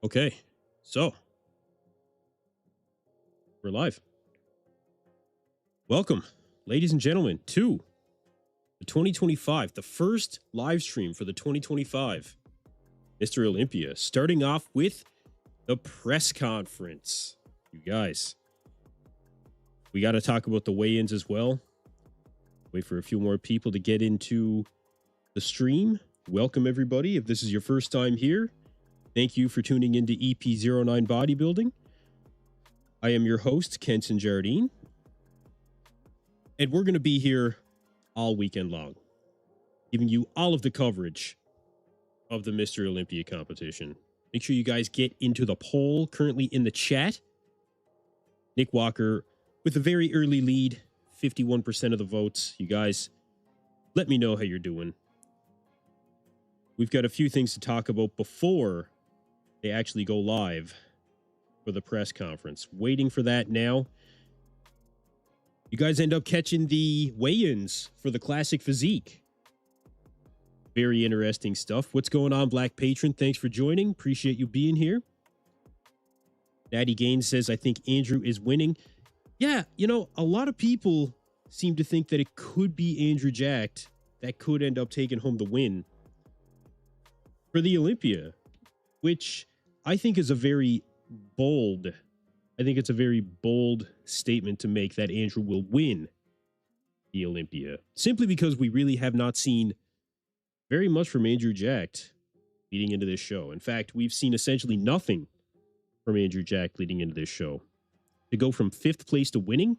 Okay, so we're live. Welcome, ladies and gentlemen, to the 2025, the first live stream for the 2025 Mr. Olympia, starting off with the press conference. You guys, we got to talk about the weigh-ins as well. Wait for a few more people to get into the stream. Welcome, everybody. If this is your first time here, thank you for tuning into EP09 Bodybuilding. I am your host, Kenton Jardine, and we're going to be here all weekend long, giving you all of the coverage of the Mr. Olympia competition. Make sure you guys get into the poll currently in the chat. Nick Walker with a very early lead, 51% of the votes. You guys, let me know how you're doing. We've got a few things to talk about before they actually go live for the press conference. Waiting for that now. You guys end up catching the weigh-ins for the Classic Physique. Very interesting stuff. What's going on, Black Patron? Thanks for joining. Appreciate you being here. Daddy Gaines says, I think Andrew is winning. Yeah, you know, a lot of people seem to think that it could be Andrew Jacked that could end up taking home the win for the Olympia, which I think is a very bold, statement to make, that Andrew will win the Olympia, simply because we really have not seen very much from Andrew Jacked leading into this show. In fact, we've seen essentially nothing from Andrew Jacked leading into this show. To go from 5th place to winning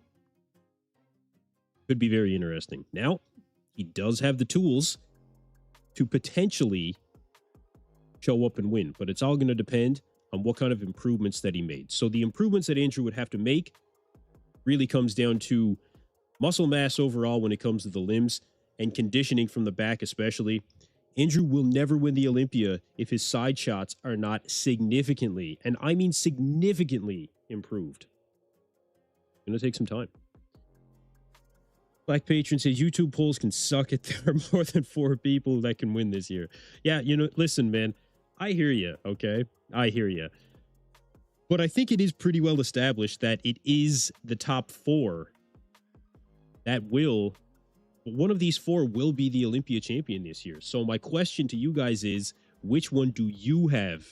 could be very interesting. Now, he does have the tools to potentially show up and win, but it's all going to depend on what kind of improvements that he made. So the improvements that Andrew would have to make really comes down to muscle mass overall when it comes to the limbs and conditioning from the back especially. Andrew will never win the Olympia if his side shots are not significantly, and I mean significantly, improved. It's going to take some time. Black Patron says YouTube polls can suck it. There are more than 4 people that can win this year. Yeah, you know, listen, man, I hear you, okay? I hear you. But I think it is pretty well established that it is the top 4 that will, one of these 4 will be the Olympia champion this year. So my question to you guys is, which one do you have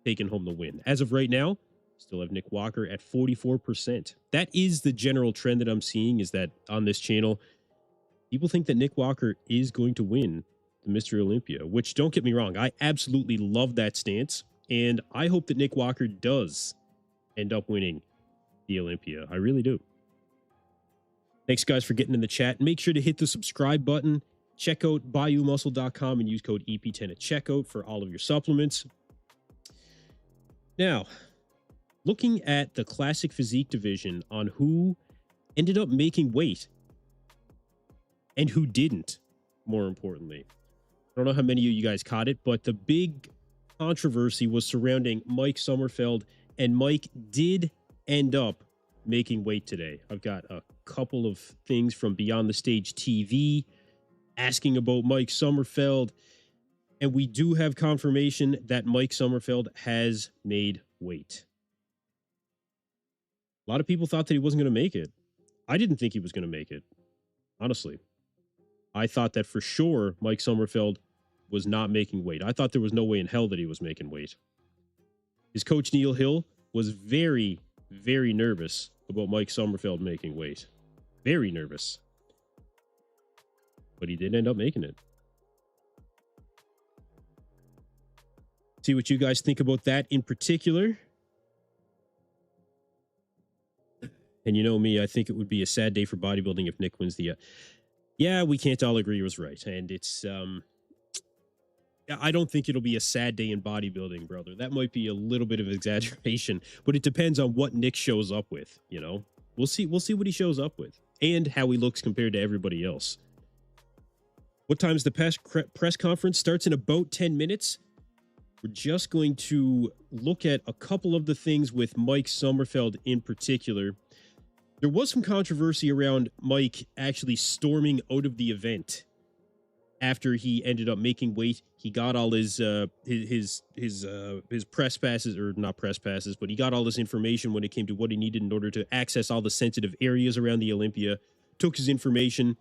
taken home the win? As of right now, still have Nick Walker at 44%. That is the general trend that I'm seeing, is that on this channel, people think that Nick Walker is going to win the Mr. Olympia, which, don't get me wrong, I absolutely love that stance, and I hope that Nick Walker does end up winning the Olympia. I really do. Thanks, guys, for getting in the chat. Make sure to hit the subscribe button. Check out BayouMuscle.com and use code EP10 at checkout for all of your supplements. Now, looking at the Classic Physique division on who ended up making weight and who didn't, more importantly. I don't know how many of you guys caught it, but the big controversy was surrounding Mike Sommerfeld, and Mike did end up making weight today. I've got a couple of things from Beyond the Stage TV asking about Mike Sommerfeld, and we do have confirmation that Mike Sommerfeld has made weight. A lot of people thought that he wasn't going to make it. I didn't think he was going to make it, honestly. I thought that for sure Mike Sommerfeld was not making weight. I thought there was no way in hell that he was making weight. His coach, Neil Hill, was very, very nervous about Mike Sommerfeld making weight. Very nervous. But he did end up making it. See what you guys think about that in particular. And you know me, I think it would be a sad day for bodybuilding if Nick wins the... Yeah, we can't all agree he was right. And it's... I don't think it'll be a sad day in bodybuilding, brother. That might be a little bit of exaggeration, but it depends on what Nick shows up with, you know? We'll see what he shows up with and how he looks compared to everybody else. What time is the press conference? Starts in about 10 minutes. We're just going to look at a couple of the things with Mike Sommerfeld in particular. There was some controversy around Mike actually storming out of the event after he ended up making weight, he got all his press passes, or not press passes, but he got all this information when it came to what he needed in order to access all the sensitive areas around the Olympia, took his information,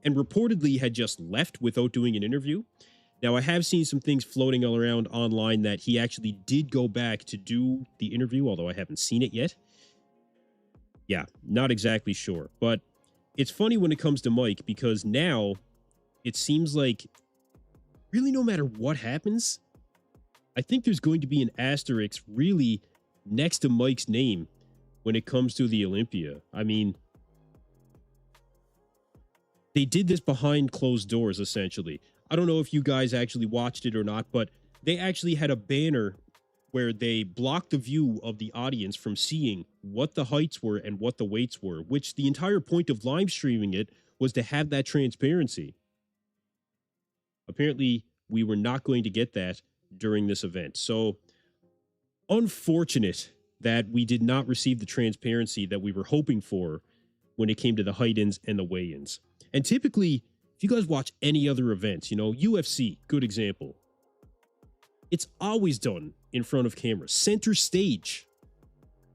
and reportedly had just left without doing an interview. Now, I have seen some things floating all around online that he actually did go back to do the interview, although I haven't seen it yet. Yeah, not exactly sure. But it's funny when it comes to Mike, because now it seems like really no matter what happens, I think there's going to be an asterisk really next to Mike's name when it comes to the Olympia. I mean, they did this behind closed doors, essentially. I don't know if you guys actually watched it or not, but they actually had a banner where they blocked the view of the audience from seeing what the heights were and what the weights were, which the entire point of live streaming it was to have that transparency. Apparently, we were not going to get that during this event. So, unfortunate that we did not receive the transparency that we were hoping for when it came to the height-ins and the weigh-ins. And typically, if you guys watch any other events, UFC, good example, it's always done in front of cameras. Center stage,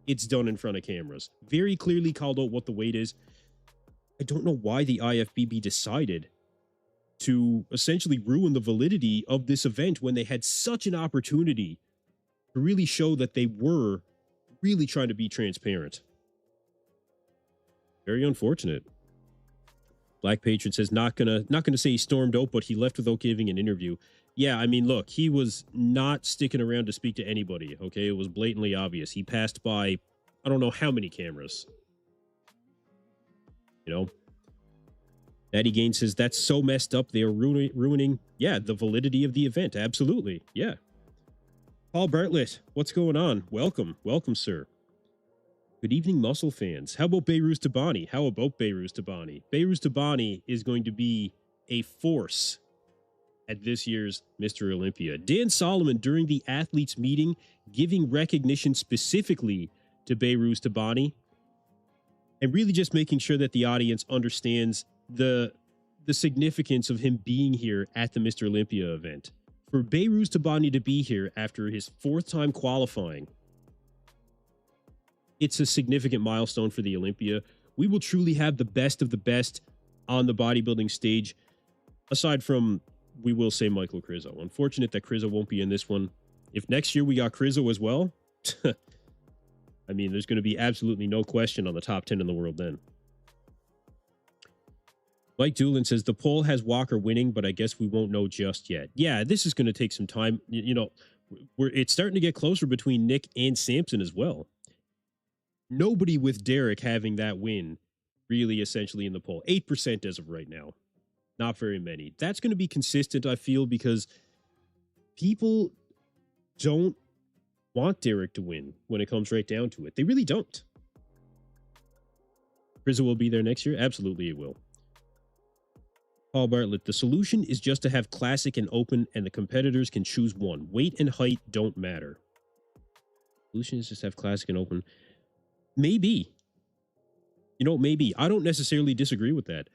it's done in front of cameras. Very clearly called out what the weight is. I don't know why the IFBB decided to essentially ruin the validity of this event when they had such an opportunity to really show that they were really trying to be transparent. Very unfortunate. Black Patriot says not gonna say he stormed out, but he left without giving an interview. Yeah, I mean, look, he was not sticking around to speak to anybody, okay? It was blatantly obvious. He passed by, I don't know how many cameras. Maddie Gaines says, that's so messed up. They are ruining, yeah, the validity of the event. Absolutely, yeah. Paul Bartlett, what's going on? Welcome, sir. Good evening, muscle fans. How about Behruz Tabani? Behruz Tabani is going to be a force at this year's Mr. Olympia. Dan Solomon, during the athletes meeting, giving recognition specifically to Behruz Tabani, and really just making sure that the audience understands the significance of him being here at the Mr. Olympia event. For Behruz Tabani to be here after his 4th time qualifying, it's a significant milestone for the Olympia. We will truly have the best of the best on the bodybuilding stage, aside from, we will say, Michael Krizo. Unfortunate that Krizo won't be in this one. If next year we got Krizo as well, I mean, there's going to be absolutely no question on the top 10 in the world then. Mike Doolin says, the poll has Walker winning, but I guess we won't know just yet. Yeah, this is going to take some time. It's starting to get closer between Nick and Samson as well. Nobody with Derek having that win really essentially in the poll. 8% as of right now. Not very many. That's going to be consistent, I feel, because people don't want Derek to win when it comes right down to it. They really don't. Rizzo will be there next year? Absolutely it will. Paul Bartlett, the solution is just to have classic and open, and the competitors can choose one. Weight and height don't matter. Solution is just have classic and open. Maybe. Maybe. I don't necessarily disagree with that.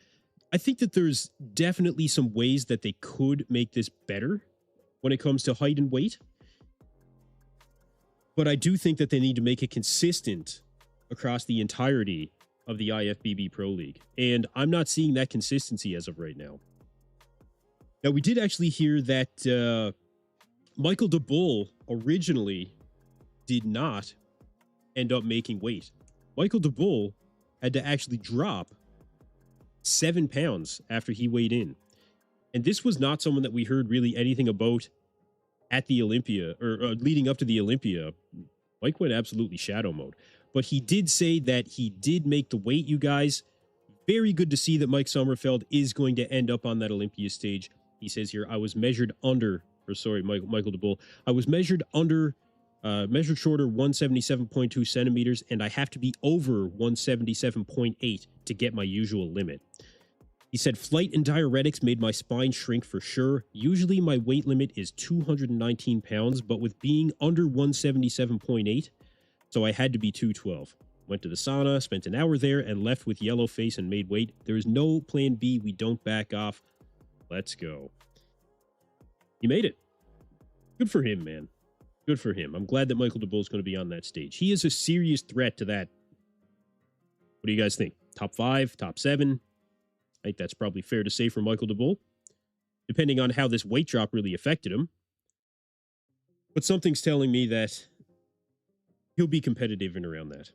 I think that there's definitely some ways that they could make this better when it comes to height and weight. But I do think that they need to make it consistent across the entirety of the IFBB Pro League. And I'm not seeing that consistency as of right now. Now, we did actually hear that Michael DeBull originally did not end up making weight. Michael DeBull had to actually drop 7 pounds after he weighed in. And this was not someone that we heard really anything about at the Olympia, or leading up to the Olympia. Mike went absolutely shadow mode. But he did say that he did make the weight, you guys. Very good to see that Mike Sommerfeld is going to end up on that Olympia stage. He says here, I was measured under, Michael DeBull, I was measured under, measured shorter 177.2 centimeters, and I have to be over 177.8 to get my usual limit. He said, flight and diuretics made my spine shrink for sure. Usually my weight limit is 219 pounds, but with being under 177.8, so I had to be 212. Went to the sauna, spent an hour there, and left with yellow face and made weight. There is no plan B. We don't back off. Let's go. He made it. Good for him, man. Good for him. I'm glad that Michael DeBull is going to be on that stage. He is a serious threat to that. What do you guys think? Top 5, top 7? I think that's probably fair to say for Michael DeBull, depending on how this weight drop really affected him. But something's telling me that he'll be competitive in around that.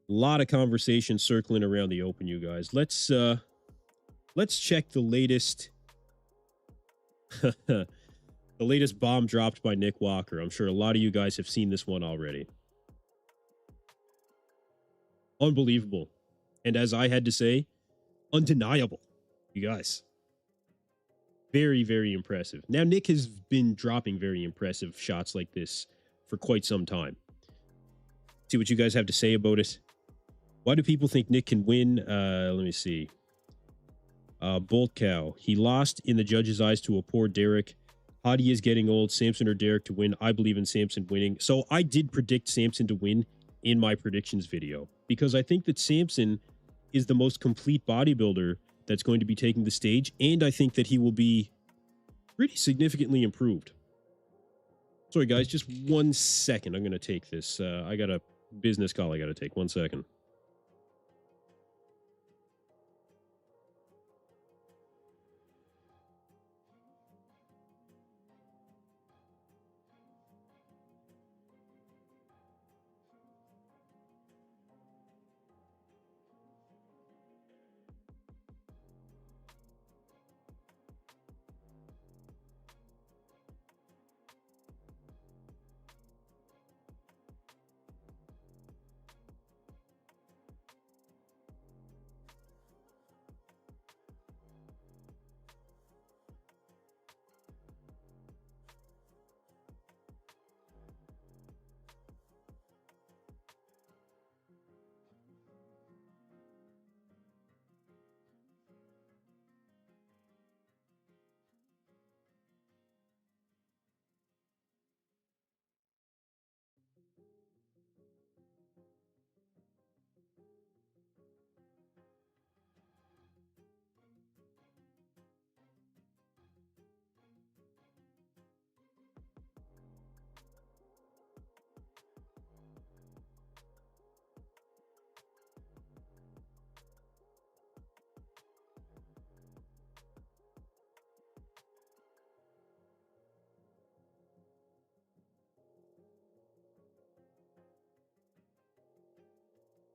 A lot of conversation circling around the Open, you guys. Let's check the latest the latest bomb dropped by Nick Walker. I'm sure a lot of you guys have seen this one already. Unbelievable. And as I had to say, undeniable. You guys. Very, very impressive. Now, Nick has been dropping very impressive shots like this for quite some time. See what you guys have to say about it. Why do people think Nick can win? Let me see. Bolt Cow. He lost in the judges' eyes to a poor Derek. Hadi is getting old. Samson or Derek to win. I believe in Samson winning. So I did predict Samson to win in my predictions video because I think that Samson is the most complete bodybuilder that's going to be taking the stage, and I think that he will be pretty significantly improved. Sorry, guys, just 1 second. I'm going to take this. I got a business call I got to take. 1 second.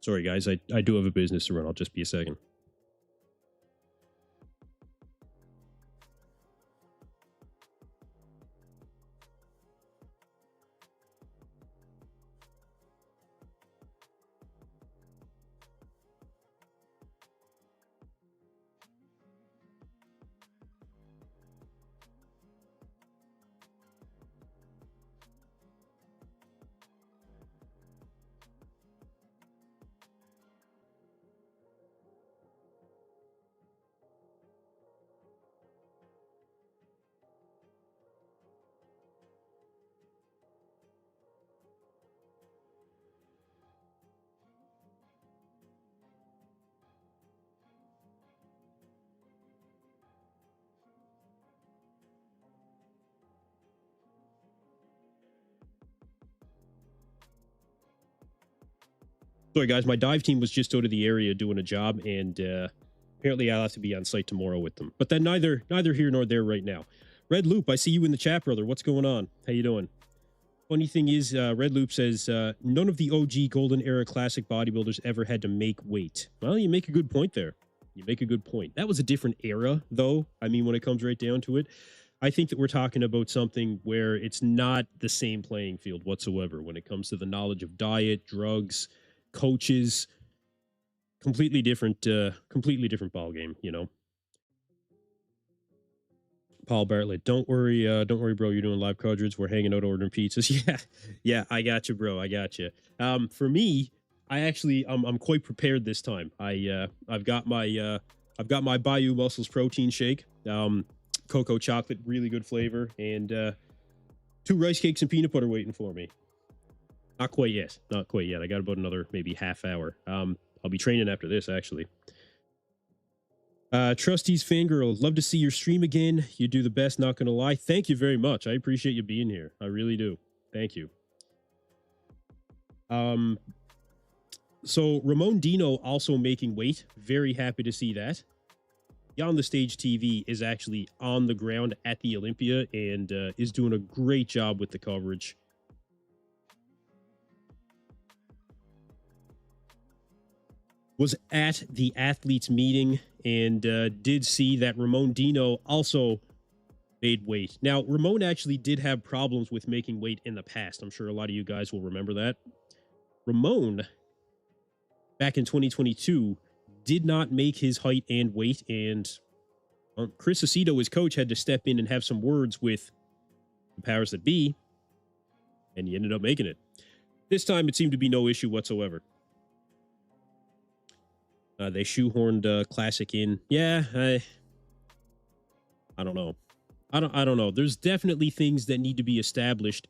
Sorry, guys. I do have a business to run. I'll just be a second. Sorry, guys. My dive team was just out of the area doing a job, and apparently I'll have to be on site tomorrow with them. But then neither here nor there right now. Red Loop, I see you in the chat, brother. What's going on? How you doing? Funny thing is, Red Loop says, none of the OG Golden Era Classic bodybuilders ever had to make weight. Well, you make a good point there. You make a good point. That was a different era, though. I mean, when it comes right down to it, I think that we're talking about something where it's not the same playing field whatsoever when it comes to the knowledge of diet, drugs, coaches. Completely different ball game, you know. Paul Bartlett, don't worry, bro. You're doing live quadrants. We're hanging out ordering pizzas. Yeah, I got you, bro. I got you. For me, I'm quite prepared this time. I've got my Bayou Muscles protein shake, cocoa chocolate, really good flavor, and 2 rice cakes and peanut butter waiting for me. Not quite yet. I got about another maybe half hour. I'll be training after this, actually. Trustees Fangirl, love to see your stream again. You do the best, not gonna lie. Thank you very much. I appreciate you being here. I really do. Thank you. So Ramon Dino also making weight. Very happy to see that. Beyond the Stage TV is actually on the ground at the Olympia and is doing a great job with the coverage. Was at the athletes meeting and did see that Ramon Dino also made weight. Now, Ramon actually did have problems with making weight in the past. I'm sure a lot of you guys will remember that. Ramon, back in 2022, did not make his height and weight, and Chris Aceto, his coach, had to step in and have some words with the powers that be, and he ended up making it. This time, it seemed to be no issue whatsoever. They shoehorned Classic in. Yeah, I don't know. I don't know. There's definitely things that need to be established,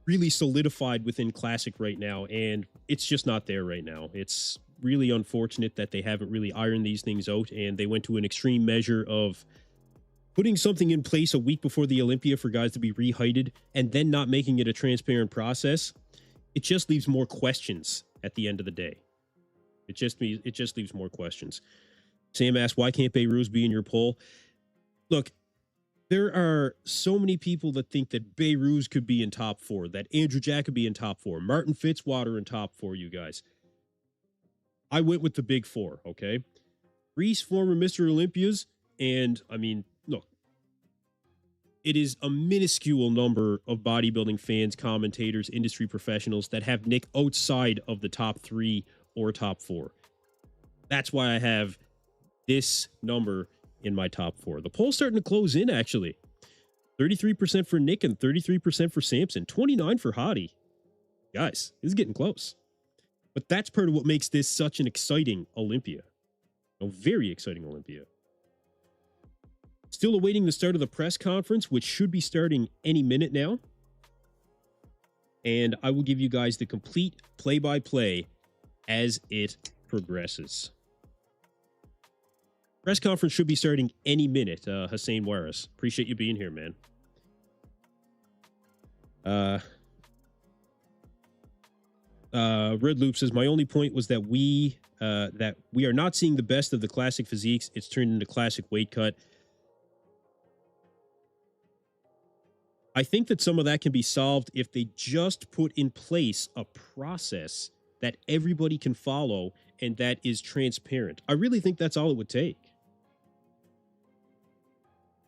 really solidified within Classic right now, and it's just not there right now. It's really unfortunate that they haven't really ironed these things out, and they went to an extreme measure of putting something in place a week before the Olympia for guys to be reheighted and then not making it a transparent process. It just leaves more questions at the end of the day. It just leaves more questions. Sam asked, why can't Beirut be in your poll? Look, there are so many people that think that Beirut could be in top 4, that Andrew Jack could be in top 4, Martin Fitzwater in top 4, you guys. I went with the big 4, okay? Reese, former Mr. Olympias, and, I mean, look, it is a minuscule number of bodybuilding fans, commentators, industry professionals that have Nick outside of the top 3 or top 4. That's why I have this number in my top 4. The poll's starting to close in, actually. 33% for Nick and 33% for Samson. 29 for Hottie. Guys, this is getting close. But that's part of what makes this such an exciting Olympia. A very exciting Olympia. Still awaiting the start of the press conference, which should be starting any minute now. And I will give you guys the complete play-by-play as it progresses. Press conference should be starting any minute. Hussein Waris, appreciate you being here, man. Red Loop says, my only point was that we are not seeing the best of the classic physiques. It's turned into classic weight cut. I think that some of that can be solved if they just put in place a process that everybody can follow and that is transparent. I really think that's all it would take.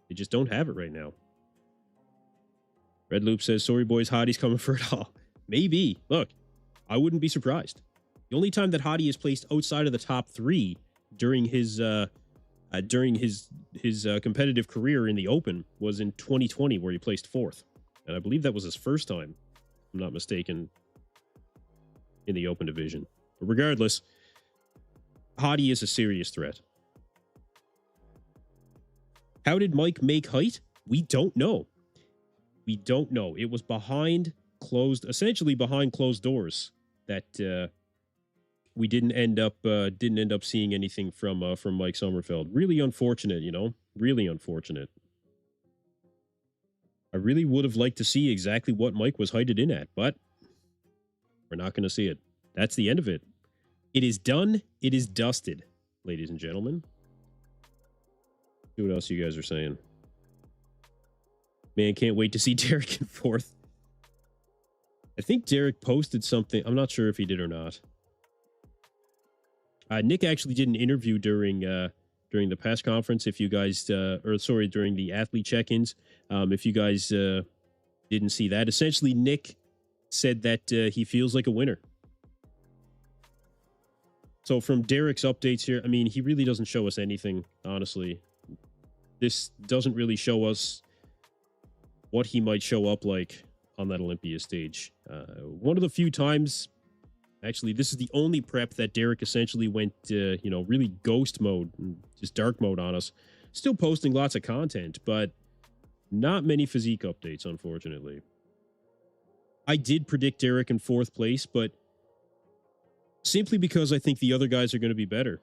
They just don't have it right now. Red Loop says, sorry, boys, Hottie's coming for it all. Maybe. Look, I wouldn't be surprised. The only time that Hottie is placed outside of the top 3 during his competitive career in the Open was in 2020, where he placed 4th. And I believe that was his first time, if I'm not mistaken, in the Open division. But regardless, Hottie is a serious threat. How did Mike make height? We don't know. We don't know. It was essentially behind closed doors that we didn't end up seeing anything from Mike Sommerfeld. Really unfortunate, you know. Really unfortunate. I really would have liked to see exactly what Mike was heighted in at, but we're not going to see it. That's the end of it. It is done. It is dusted, ladies and gentlemen. See what else you guys are saying. Man, can't wait to see Derek in 4th. I think Derek posted something. I'm not sure if he did or not. Nick actually did an interview during the press conference. If you guys, during the athlete check-ins, if you guys didn't see that, essentially Nick said that he feels like a winner. So from Derek's updates here, I mean, he really doesn't show us anything, honestly. This doesn't really show us what he might show up like on that Olympia stage. One of the few times, actually, this is the only prep that Derek essentially went, really ghost mode, just dark mode on us. Still posting lots of content, but not many physique updates, unfortunately. I did predict Derek in 4th place, but simply because I think the other guys are going to be better.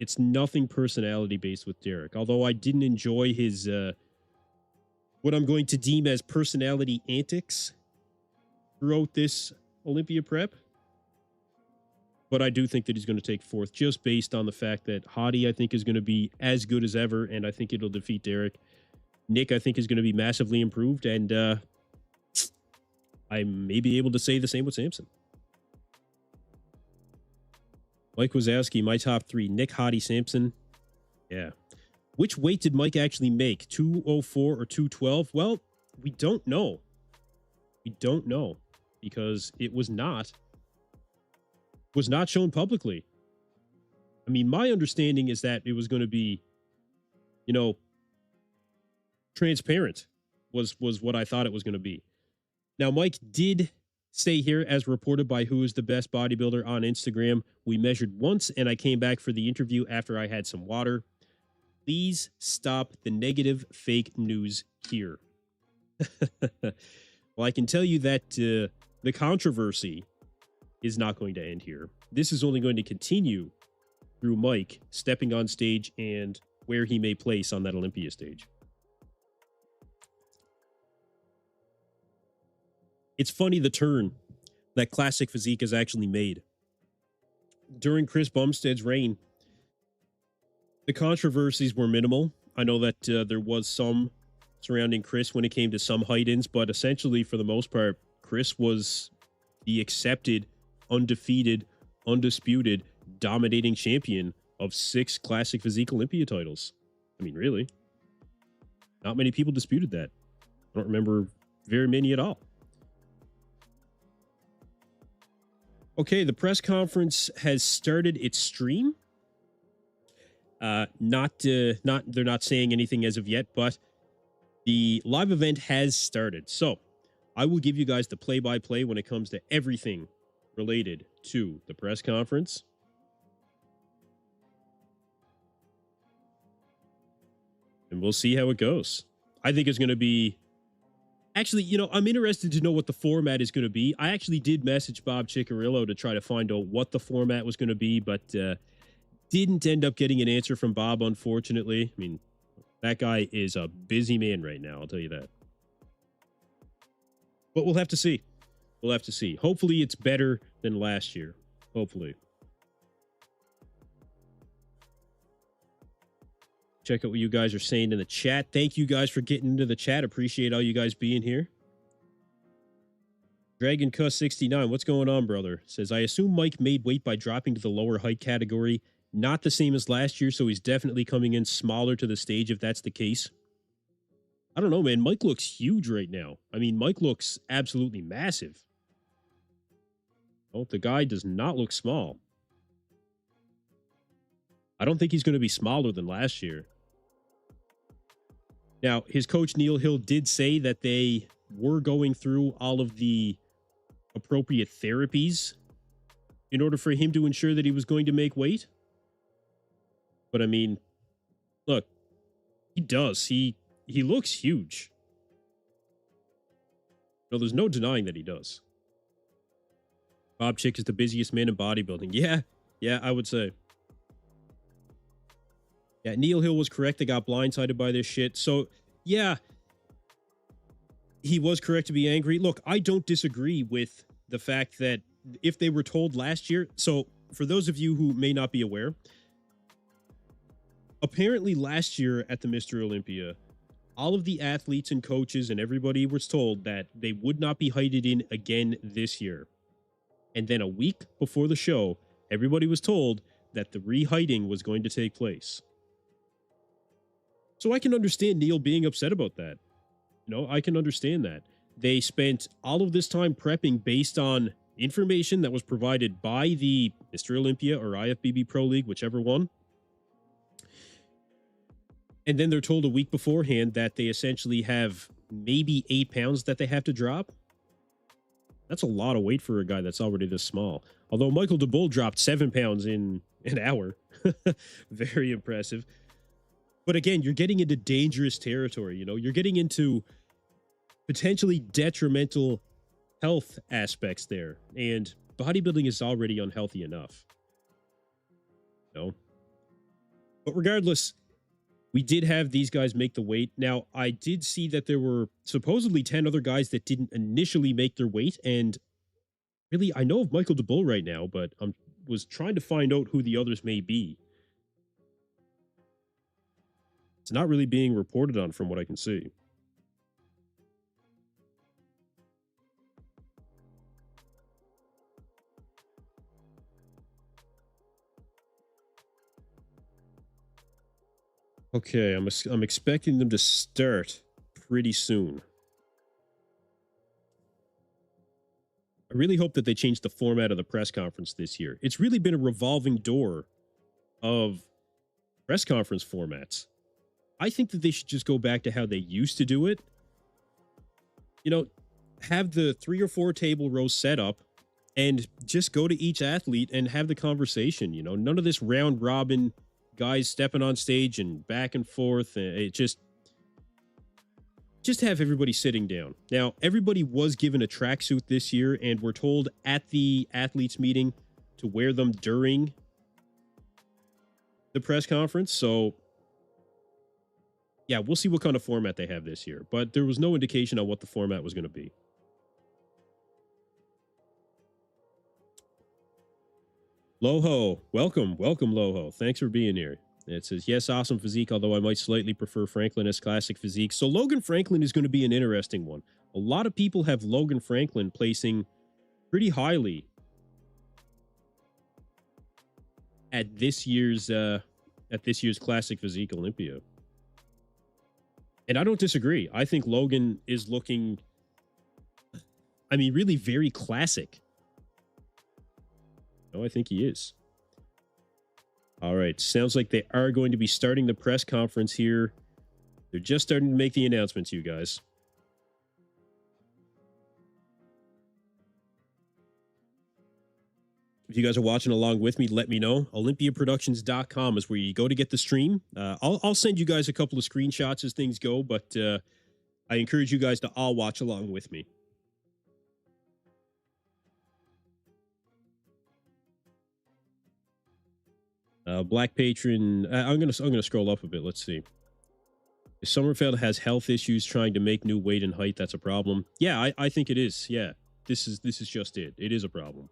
It's nothing personality based with Derek. Although I didn't enjoy his what I'm going to deem as personality antics throughout this Olympia prep. But I do think that he's going to take fourth just based on the fact that Hadi, I think, is going to be as good as ever, and I think it'll defeat Derek. Nick, I think, is going to be massively improved, and I may be able to say the same with Samson. Mike Wazowski, my top three: Nick, Hadi, Samson. Yeah. Which weight did Mike actually make? 204 or 212? Well, we don't know. We don't know because it was not shown publicly. I mean, my understanding is that it was going to be, you know, transparent was what I thought it was going to be. Now, Mike did say here, as reported by Who is the Best Bodybuilder on Instagram, we measured once and I came back for the interview after I had some water. Please stop the negative fake news here. Well, I can tell you that the controversy is not going to end here. This is only going to continue through Mike stepping on stage and where he may place on that Olympia stage. It's funny the turn that classic physique has actually made. During Chris Bumstead's reign, the controversies were minimal. I know that there was some surrounding Chris when it came to some height-ins, but essentially, for the most part, Chris was the accepted, undefeated, undisputed, dominating champion of 6 classic physique Olympia titles. I mean, really, not many people disputed that. I don't remember very many at all. Okay, the press conference has started its stream. They're not saying anything as of yet, but the live event has started. So I will give you guys the play-by-play when it comes to everything related to the press conference. And we'll see how it goes. I think it's going to be... Actually, you know, I'm interested to know what the format is going to be. I actually did message Bob Ciccarillo to try to find out what the format was going to be, but didn't end up getting an answer from Bob, unfortunately. I mean, that guy is a busy man right now, I'll tell you that. But we'll have to see. We'll have to see. Hopefully it's better than last year. Hopefully. Check out what you guys are saying in the chat. Thank you guys for getting into the chat. Appreciate all you guys being here. Dragon Cuss 69, what's going on, brother? Says, I assume Mike made weight by dropping to the lower height category. Not the same as last year, so he's definitely coming in smaller to the stage if that's the case. I don't know, man. Mike looks huge right now. I mean, Mike looks absolutely massive. Oh, the guy does not look small. I don't think he's going to be smaller than last year. Now, his coach, Neil Hill, did say that they were going through all of the appropriate therapies in order for him to ensure that he was going to make weight. But, I mean, look, he does. He looks huge. No, there's no denying that he does. Bob Chick is the busiest man in bodybuilding. Yeah, I would say. Yeah, Neil Hill was correct. They got blindsided by this shit. So, yeah, he was correct to be angry. Look, I don't disagree with the fact that if they were told last year... So, for those of you who may not be aware, apparently last year at the Mr. Olympia, all of the athletes and coaches and everybody was told that they would not be heighted in again this year. And then a week before the show, everybody was told that the re-heighting was going to take place. So I can understand Neil being upset about that. You know, I can understand that. They spent all of this time prepping based on information that was provided by the Mr. Olympia or IFBB Pro League, whichever one. And then they're told a week beforehand that they essentially have maybe 8 pounds that they have to drop. That's a lot of weight for a guy that's already this small. Although Michael DeBull dropped 7 pounds in an hour. Very impressive. But again, you're getting into dangerous territory. You know, you're getting into potentially detrimental health aspects there. And bodybuilding is already unhealthy enough. You know? But regardless, we did have these guys make the weight. Now, I did see that there were supposedly 10 other guys that didn't initially make their weight. And really, I know of Michael DeBull right now, but I was trying to find out who the others may be. It's not really being reported on from what I can see. Okay, I'm expecting them to start pretty soon. I really hope that they change the format of the press conference this year. It's really been a revolving door of press conference formats. I think that they should just go back to how they used to do it. You know, have the 3 or 4 table rows set up and just go to each athlete and have the conversation. You know, none of this round robin guys stepping on stage and back and forth. It just have everybody sitting down. Now, everybody was given a tracksuit this year, and we're told at the athletes meeting to wear them during the press conference. So, yeah, we'll see what kind of format they have this year. But there was no indication on what the format was going to be. Loho, welcome, Loho. Thanks for being here. It says, yes, awesome physique, although I might slightly prefer Franklin as classic physique. So Logan Franklin is going to be an interesting one. A lot of people have Logan Franklin placing pretty highly at this year's classic physique Olympia. And I don't disagree. I think Logan is looking, I mean, really very classic. No, I think he is. All right. Sounds like they are going to be starting the press conference here. They're just starting to make the announcements, you guys. If you guys are watching along with me, let me know. OlympiaProductions.com is where you go to get the stream. I'll send you guys a couple of screenshots as things go, but I encourage you guys to all watch along with me. Black Patron, I'm gonna scroll up a bit. Let's see. If Sommerfeld has health issues trying to make new weight and height, that's a problem. Yeah, I think it is. Yeah, this is just it. It is a problem.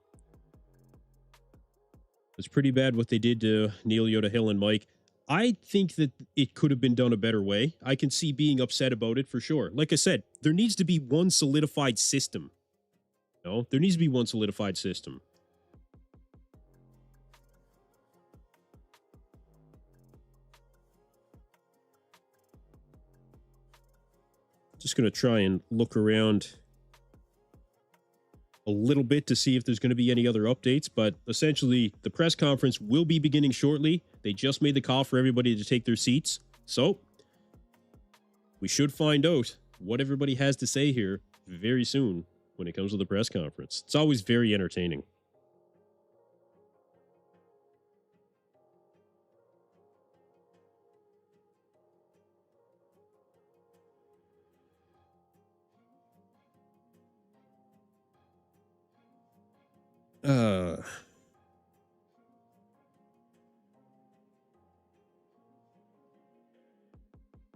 It's pretty bad what they did to Neil, Yoda, Hill, and Mike. I think that it could have been done a better way. I can see being upset about it for sure. Like I said, there needs to be one solidified system. No, there needs to be one solidified system. Just going to try and look around a little bit to see if there's going to be any other updates, but essentially the press conference will be beginning shortly. They just made the call for everybody to take their seats. So we should find out what everybody has to say here very soon when it comes to the press conference. It's always very entertaining.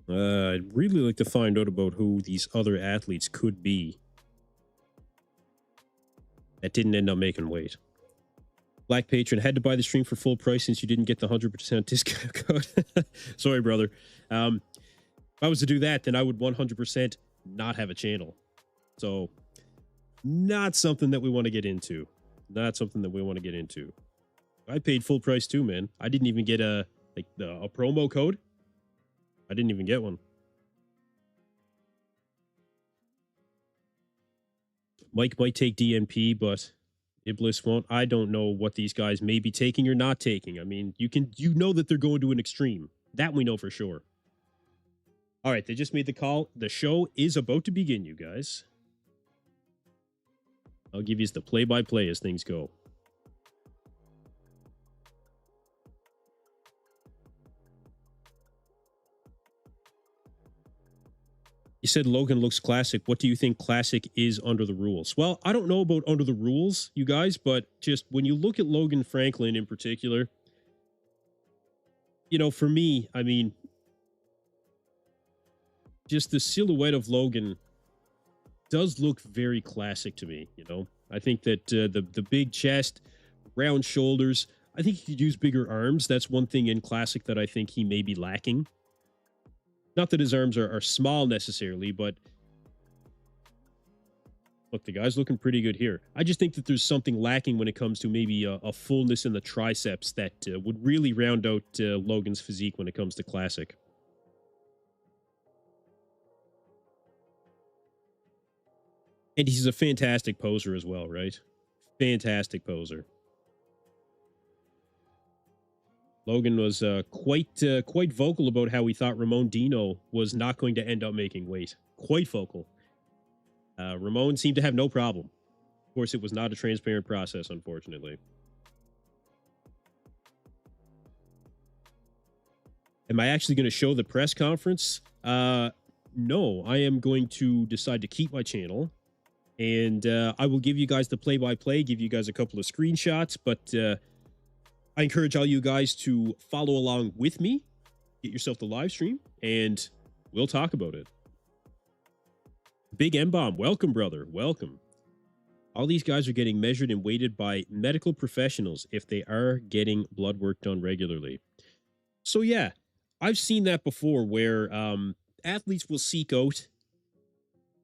I'd really like to find out about who these other athletes could be that didn't end up making weight. Black Patron, had to buy the stream for full price since you didn't get the 100% discount code. Sorry, brother. If I was to do that, then I would 100% not have a channel. So, not something that we want to get into. Not something that we want to get into. I paid full price too, man. I didn't even get a promo code. I didn't even get one. Mike might take DNP, but Iblis won't. I don't know what these guys may be taking or not taking. I mean, you know that they're going to an extreme. That we know for sure. All right, they just made the call. The show is about to begin, you guys. I'll give you the play-by-play as things go. You said Logan looks classic. What do you think classic is under the rules? Well, I don't know about under the rules, you guys, but just when you look at Logan Franklin in particular, you know, for me, I mean, just the silhouette of Logan does look very classic to me. You know, I think that the big chest, round shoulders. I think he could use bigger arms. That's one thing in classic that I think he may be lacking. Not that his arms are small necessarily, but look, the guy's looking pretty good here. I just think that there's something lacking when it comes to maybe a fullness in the triceps that would really round out Logan's physique when it comes to classic. And he's a fantastic poser as well, right? Fantastic poser. Logan was quite vocal about how he thought Ramon Dino was not going to end up making weight. Quite vocal. Ramon seemed to have no problem. Of course, it was not a transparent process, unfortunately. Am I actually going to show the press conference? No, I am going to decide to keep my channel. And I will give you guys the play-by-play, give you guys a couple of screenshots, but I encourage all you guys to follow along with me, get yourself the live stream, and we'll talk about it. Big M-Bomb, welcome, brother, welcome. All these guys are getting measured and weighted by medical professionals if they are getting blood work done regularly. So yeah, I've seen that before where athletes will seek out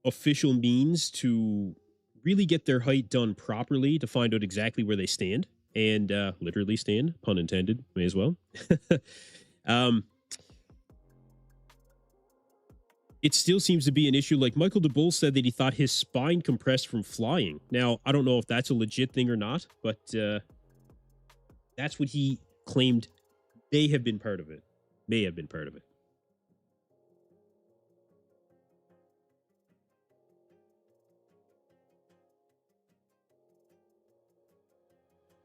official means to really get their height done properly to find out exactly where they stand and literally stand, pun intended, may as well. It still seems to be an issue. Like Michael DeBull said that he thought his spine compressed from flying. Now, I don't know if that's a legit thing or not, but that's what he claimed may have been part of it. May have been part of it.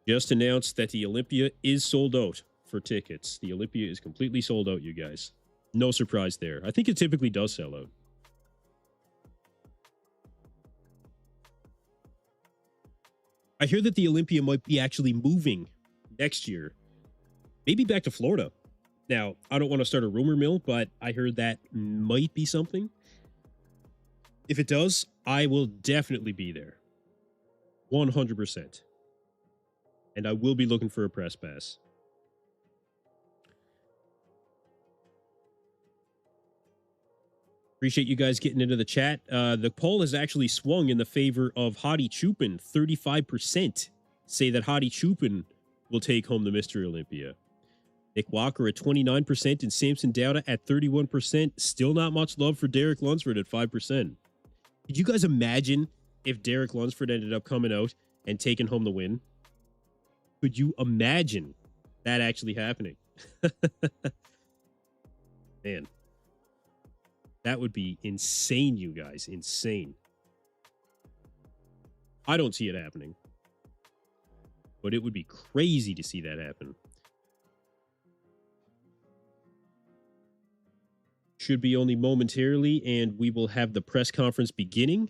Just announced that the Olympia is sold out for tickets. The Olympia is completely sold out, you guys. No surprise there. I think it typically does sell out. I hear that the Olympia might be actually moving next year. Maybe back to Florida. Now, I don't want to start a rumor mill, but I heard that might be something. If it does, I will definitely be there. 100%. And I will be looking for a press pass. Appreciate you guys getting into the chat. The poll has actually swung in the favor of Hadi Chupin. 35% say that Hadi Chupin will take home the Mr. Olympia. Nick Walker at 29% and Samson Dauda at 31%. Still not much love for Derek Lunsford at 5%. Could you guys imagine if Derek Lunsford ended up coming out and taking home the win? Could you imagine that actually happening? Man. That would be insane, you guys. Insane. I don't see it happening. But it would be crazy to see that happen. Should be only momentarily, and we will have the press conference beginning.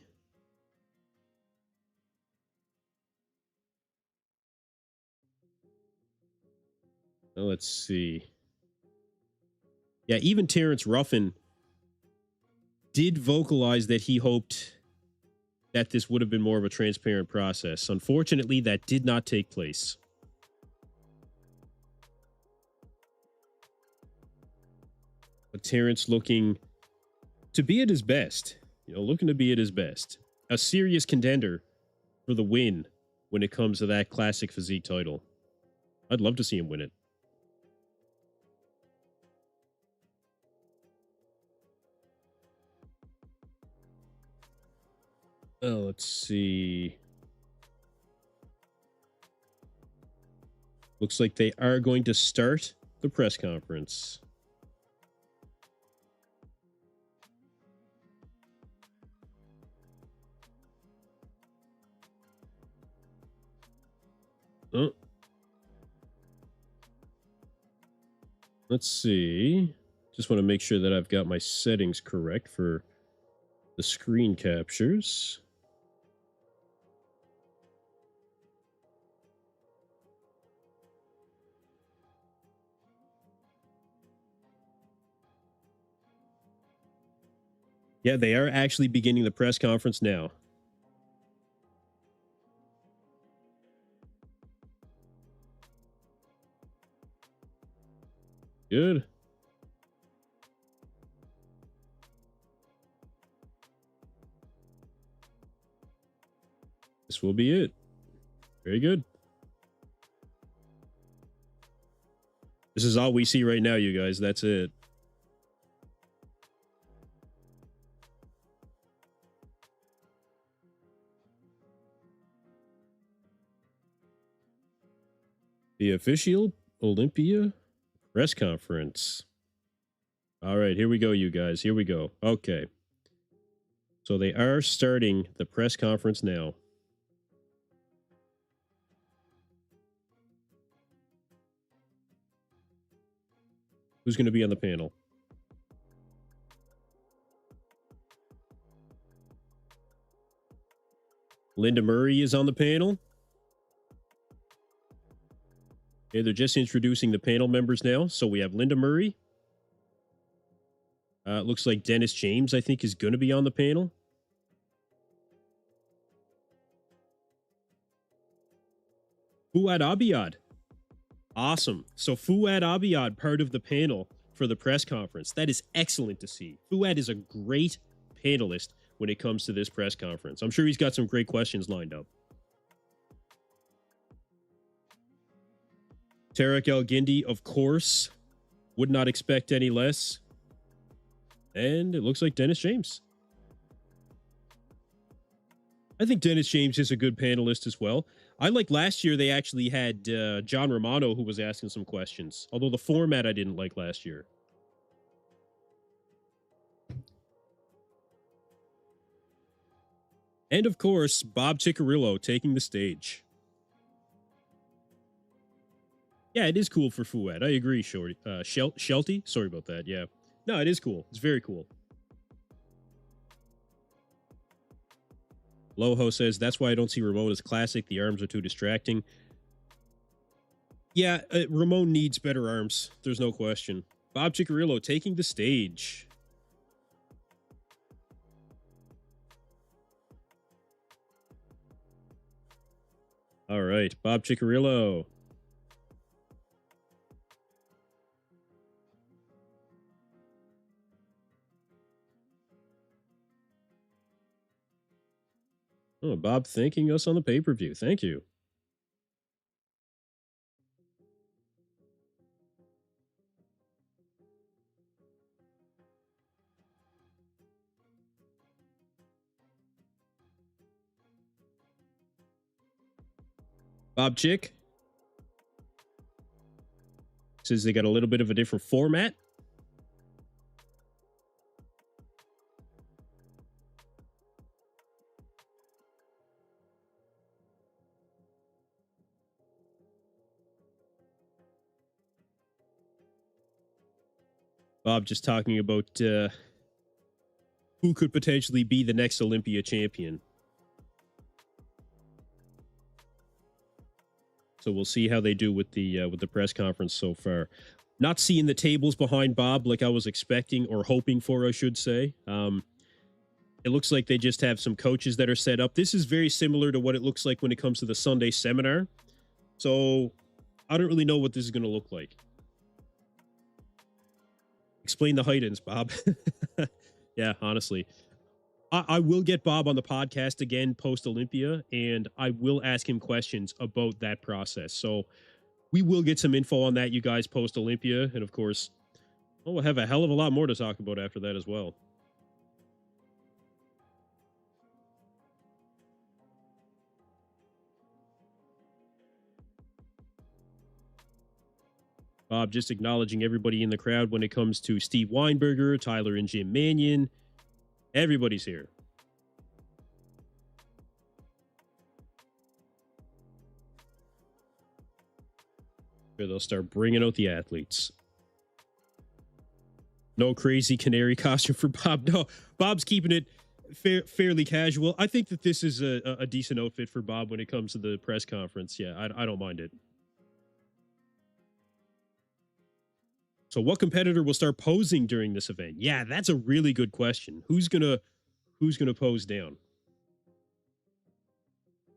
Now, let's see. Yeah, even Terrence Ruffin did vocalize that he hoped that this would have been more of a transparent process. Unfortunately, that did not take place. But Terrence looking to be at his best. You know, looking to be at his best. A serious contender for the win when it comes to that classic physique title. I'd love to see him win it. Oh, let's see. Looks like they are going to start the press conference. Oh. Let's see. Just want to make sure that I've got my settings correct for the screen captures. Yeah, they are actually beginning the press conference now. Good. This will be it. Very good. This is all we see right now, you guys. That's it. The official Olympia press conference. All right, here we go, you guys. Here we go. Okay. So they are starting the press conference now. Who's going to be on the panel? Linda Murray is on the panel. Okay, they're just introducing the panel members now. So we have Linda Murray. It looks like Dennis James, I think, is going to be on the panel. Fouad Abiad. Awesome. So Fouad Abiad, part of the panel for the press conference. That is excellent to see. Fouad is a great panelist when it comes to this press conference. I'm sure he's got some great questions lined up. Tarek El-Guindi, of course. Would not expect any less. And it looks like Dennis James. I think Dennis James is a good panelist as well. I like last year they actually had John Romano who was asking some questions. Although the format I didn't like last year. And of course, Bob Ciccarillo taking the stage. Yeah, it is cool for Fouad. I agree, Shorty. Shelty? Sorry about that. Yeah. No, it is cool. It's very cool. Loho says, that's why I don't see Ramon as classic. The arms are too distracting. Yeah, Ramon needs better arms. There's no question. Bob Ciccarillo taking the stage. All right, Bob Ciccarillo. Oh, Bob thanking us on the pay-per-view. Thank you. Bob Chick says they got a little bit of a different format. Bob just talking about who could potentially be the next Olympia champion. So we'll see how they do with the press conference so far. Not seeing the tables behind Bob like I was expecting or hoping for, I should say. It looks like they just have some coaches that are set up. This is very similar to what it looks like when it comes to the Sunday seminar. So I don't really know what this is going to look like. Explain the height-ins, Bob. Yeah, honestly. I will get Bob on the podcast again post-Olympia, and I will ask him questions about that process. So we will get some info on that, you guys, post-Olympia. And, of course, we'll have a hell of a lot more to talk about after that as well. Bob just acknowledging everybody in the crowd when it comes to Steve Weinberger, Tyler and Jim Mannion. Everybody's here. They'll start bringing out the athletes. No crazy canary costume for Bob. No, Bob's keeping it fairly casual. I think that this is a decent outfit for Bob when it comes to the press conference. Yeah, I don't mind it. So what competitor will start posing during this event? Yeah, that's a really good question. Who's gonna pose down?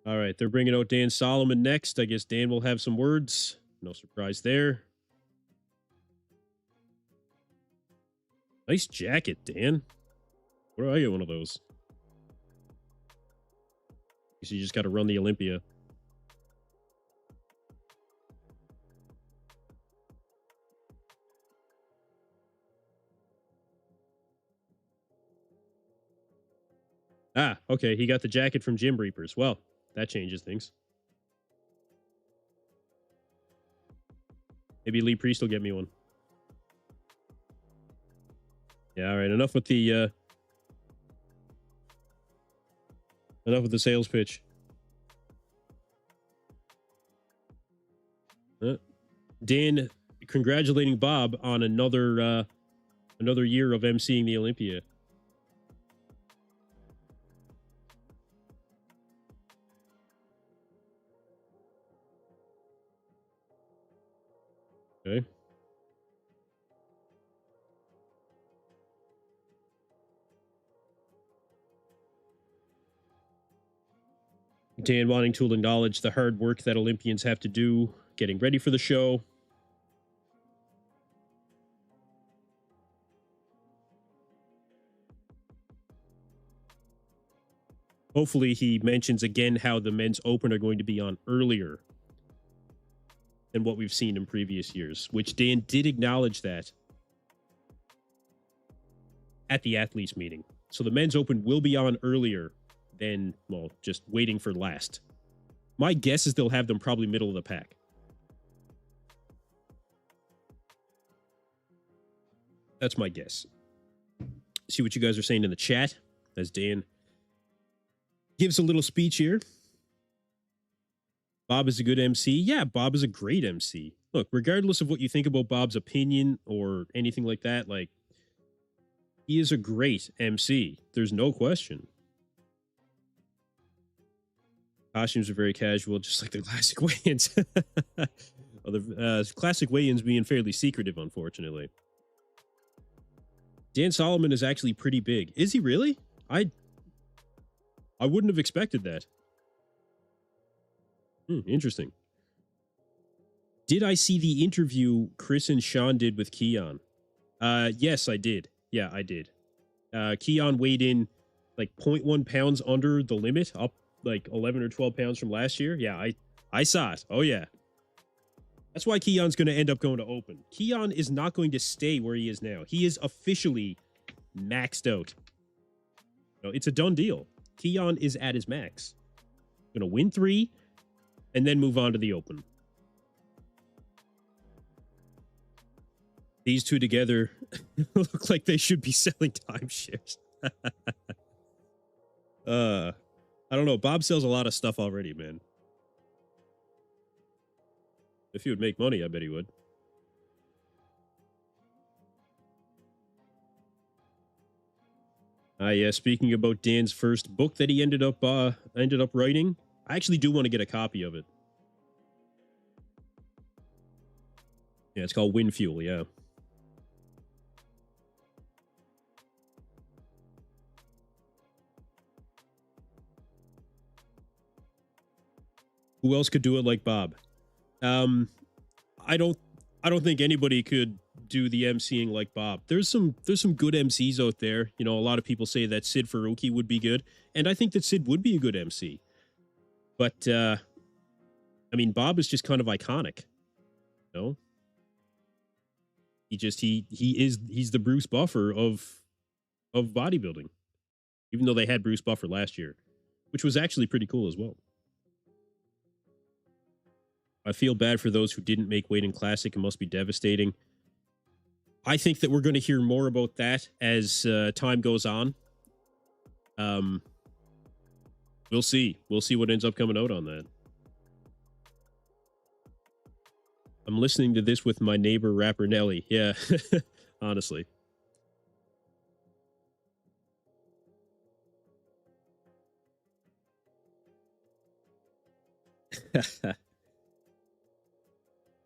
All right, they're bringing out Dan Solomon next. I guess Dan will have some words. No surprise there. Nice jacket, Dan. Where are you? One of those. So you just got to run the Olympia. Ah, okay. He got the jacket from Gym Reapers. Well, that changes things. Maybe Lee Priest will get me one. Yeah, all right. Enough with the sales pitch. Dan congratulating Bob on another year of emceeing the Olympia. Okay. Dan wanting to acknowledge the hard work that Olympians have to do getting ready for the show. Hopefully he mentions again how the men's open are going to be on earlier than what we've seen in previous years, which Dan did acknowledge that at the athletes meeting. So the men's open will be on earlier than, well, just waiting for last. My guess is they'll have them probably middle of the pack. That's my guess. See what you guys are saying in the chat as Dan gives a little speech here. Bob is a good MC. Yeah, Bob is a great MC. Look, regardless of what you think about Bob's opinion or anything like that, like, he is a great MC. There's no question. Costumes are very casual, just like the classic weigh-ins. Well, the classic weigh-ins being fairly secretive, unfortunately. Dan Solomon is actually pretty big. Is he really? I wouldn't have expected that. Interesting. Did I see the interview Chris and Sean did with Keon? Yes, I did. Yeah, I did. Keon weighed in like 0.1 pounds under the limit, up like 11 or 12 pounds from last year. Yeah, I saw it. Oh, yeah. That's why Keon's going to end up going to open. Keon is not going to stay where he is now. He is officially maxed out. No, it's a done deal. Keon is at his max. Going to win 3 and then move on to the open. These two together look like they should be selling timeshares. I don't know. Bob sells a lot of stuff already, man. If he would make money, I bet he would. Yeah, speaking about Dan's first book that he ended up writing, I actually do want to get a copy of it. Yeah, it's called Wind Fuel, yeah. Who else could do it like Bob? I don't think anybody could do the emceeing like Bob. There's some good MCs out there. You know, a lot of people say that Sid Faruqi would be good, and I think that Sid would be a good MC. But I mean, Bob is just kind of iconic. You know? He's the Bruce Buffer of bodybuilding. Even though they had Bruce Buffer last year, which was actually pretty cool as well. I feel bad for those who didn't make weight in Classic. It must be devastating. I think that we're going to hear more about that as time goes on. We'll see. We'll see what ends up coming out on that. I'm listening to this with my neighbor, rapper Nelly. Yeah, honestly.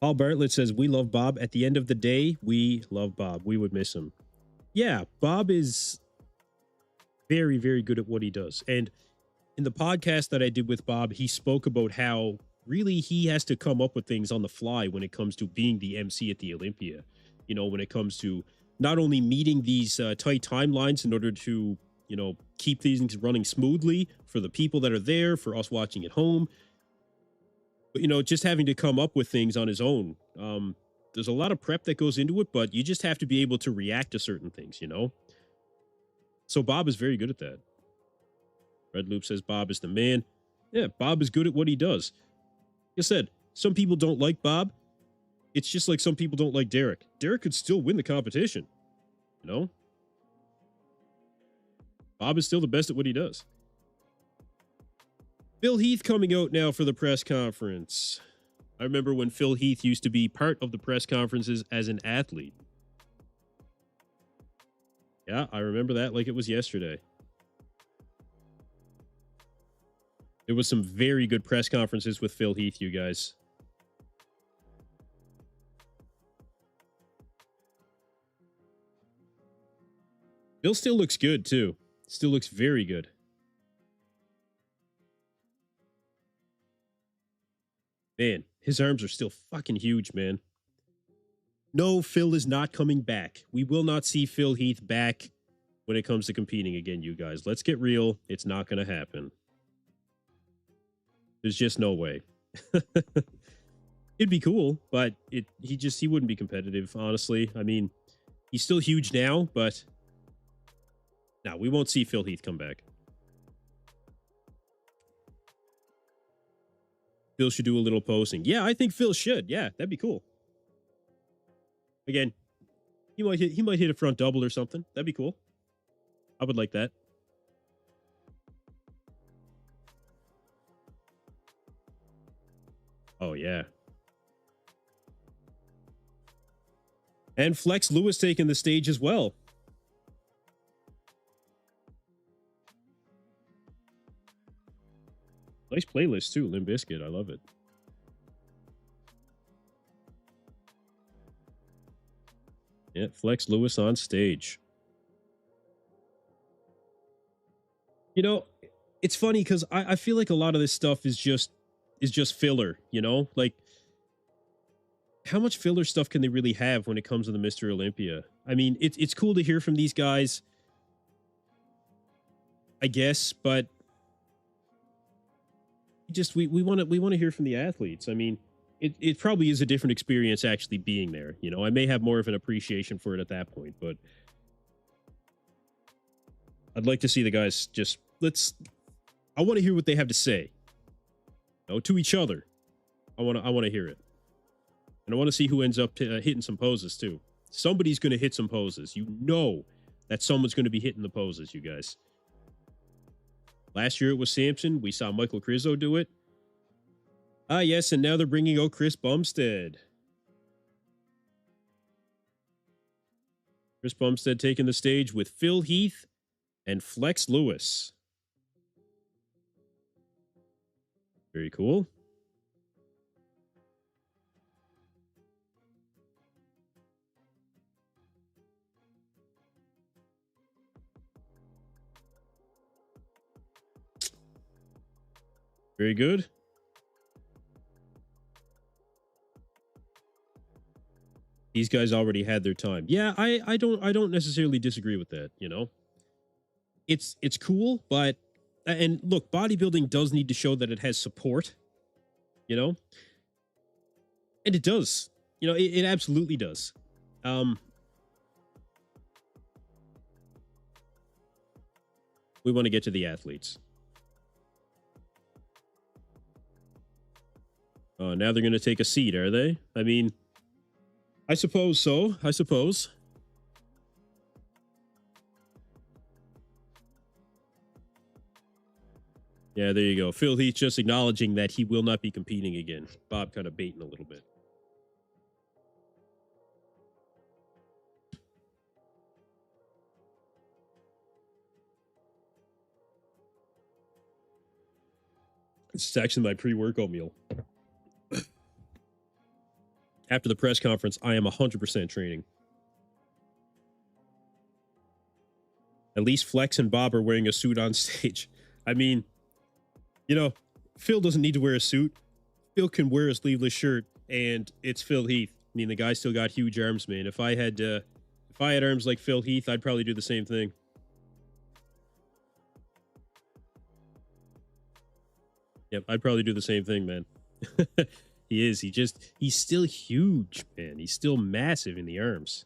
Paul Bartlett says, we love Bob. At the end of the day, we love Bob. We would miss him. Yeah, Bob is very, very good at what he does. And in the podcast that I did with Bob, he spoke about how really he has to come up with things on the fly when it comes to being the MC at the Olympia. You know, when it comes to not only meeting these tight timelines in order to, you know, keep things running smoothly for the people that are there, for us watching at home, but, you know, just having to come up with things on his own. There's a lot of prep that goes into it, but you just have to be able to react to certain things, you know? So Bob is very good at that. Red Loop says Bob is the man. Yeah, Bob is good at what he does. Like I said, some people don't like Bob. It's just like some people don't like Derek. Derek could still win the competition, you know? Bob is still the best at what he does. Phil Heath coming out now for the press conference. I remember when Phil Heath used to be part of the press conferences as an athlete. Yeah, I remember that like it was yesterday. There was some very good press conferences with Phil Heath, you guys. Phil still looks good, too. Still looks very good. Man, his arms are still fucking huge, man. No, Phil is not coming back. We will not see Phil Heath back when it comes to competing again, you guys. Let's get real. It's not going to happen. There's just no way. It'd be cool, but he wouldn't be competitive, honestly. I mean, he's still huge now, but no, we won't see Phil Heath come back. Phil should do a little posing. Yeah, I think Phil should. Yeah, that'd be cool. Again, he might hit a front double or something. That'd be cool. I would like that. Oh, yeah. And Flex Lewis taking the stage as well. Nice playlist, too. Limp Bizkit. I love it. Yeah, Flex Lewis on stage. You know, it's funny because I feel like a lot of this stuff is just filler, you know? Like, how much filler stuff can they really have when it comes to the Mr. Olympia? I mean, it's cool to hear from these guys, I guess, but just we want to hear from the athletes. I mean, it probably is a different experience actually being there. You know, I may have more of an appreciation for it at that point, but I'd like to see the guys just I want to hear what they have to say. You know, to each other. I want to hear it. And I want to see who ends up hitting some poses too. Somebody's going to hit some poses. You know that someone's going to be hitting the poses, you guys. Last year it was Samson. We saw Michael Krizo do it. Ah, yes, and now they're bringing out Chris Bumstead. Chris Bumstead taking the stage with Phil Heath and Flex Lewis. Very cool. Very good. These guys already had their time. Yeah, I don't necessarily disagree with that, you know. It's cool, but and look, bodybuilding does need to show that it has support, you know? And it does. You know, it absolutely does. We want to get to the athletes. Now they're going to take a seat, are they? I mean, I suppose so. I suppose. Yeah, there you go. Phil Heath just acknowledging that he will not be competing again. Bob kind of baiting a little bit. This is actually my pre-workout meal. After the press conference, I am 100% training. At least Flex and Bob are wearing a suit on stage. I mean, you know, Phil doesn't need to wear a suit. Phil can wear a sleeveless shirt, and it's Phil Heath. I mean, the guy still got huge arms, man. If I had arms like Phil Heath, I'd probably do the same thing. Yep, I'd probably do the same thing, man. He is. He's still huge, man. He's still massive in the arms.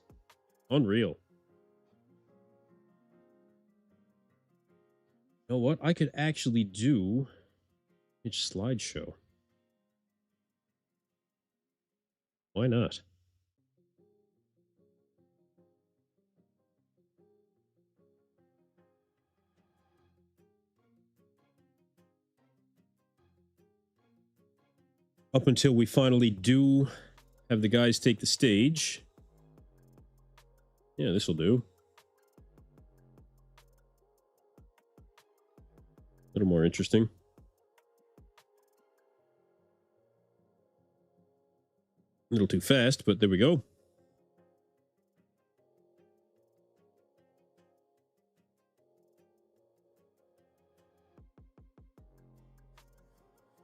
Unreal. You know what? I could actually do a slideshow. Why not? Up until we finally do have the guys take the stage. Yeah, this will do. A little more interesting. A little too fast, but there we go.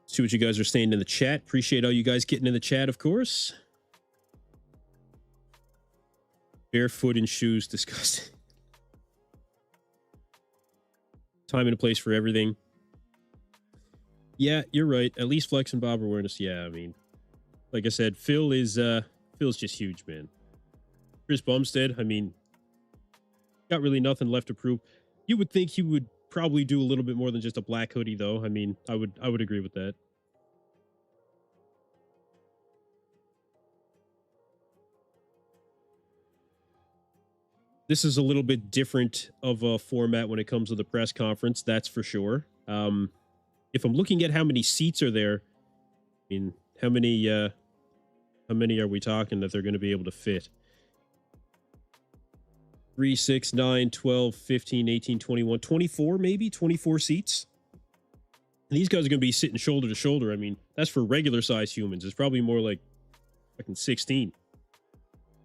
See what you guys are saying in the chat. Appreciate all you guys getting in the chat, of course. Barefoot in shoes, disgusting. Time and a place for everything. Yeah, you're right. At least Flex and Bob are wearing us. Yeah, I mean, like I said, Phil's just huge, man. Chris Bumstead, I mean, got really nothing left to prove. You would think he would probably do a little bit more than just a black hoodie, though. I mean, I would agree with that. This is a little bit different of a format when it comes to the press conference, that's for sure. If I'm looking at how many seats are there, I mean, how many are we talking that they're going to be able to fit? 3, 6, 9, 12, 15, 18, 21, 24, maybe 24 seats. And these guys are going to be sitting shoulder to shoulder. I mean, that's for regular size humans. It's probably more like fucking 16,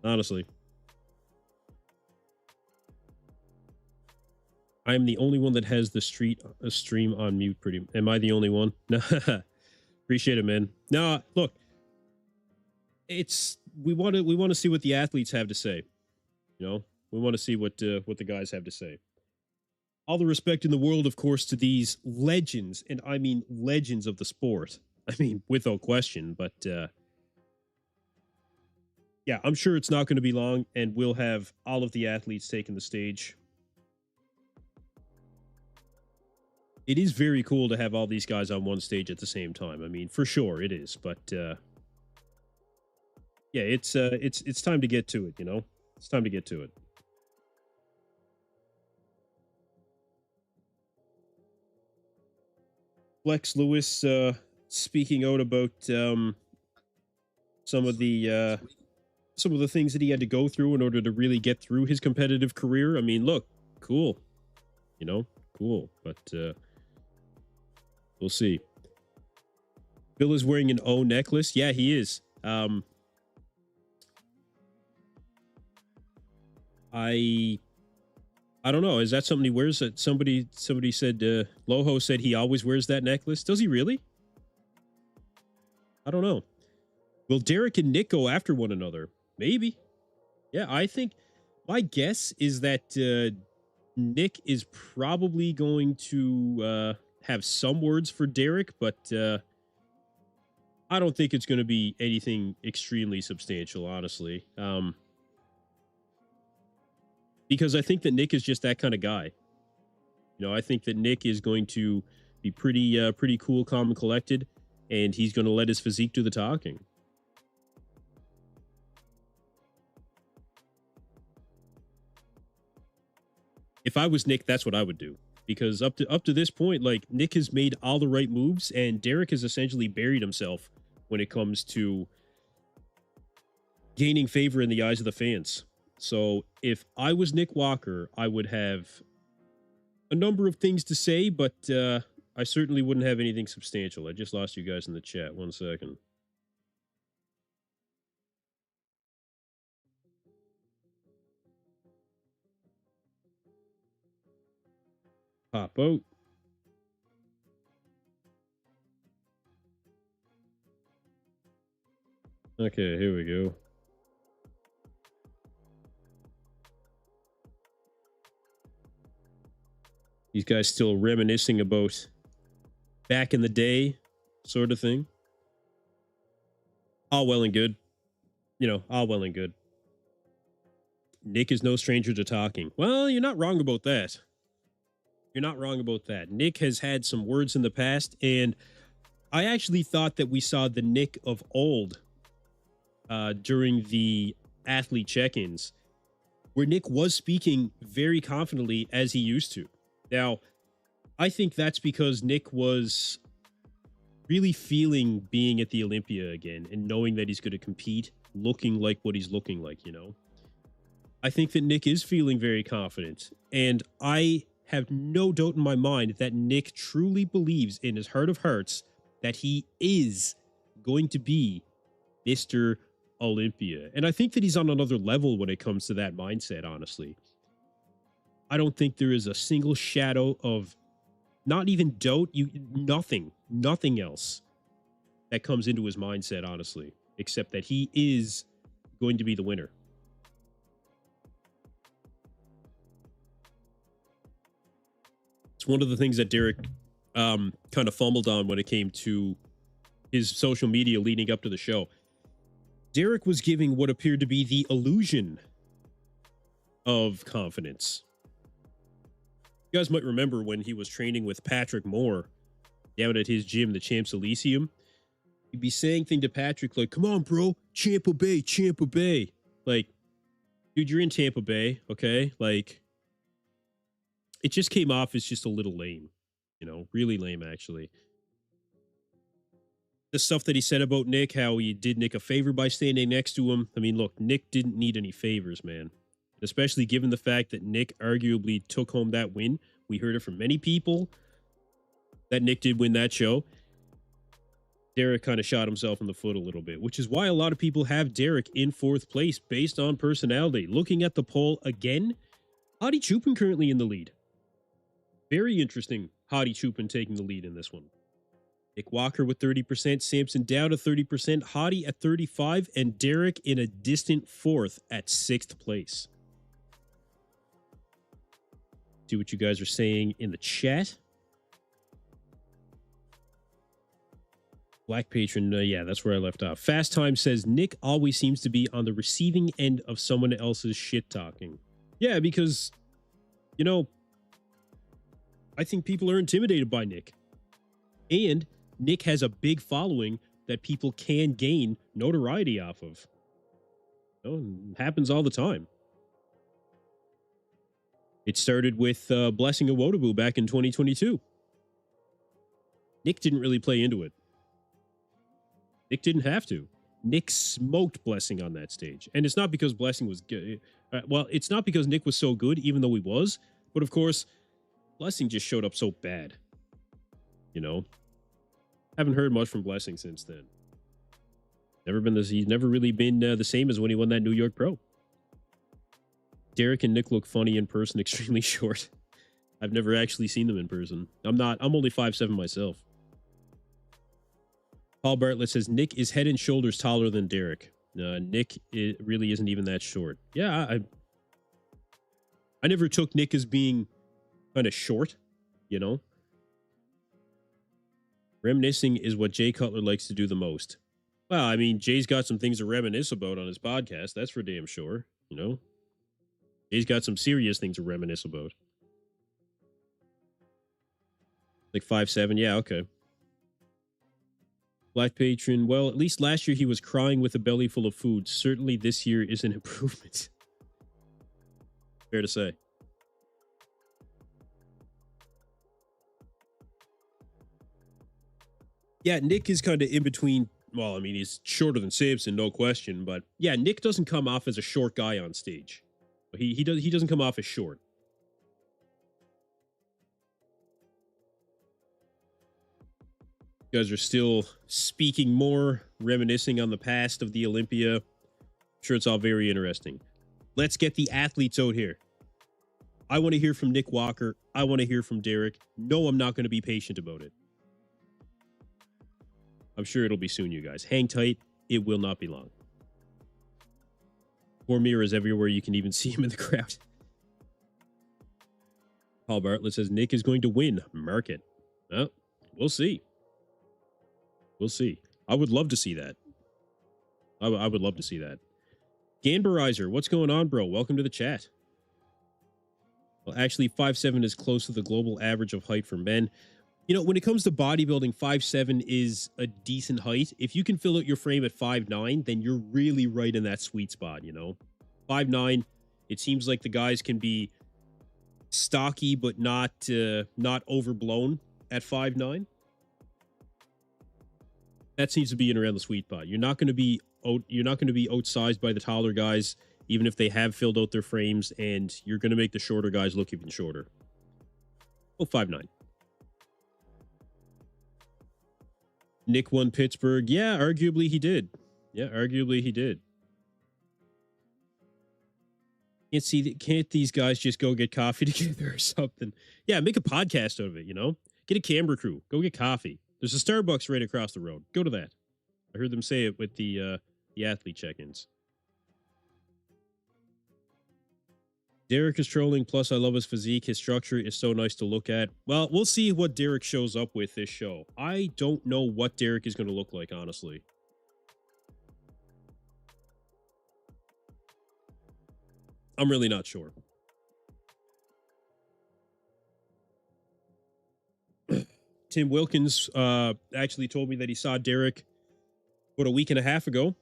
honestly. I'm the only one that has the stream on mute. Am I the only one? Appreciate it, man. No, look, we want to see what the athletes have to say. You know, we want to see what the guys have to say. All the respect in the world, of course, to these legends, and I mean legends of the sport. I mean, without question, but yeah, I'm sure it's not going to be long, and we'll have all of the athletes taking the stage. It is very cool to have all these guys on one stage at the same time. I mean, for sure it is, but yeah, it's time to get to it, you know? It's time to get to it. Flex Lewis speaking out about some of the things that he had to go through in order to really get through his competitive career. I mean, look, cool. You know, cool, but we'll see. Bill is wearing an O necklace. Yeah, he is. I don't know. Is that something he wears? Somebody said, Loho said he always wears that necklace. Does he really? I don't know. Will Derek and Nick go after one another? Maybe. Yeah, I think my guess is that Nick is probably going to have some words for Derek, but I don't think it's going to be anything extremely substantial, honestly. Because I think that Nick is just that kind of guy. You know, I think that Nick is going to be pretty cool, calm, and collected, and he's going to let his physique do the talking. If I was Nick, that's what I would do. Because up to this point, like, Nick has made all the right moves, and Derek has essentially buried himself when it comes to gaining favor in the eyes of the fans. So if I was Nick Walker, I would have a number of things to say, but I certainly wouldn't have anything substantial. I just lost you guys in the chat. 1 second. Pop out. Okay, here we go. These guys still reminiscing about back in the day, sort of thing. All well and good. You know, all well and good. Nick is no stranger to talking. Well, you're not wrong about that. You're not wrong about that. Nick has had some words in the past, and I actually thought that we saw the Nick of old during the athlete check-ins, where Nick was speaking very confidently as he used to. Now, I think that's because Nick was really feeling being at the Olympia again and knowing that he's going to compete, looking like what he's looking like, you know? I think that Nick is feeling very confident, and I have no doubt in my mind that Nick truly believes in his heart of hearts that he is going to be Mr. Olympia. And I think that he's on another level when it comes to that mindset, honestly. I don't think there is a single shadow of not even doubt, nothing else that comes into his mindset, honestly, except that he is going to be the winner. It's one of the things that Derek kind of fumbled on when it came to his social media leading up to the show. Derek was giving what appeared to be the illusion of confidence. You guys might remember when he was training with Patrick Moore down at his gym, the Champs Elysium. He'd be saying things to Patrick like, "Come on, bro, Champa Bay, Champa Bay." Like, dude, you're in Tampa Bay, okay? Like, it just came off as just a little lame, you know, really lame, actually. The stuff that he said about Nick, how he did Nick a favor by standing next to him. I mean, look, Nick didn't need any favors, man. Especially given the fact that Nick arguably took home that win. We heard it from many people that Nick did win that show. Derek kind of shot himself in the foot a little bit, which is why a lot of people have Derek in fourth place based on personality. Looking at the poll again, Hadi Chupin currently in the lead. Very interesting, Hadi Chupin taking the lead in this one. Nick Walker with 30%, Samson Dauda 30%, Hadi at 35%, and Derek in a distant fourth at 6th place. See what you guys are saying in the chat. Black Patron, yeah, that's where I left off. Fast Time says, Nick always seems to be on the receiving end of someone else's shit talking. Yeah, because, you know, I think people are intimidated by Nick. And Nick has a big following that people can gain notoriety off of. You know, it happens all the time. It started with Blessing Awodibu back in 2022. Nick didn't really play into it. Nick didn't have to. Nick smoked Blessing on that stage. And it's not because Blessing was good. Well, it's not because Nick was so good, even though he was. But of course, Blessing just showed up so bad. You know? Haven't heard much from Blessing since then. He's never really been the same as when he won that New York Pro. Derek and Nick look funny in person, extremely short. I've never actually seen them in person. I'm only 5'7" myself. Paul Bartlett says, Nick is head and shoulders taller than Derek. Nick really isn't even that short. Yeah, I never took Nick as being kind of short, you know? Reminiscing is what Jay Cutler likes to do the most. Well, I mean, Jay's got some things to reminisce about on his podcast. That's for damn sure, you know? Jay's got some serious things to reminisce about. Like 5'7", yeah, okay. Black Patron, well, at least last year he was crying with a belly full of food. Certainly this year is an improvement. Fair to say. Yeah, Nick is kind of in between. Well, I mean, he's shorter than Samson, no question. But yeah, Nick doesn't come off as a short guy on stage. He doesn't come off as short. You guys are still speaking more, reminiscing on the past of the Olympia. I'm sure it's all very interesting. Let's get the athletes out here. I want to hear from Nick Walker. I want to hear from Derek. No, I'm not going to be patient about it. I'm sure it'll be soon, you guys. Hang tight. It will not be long. Four mirrors everywhere. You can even see him in the crowd. Paul Bartlett says Nick is going to win. Mark it. Well, we'll see. We'll see. I would love to see that. I would love to see that. Ganberizer, what's going on, bro? Welcome to the chat. Well, actually, 5'7" is close to the global average of height for men. You know, when it comes to bodybuilding, 5'7" is a decent height. If you can fill out your frame at 5'9", then you're really right in that sweet spot, you know? 5'9", it seems like the guys can be stocky, but not overblown at 5'9". That seems to be in around the sweet spot. You're not going to be outsized by the taller guys, even if they have filled out their frames, and you're going to make the shorter guys look even shorter. Oh, 5'9". Nick won Pittsburgh. Yeah, arguably he did. Can't these guys just go get coffee together or something? Yeah, make a podcast out of it, you know? Get a camera crew. Go get coffee. There's a Starbucks right across the road. Go to that. I heard them say it with the athlete check-ins. Derek is trolling, plus I love his physique. His structure is so nice to look at. Well, we'll see what Derek shows up with this show. I don't know what Derek is going to look like, honestly. I'm really not sure. Tim Wilkins actually told me that he saw Derek about a week and a half ago.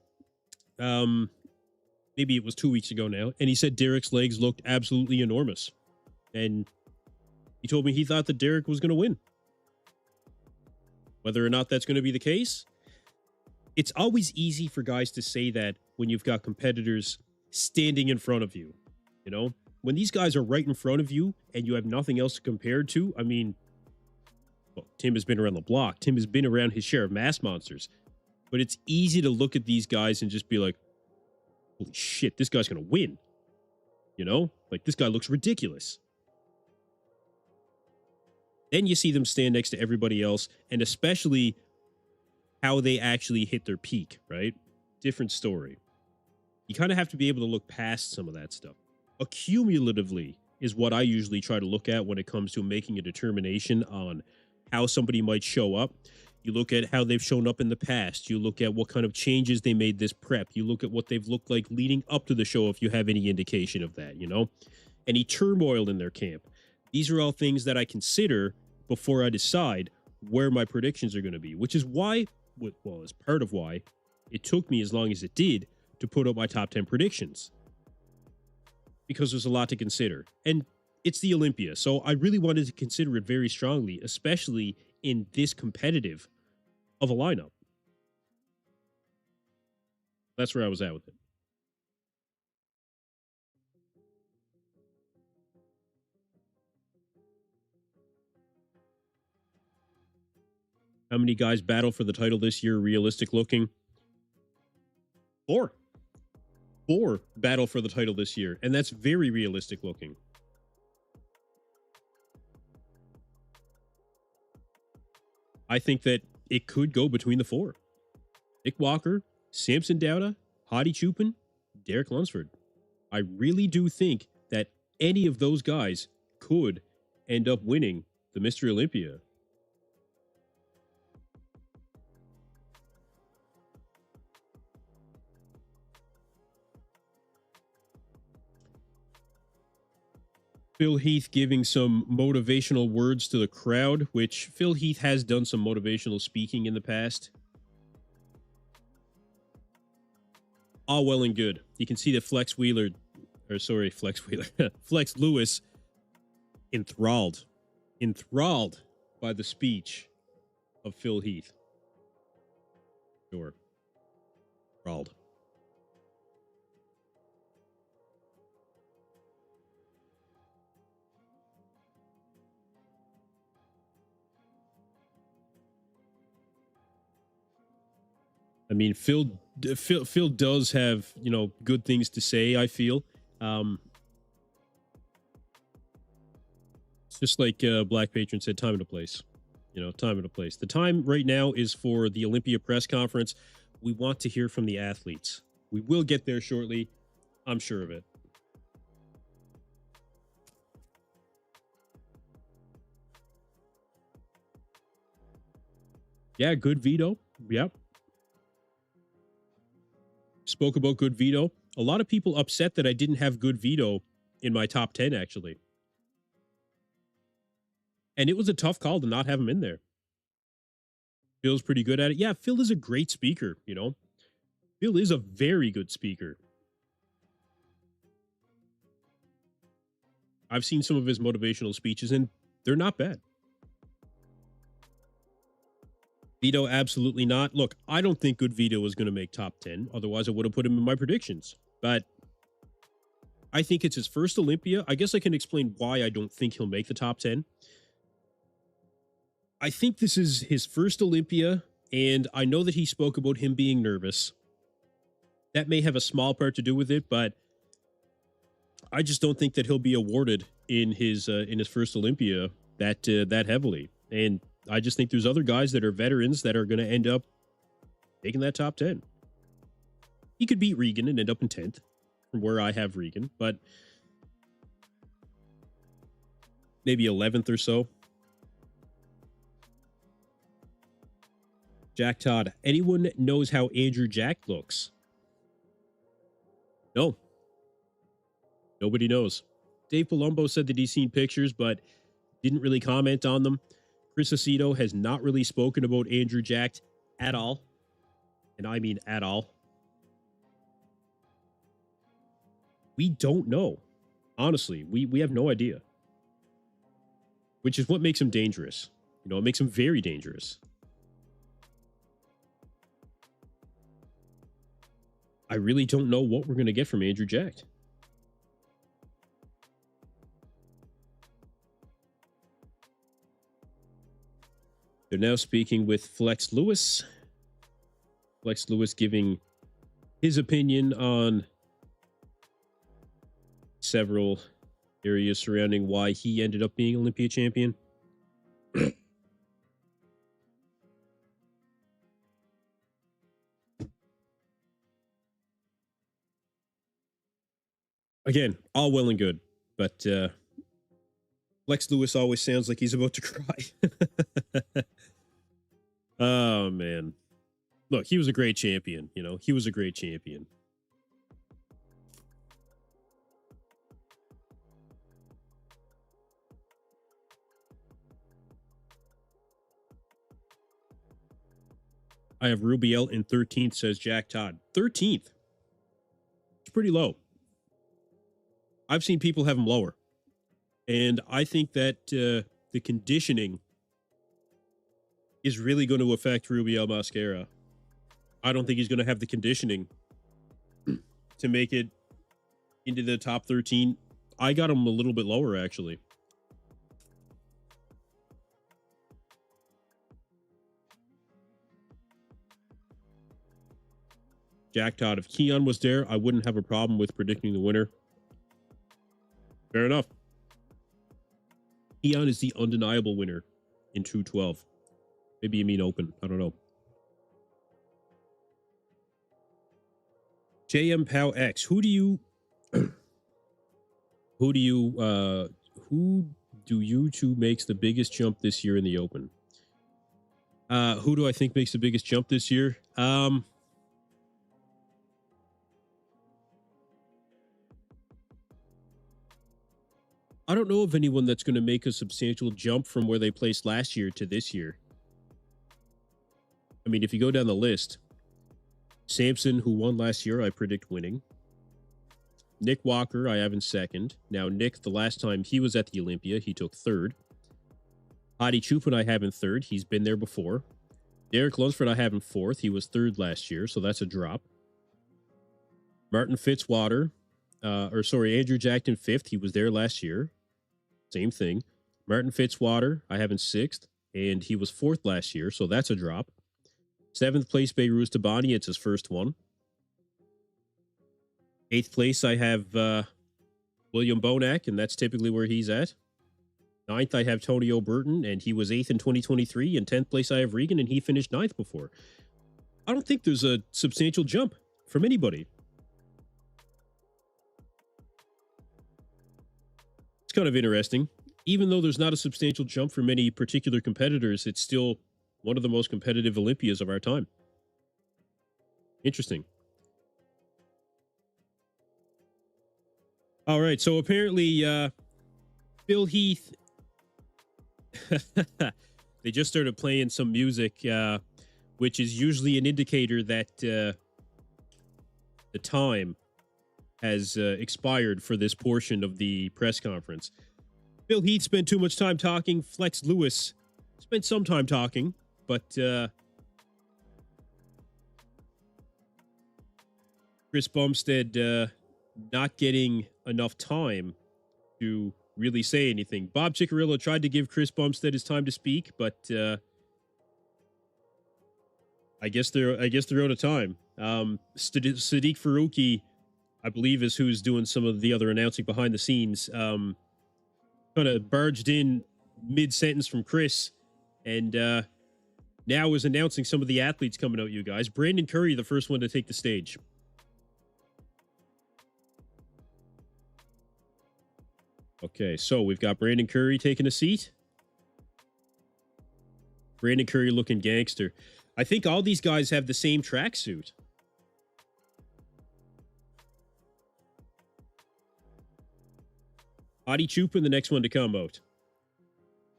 Maybe it was 2 weeks ago now. And he said Derek's legs looked absolutely enormous. And he told me he thought that Derek was going to win. Whether or not that's going to be the case, it's always easy for guys to say that when you've got competitors standing in front of you. You know, when these guys are right in front of you and you have nothing else to compare to, I mean, well, Tim has been around the block. Tim has been around his share of mass monsters. But it's easy to look at these guys and just be like, holy shit, this guy's going to win. You know, like this guy looks ridiculous. Then you see them stand next to everybody else, and especially how they actually hit their peak, right? Different story. You kind of have to be able to look past some of that stuff. Accumulatively is what I usually try to look at when it comes to making a determination on how somebody might show up. You look at how they've shown up in the past. You look at what kind of changes they made this prep. You look at what they've looked like leading up to the show, if you have any indication of that, you know? Any turmoil in their camp. These are all things that I consider before I decide where my predictions are going to be, which is why, well, is part of why it took me as long as it did to put up my top 10 predictions. Because there's a lot to consider. And it's the Olympia, so I really wanted to consider it very strongly, especially in this competitive of a lineup. That's where I was at with it. How many guys battle for the title this year, realistic looking? 4 battle for the title this year, and that's very realistic looking. I think that it could go between the 4. Nick Walker, Samson Dauda, Hadi Chupin, Derek Lunsford. I really do think that any of those guys could end up winning the Mr. Olympia. Phil Heath giving some motivational words to the crowd, which Phil Heath has done some motivational speaking in the past. All well and good. You can see that Flex Lewis enthralled by the speech of Phil Heath. Sure. Enthralled. I mean, Phil does have, you know, good things to say, I feel. Just like Black Patron said, time and a place. You know, time and a place. The time right now is for the Olympia press conference. We want to hear from the athletes. We will get there shortly. I'm sure of it. Yeah, good veto. Yep. Spoke about good veto. A lot of people upset that I didn't have good veto in my top 10, actually. And it was a tough call to not have him in there. Phil's pretty good at it. Yeah, Phil is a great speaker, you know. Phil is a very good speaker. I've seen some of his motivational speeches, and they're not bad. Vito, absolutely not. Look, I don't think good Vito is going to make top 10. Otherwise, I would have put him in my predictions. But I think it's his first Olympia. I guess I can explain why I don't think he'll make the top 10. I think this is his first Olympia, and I know that he spoke about him being nervous. That may have a small part to do with it, but I just don't think that he'll be awarded in his first Olympia that heavily. And I just think there's other guys that are veterans that are going to end up making that top 10. He could beat Regan and end up in 10th from where I have Regan, but maybe 11th or so. Jack Todd. Anyone knows how Andrew Jack looks? No. Nobody knows. Dave Palumbo said that he's seen pictures, but didn't really comment on them. Chris Aceto has not really spoken about Andrew Jack at all. And I mean at all. We don't know. Honestly, we have no idea. Which is what makes him dangerous. You know, it makes him very dangerous. I really don't know what we're going to get from Andrew Jack. They're now speaking with Flex Lewis. Flex Lewis giving his opinion on several areas surrounding why he ended up being Olympia champion. Again, all well and good, but Flex Lewis always sounds like he's about to cry. Oh, man. Look, he was a great champion, you know. He was a great champion. I have Rubiel in 13th, says Jack Todd. 13th. It's pretty low. I've seen people have him lower. And I think that the conditioning is really going to affect Rubiel Mascara. I don't think he's going to have the conditioning to make it into the top 13. I got him a little bit lower, actually. Jack Todd, if Keon was there, I wouldn't have a problem with predicting the winner. Fair enough. Keon is the undeniable winner in 212. Maybe you mean open. I don't know. JM Pow X. Who do you two makes the biggest jump this year in the open? Who do I think makes the biggest jump this year? I don't know of anyone that's going to make a substantial jump from where they placed last year to this year. I mean, if you go down the list, Samson, who won last year, I predict winning. Nick Walker, I have in second. Now, Nick, the last time he was at the Olympia, he took third. Hadi Chupin, I have in third. He's been there before. Derek Lunsford, I have in fourth. He was third last year, so that's a drop. Martin Fitzwater, Andrew Jackson, fifth. He was there last year. Same thing. Martin Fitzwater, I have in sixth, and he was fourth last year, so that's a drop. Seventh place, Beirut Tabani. It's his first one. Eighth place, I have William Bonac, and that's typically where he's at. Ninth, I have Tony O'Burton, and he was 8th in 2023. In 10th place, I have Regan, and he finished 9th before. I don't think there's a substantial jump from anybody. It's kind of interesting. Even though there's not a substantial jump from any particular competitors, it's still one of the most competitive Olympias of our time. Interesting. All right, so apparently Phil Heath, they just started playing some music, which is usually an indicator that the time has expired for this portion of the press conference. Phil Heath spent too much time talking. Flex Lewis spent some time talking, but Chris Bumstead not getting enough time to really say anything. Bob Ciccarello tried to give Chris Bumstead his time to speak, but I guess they're out of time. Sadiq Faruqi, I believe, is who's doing some of the other announcing behind the scenes. Kind of barged in mid-sentence from Chris, and now is announcing some of the athletes coming out, you guys. Brandon Curry, the first one to take the stage. Okay, so we've got Brandon Curry taking a seat. Brandon Curry looking gangster. I think all these guys have the same tracksuit. Adi Chupin, the next one to come out.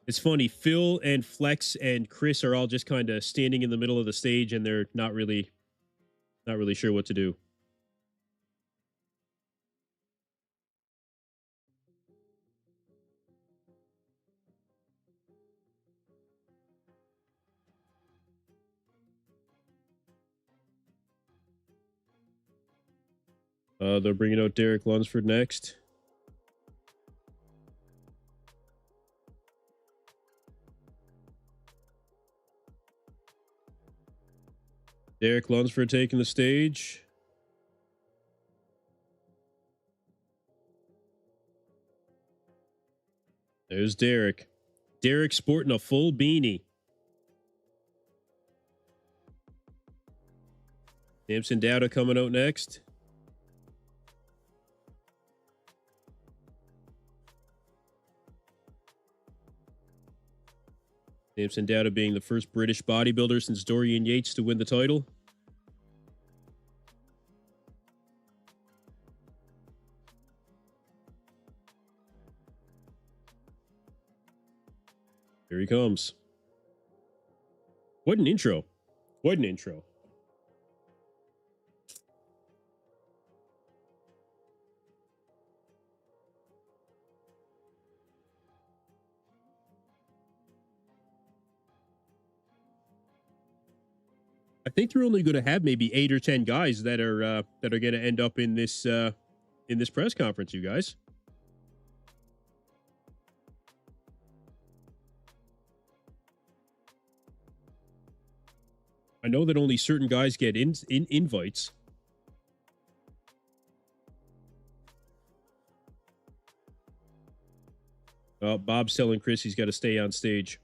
It's funny, Phil and Flex and Chris are all just kind of standing in the middle of the stage, and they're not really sure what to do. They're bringing out Derek Lunsford next. Derek Lunsford taking the stage. There's Derek. Derek sporting a full beanie. Samson Dauda coming out next. Samson Dauda being the first British bodybuilder since Dorian Yates to win the title. Here he comes. What an intro. What an intro. I think they're only going to have maybe 8 or 10 guys that are going to end up in this press conference, you guys. I know that only certain guys get invites. Bob's telling Chris he's got to stay on stage.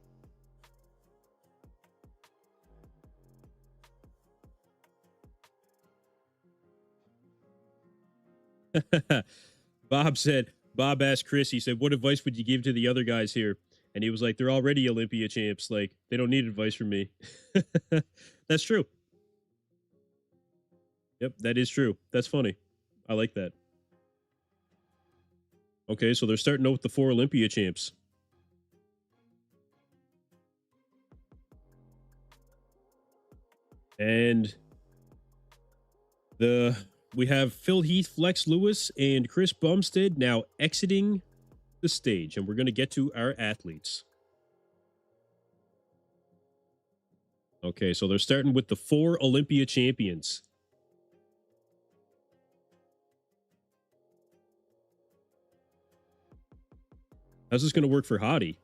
Bob asked Chris, he said, what advice would you give to the other guys here? And he was like, they're already Olympia champs. Like, they don't need advice from me. That's true. Yep, that is true. That's funny. I like that. Okay, so they're starting out with the 4 Olympia champs. And we have Phil Heath, Flex Lewis, and Chris Bumstead now exiting the stage, and we're going to get to our athletes. Okay, so they're starting with the 4 Olympia champions. How's this going to work for Hadi?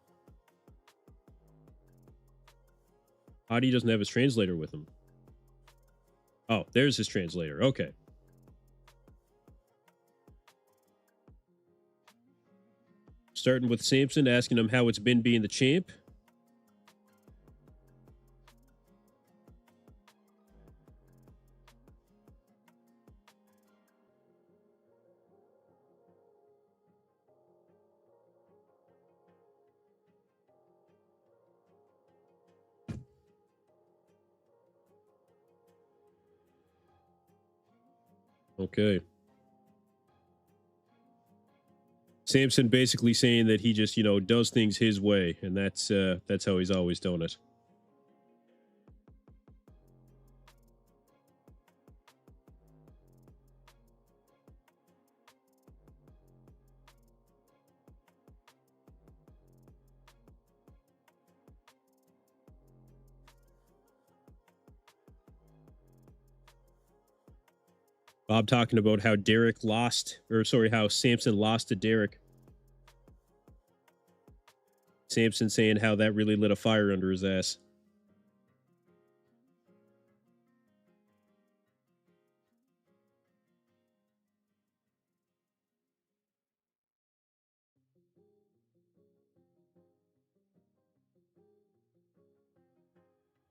Hadi doesn't have his translator with him. Oh, there's his translator. Okay. Starting with Samson, asking him how it's been being the champ. Okay. Samson basically saying that he just, does things his way, and that's how he's always done it. Bob talking about how how Samson lost to Derek. Samson saying how that really lit a fire under his ass.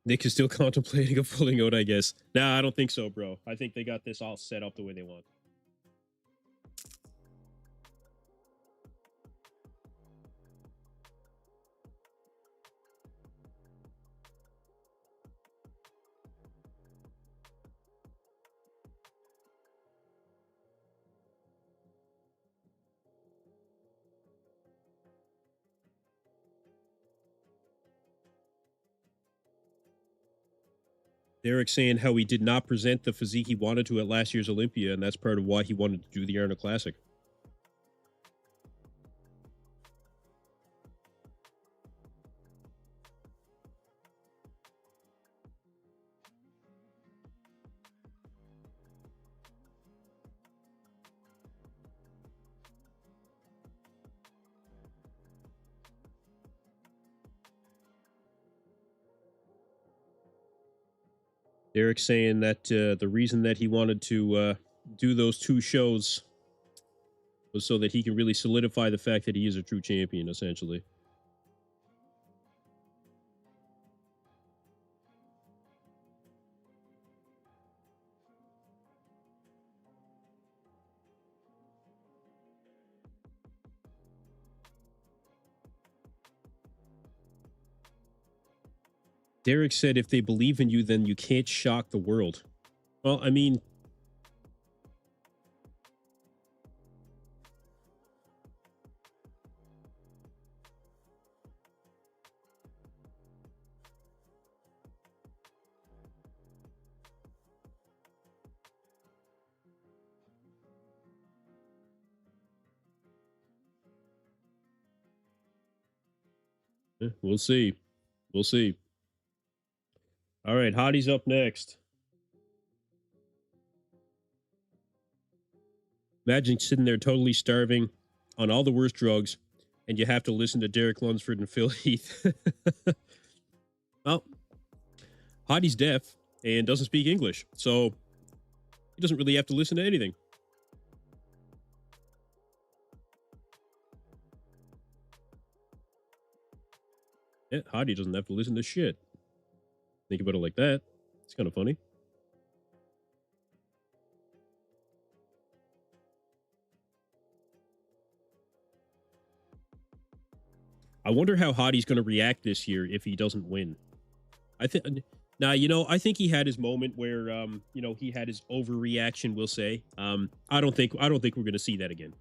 Nick is still contemplating a pulling out, I guess. Nah, I don't think so, bro. I think they got this all set up the way they want. Derek saying how he did not present the physique he wanted to at last year's Olympia, and that's part of why he wanted to do the Arnold Classic. Derek saying that the reason that he wanted to do those 2 shows was so that he can really solidify the fact that he is a true champion, essentially. Derek said if they believe in you, then you can't shock the world. Well, I mean, we'll see. We'll see. All right, Hottie's up next. Imagine sitting there totally starving on all the worst drugs, and you have to listen to Derek Lunsford and Phil Heath. Well, Hottie's deaf and doesn't speak English, so he doesn't really have to listen to anything. Yeah, Hottie doesn't have to listen to shit. Think about it like that. It's kind of funny. I wonder how Hottie's going to react this year if he doesn't win. I think now, I think he had his moment where he had his overreaction, we'll say. I don't think we're going to see that again.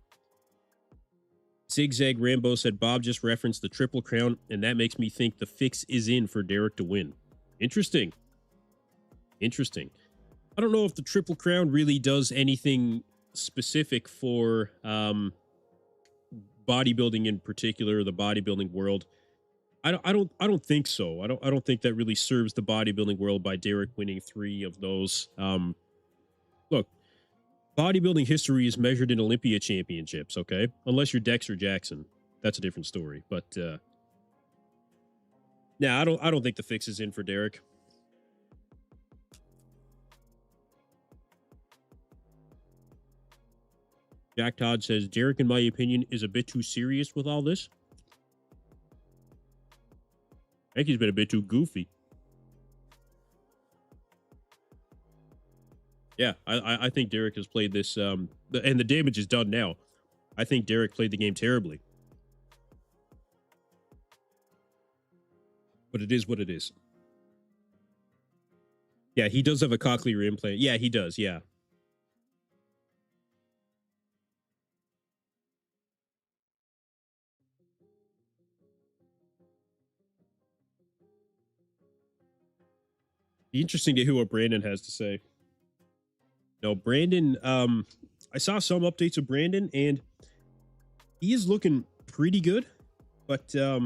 Zigzag Rambo said Bob just referenced the Triple Crown, and that makes me think the fix is in for Derek to win. Interesting. I don't know if the Triple Crown really does anything specific for bodybuilding in particular, or the bodybuilding world. I don't think so. I don't think that really serves the bodybuilding world by Derek winning 3 of those. Look, bodybuilding history is measured in Olympia championships, okay? Unless you're Dexter Jackson. That's a different story. But I don't think the fix is in for Derek. Jack Todd says, Derek, in my opinion, is a bit too serious with all this. I think he's been a bit too goofy. Yeah, I think Derek has played this, and the damage is done now. I think Derek played the game terribly. But it is what it is. Yeah, he does have a cochlear implant. Yeah, he does. Yeah. Be interesting to hear what Brandon has to say. No, Brandon, I saw some updates of Brandon, and he is looking pretty good, but I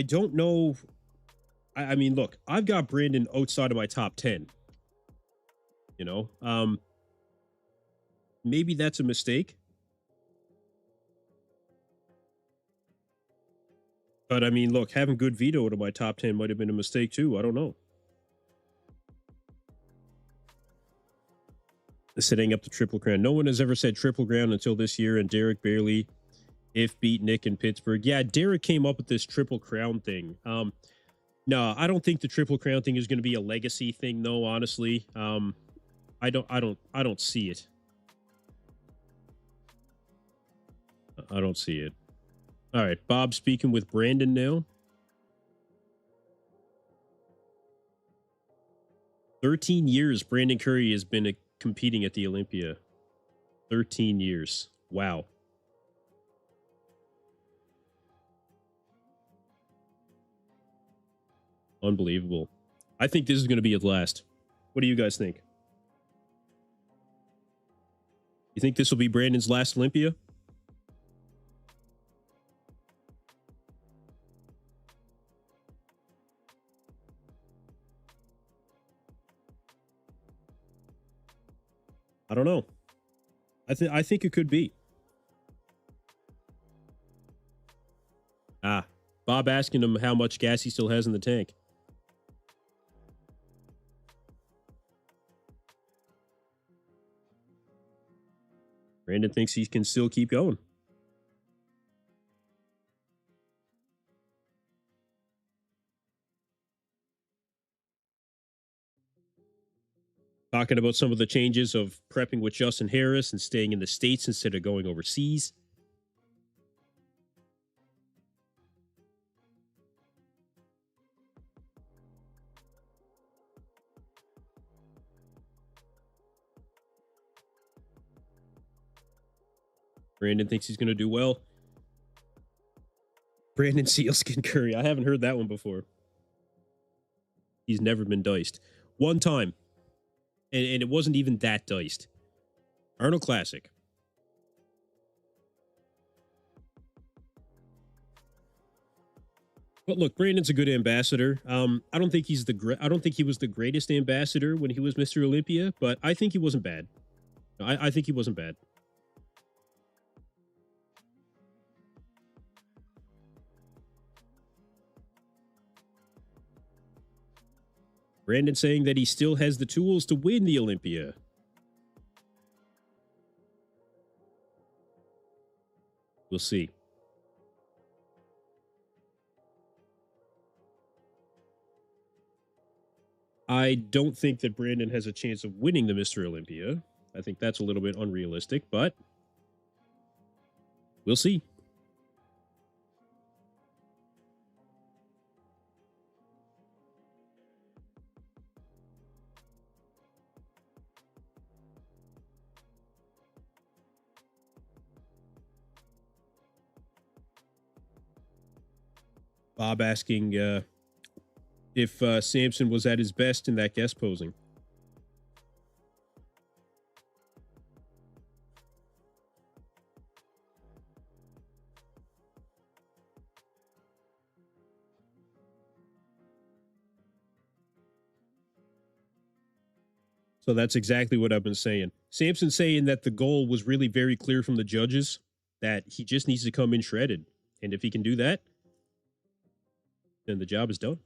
don't know. I mean, look, I've got Brandon outside of my top 10. You know, maybe that's a mistake. But I mean, look, having good veto to my top 10 might have been a mistake too. I don't know. Setting up the Triple Crown. No one has ever said Triple Crown until this year, and Derek barely, if beat Nick in Pittsburgh. Yeah, Derek came up with this Triple Crown thing. No, I don't think the Triple Crown thing is going to be a legacy thing, though. Honestly, I don't see it. I don't see it. All right, Bob speaking with Brandon now. 13 years Brandon Curry has been competing at the Olympia. 13 years. Wow. Unbelievable. I think this is going to be his last. What do you guys think? You think this will be Brandon's last Olympia? I don't know. I think it could be. Ah, Bob asking him how much gas he still has in the tank. Brandon thinks he can still keep going. Talking about some of the changes of prepping with Justin Harris and staying in the States instead of going overseas. Brandon thinks he's going to do well. Brandon Sealskin Curry. I haven't heard that one before. He's never been diced. One time. And it wasn't even that diced. Arnold Classic. But look, Brandon's a good ambassador. I don't think I don't think he was the greatest ambassador when he was Mr. Olympia, but I think he wasn't bad. I think he wasn't bad. Brandon saying that he still has the tools to win the Olympia. We'll see. I don't think that Brandon has a chance of winning the Mr. Olympia. I think that's a little bit unrealistic, but we'll see. Bob asking if Samson was at his best in that guest posing. So that's exactly what I've been saying. Samson saying that the goal was really very clear from the judges, that he just needs to come in shredded. And if he can do that, then the job is done.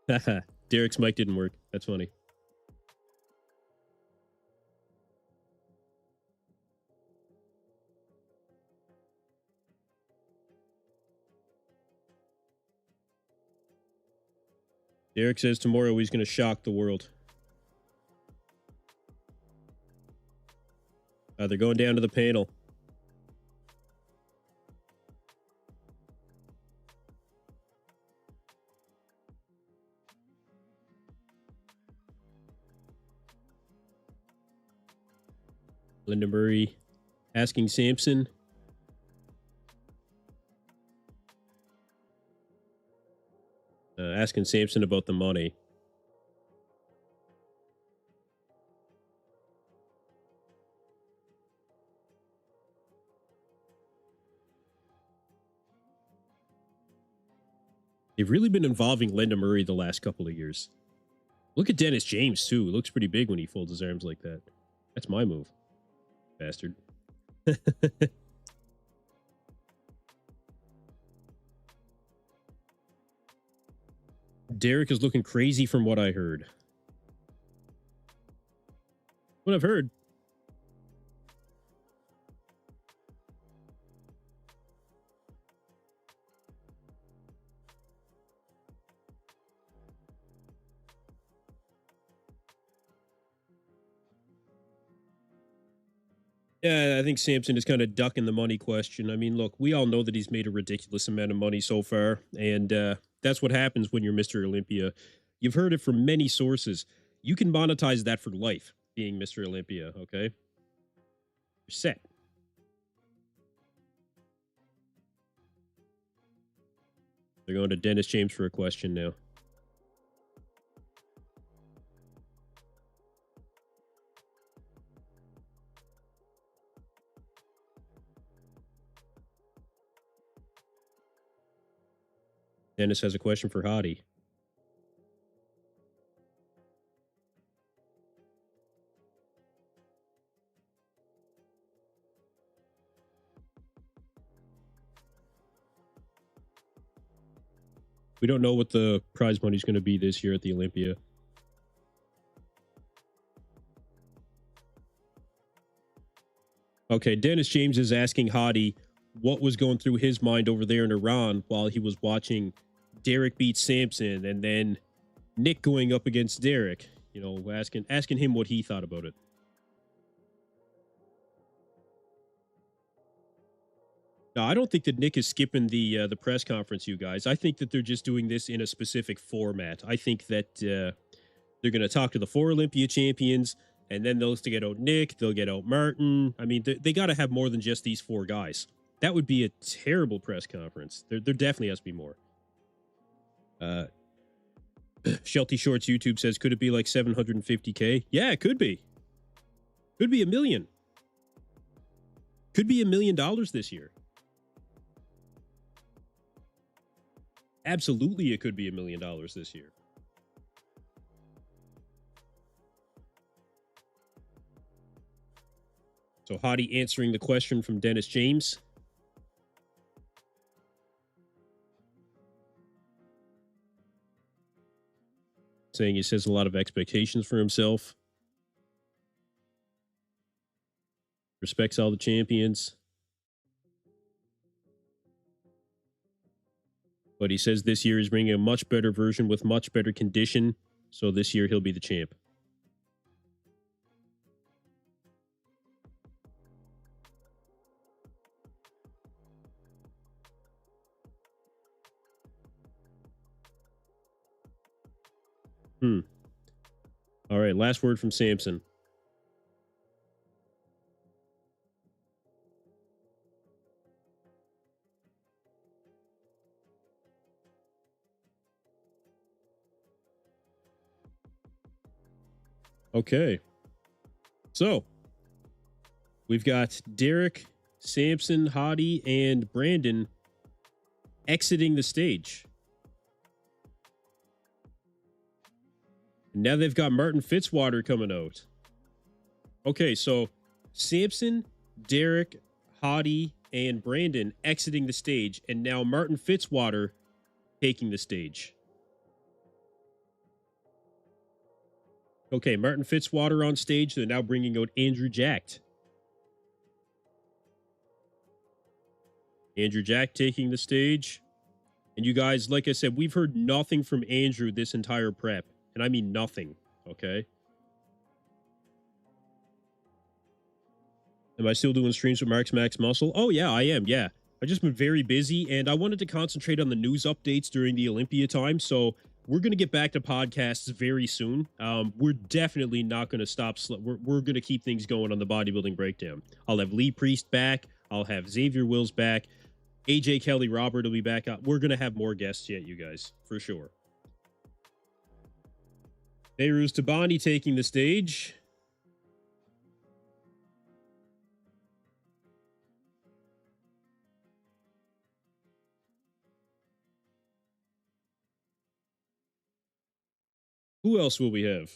Haha. Derek's mic didn't work. That's funny. Derek says tomorrow he's going to shock the world. They're going down to the panel. Linda Murray asking Samson. Asking Samson about the money. They've really been involving Linda Murray the last couple of years. Look at Dennis James, too. Looks pretty big when he folds his arms like that. That's my move. Bastard. Derek is looking crazy from what I heard. What I've heard. Yeah, I think Samson is kind of ducking the money question. I mean, look, we all know that he's made a ridiculous amount of money so far, and that's what happens when you're Mr. Olympia. You've heard it from many sources. You can monetize that for life, being Mr. Olympia, okay? You're set. They're going to Dennis James for a question now. Dennis has a question for Hottie. We don't know what the prize money is going to be this year at the Olympia. Okay, Dennis James is asking Hottie what was going through his mind over there in Iran while he was watching Derek beat Samson and then Nick going up against Derek. You know, asking him what he thought about it. No, I don't think that Nick is skipping the press conference, you guys. I think that they're just doing this in a specific format. I think that they're going to talk to the 4 Olympia champions, and then they'll get out Nick, they'll get out Martin. I mean, they got to have more than just these 4 guys. That would be a terrible press conference. There definitely has to be more. Shelty Shorts YouTube says, could it be like 750K? Yeah, it could be. Could be $1 million. Could be $1 million this year. Absolutely, it could be $1 million this year. So Hottie answering the question from Dennis James. Saying he says a lot of expectations for himself. Respects all the champions. But he says this year he's bringing a much better version with much better condition. So this year he'll be the champ. All right, last word from Samson. Okay. So, we've got Derek, Samson, Hottie, and Brandon exiting the stage. Now they've got Martin Fitzwater coming out. Okay, so Samson, Derek, Hottie, and Brandon exiting the stage, and now Martin Fitzwater taking the stage. Okay, Martin Fitzwater on stage. They're now bringing out Andrew Jack. Andrew Jack taking the stage. And you guys, like I said, we've heard nothing from Andrew this entire prep. And I mean nothing, okay? Am I still doing streams with Mark's Max Muscle? Oh, yeah, I am, yeah. I've just been very busy, and I wanted to concentrate on the news updates during the Olympia time, so we're going to get back to podcasts very soon. We're definitely not going to stop. We're going to keep things going on the bodybuilding breakdown. I'll have Lee Priest back. I'll have Xavier Wills back. AJ Kelly Robert will be back. We're going to have more guests yet, you guys, for sure. Beiruz Tabani taking the stage. Who else will we have?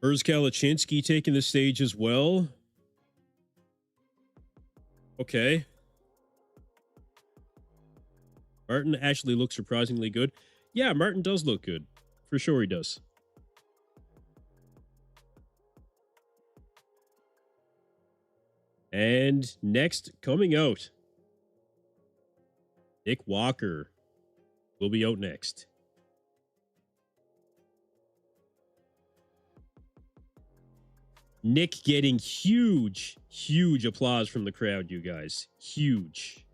Urs Kalachinsky taking the stage as well. Okay. Martin actually looks surprisingly good. Yeah, Martin does look good. For sure he does. And next, coming out, Nick Walker will be out next. Nick getting huge, huge applause from the crowd, you guys. Huge.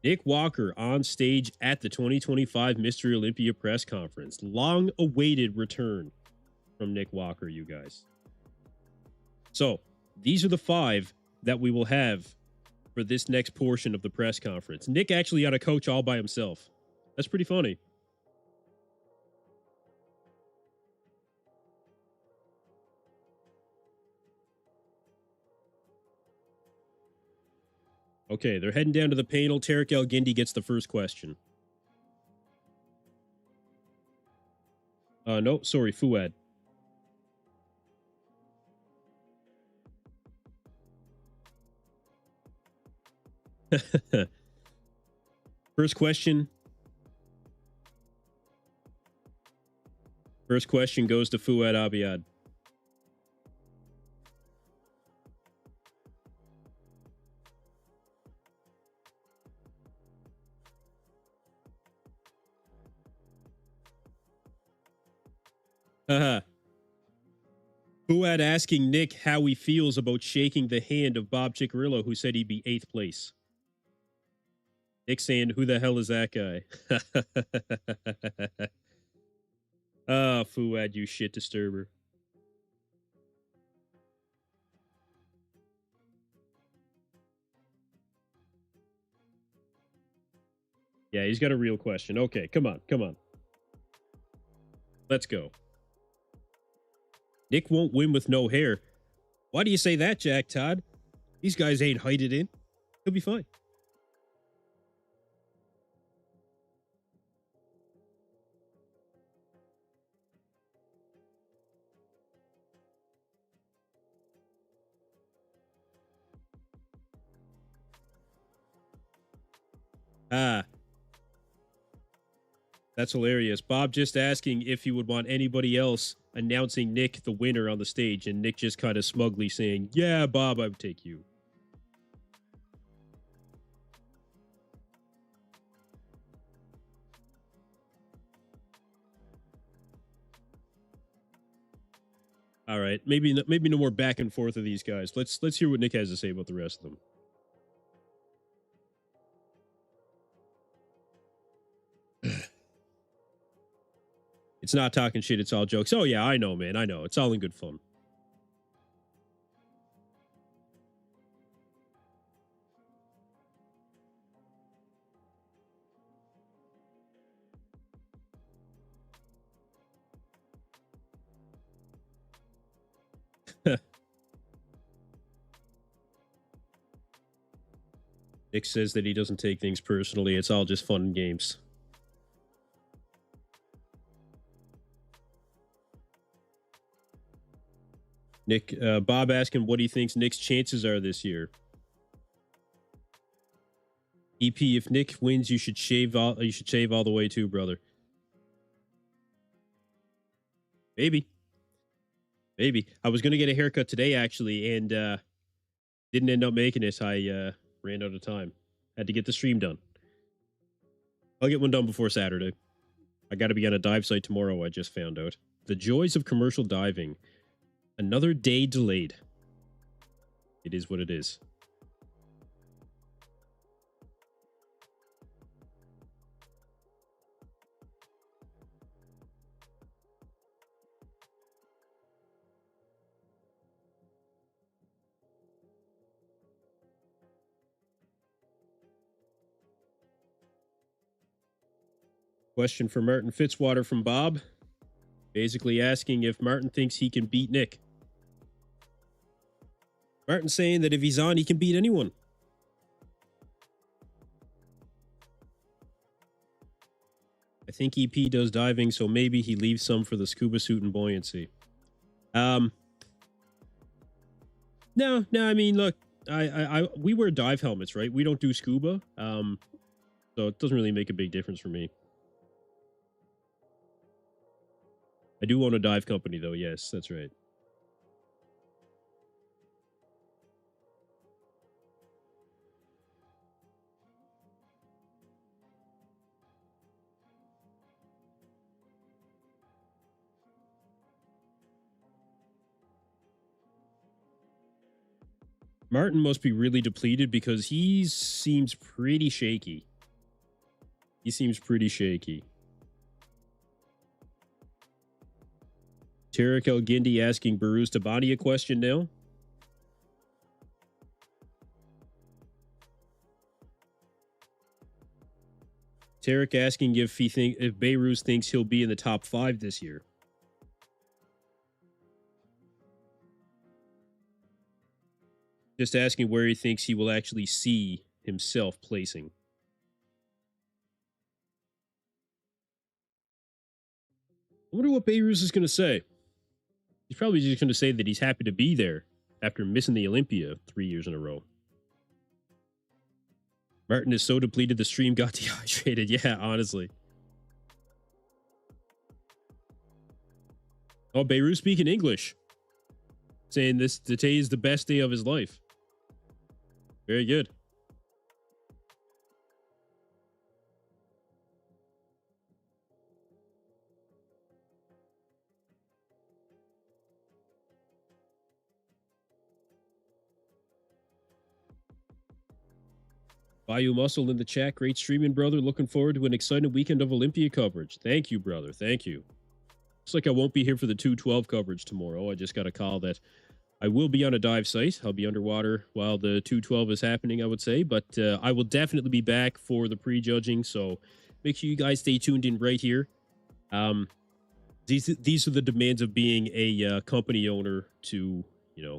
Nick Walker on stage at the 2025 Mr. Olympia press conference. Long awaited return from Nick Walker, you guys. So these are the 5 that we will have for this next portion of the press conference. Nick actually had a coach all by himself. That's pretty funny. Okay, they're heading down to the panel. Tarek El Gindi gets the first question. No, sorry, Fuad. First question. First question goes to Fuad Abiad. Fuad asking Nick how he feels about shaking the hand of Bob Ciccarillo, who said he'd be 8th place. Nick saying, who the hell is that guy? Oh, Fuad, you shit disturber. Yeah, he's got a real question. Okay, come on, come on. Let's go. Nick won't win with no hair. Why do you say that, Jack Todd? These guys ain't heighted in. He'll be fine. That's hilarious. Bob just asking if he would want anybody else announcing Nick the winner on the stage, and Nick just kind of smugly saying, yeah, Bob, I would take you. All right, maybe no more back and forth of these guys. Let's hear what Nick has to say about the rest of them. It's not talking shit. It's all jokes. Oh, yeah, I know, man. I know. It's all in good fun. Nick says that he doesn't take things personally. It's all just fun and games. Nick, Bob asking what he thinks Nick's chances are this year. EP, if Nick wins, you should shave all the way too, brother. Maybe. I was gonna get a haircut today actually, and didn't end up making it. I ran out of time. Had to get the stream done. I'll get one done before Saturday. I got to be on a dive site tomorrow, I just found out. The joys of commercial diving. Another day delayed. It is what it is. Question for Martin Fitzwater from Bob. Basically asking if Martin thinks he can beat Nick. Martin's saying that if he's on, he can beat anyone. I think EP does diving, so maybe he leaves some for the scuba suit and buoyancy. No, I mean, look, we wear dive helmets, right? We don't do scuba. So it doesn't really make a big difference for me. I do own a dive company, though. Yes, that's right. Martin must be really depleted because he seems pretty shaky. Tarek El Gindi asking Baruz Tabani a question now. Tarek asking if Beirut thinks he'll be in the top 5 this year. Just asking where he thinks he will actually see himself placing. I wonder what Beirut is going to say. He's probably just going to say that he's happy to be there after missing the Olympia 3 years in a row. Martin is so depleted the stream got dehydrated. Yeah, honestly. Oh, Beirut speaking English. Saying today is the best day of his life. Very good. Bayou Muscle in the chat. Great streaming, brother. Looking forward to an exciting weekend of Olympia coverage. Thank you, brother. Thank you. Looks like I won't be here for the 212 coverage tomorrow. I just got a call that I will be on a dive site. I'll be underwater while the 212 is happening, I would say. But I will definitely be back for the prejudging. So make sure you guys stay tuned in right here. These are the demands of being a company owner to,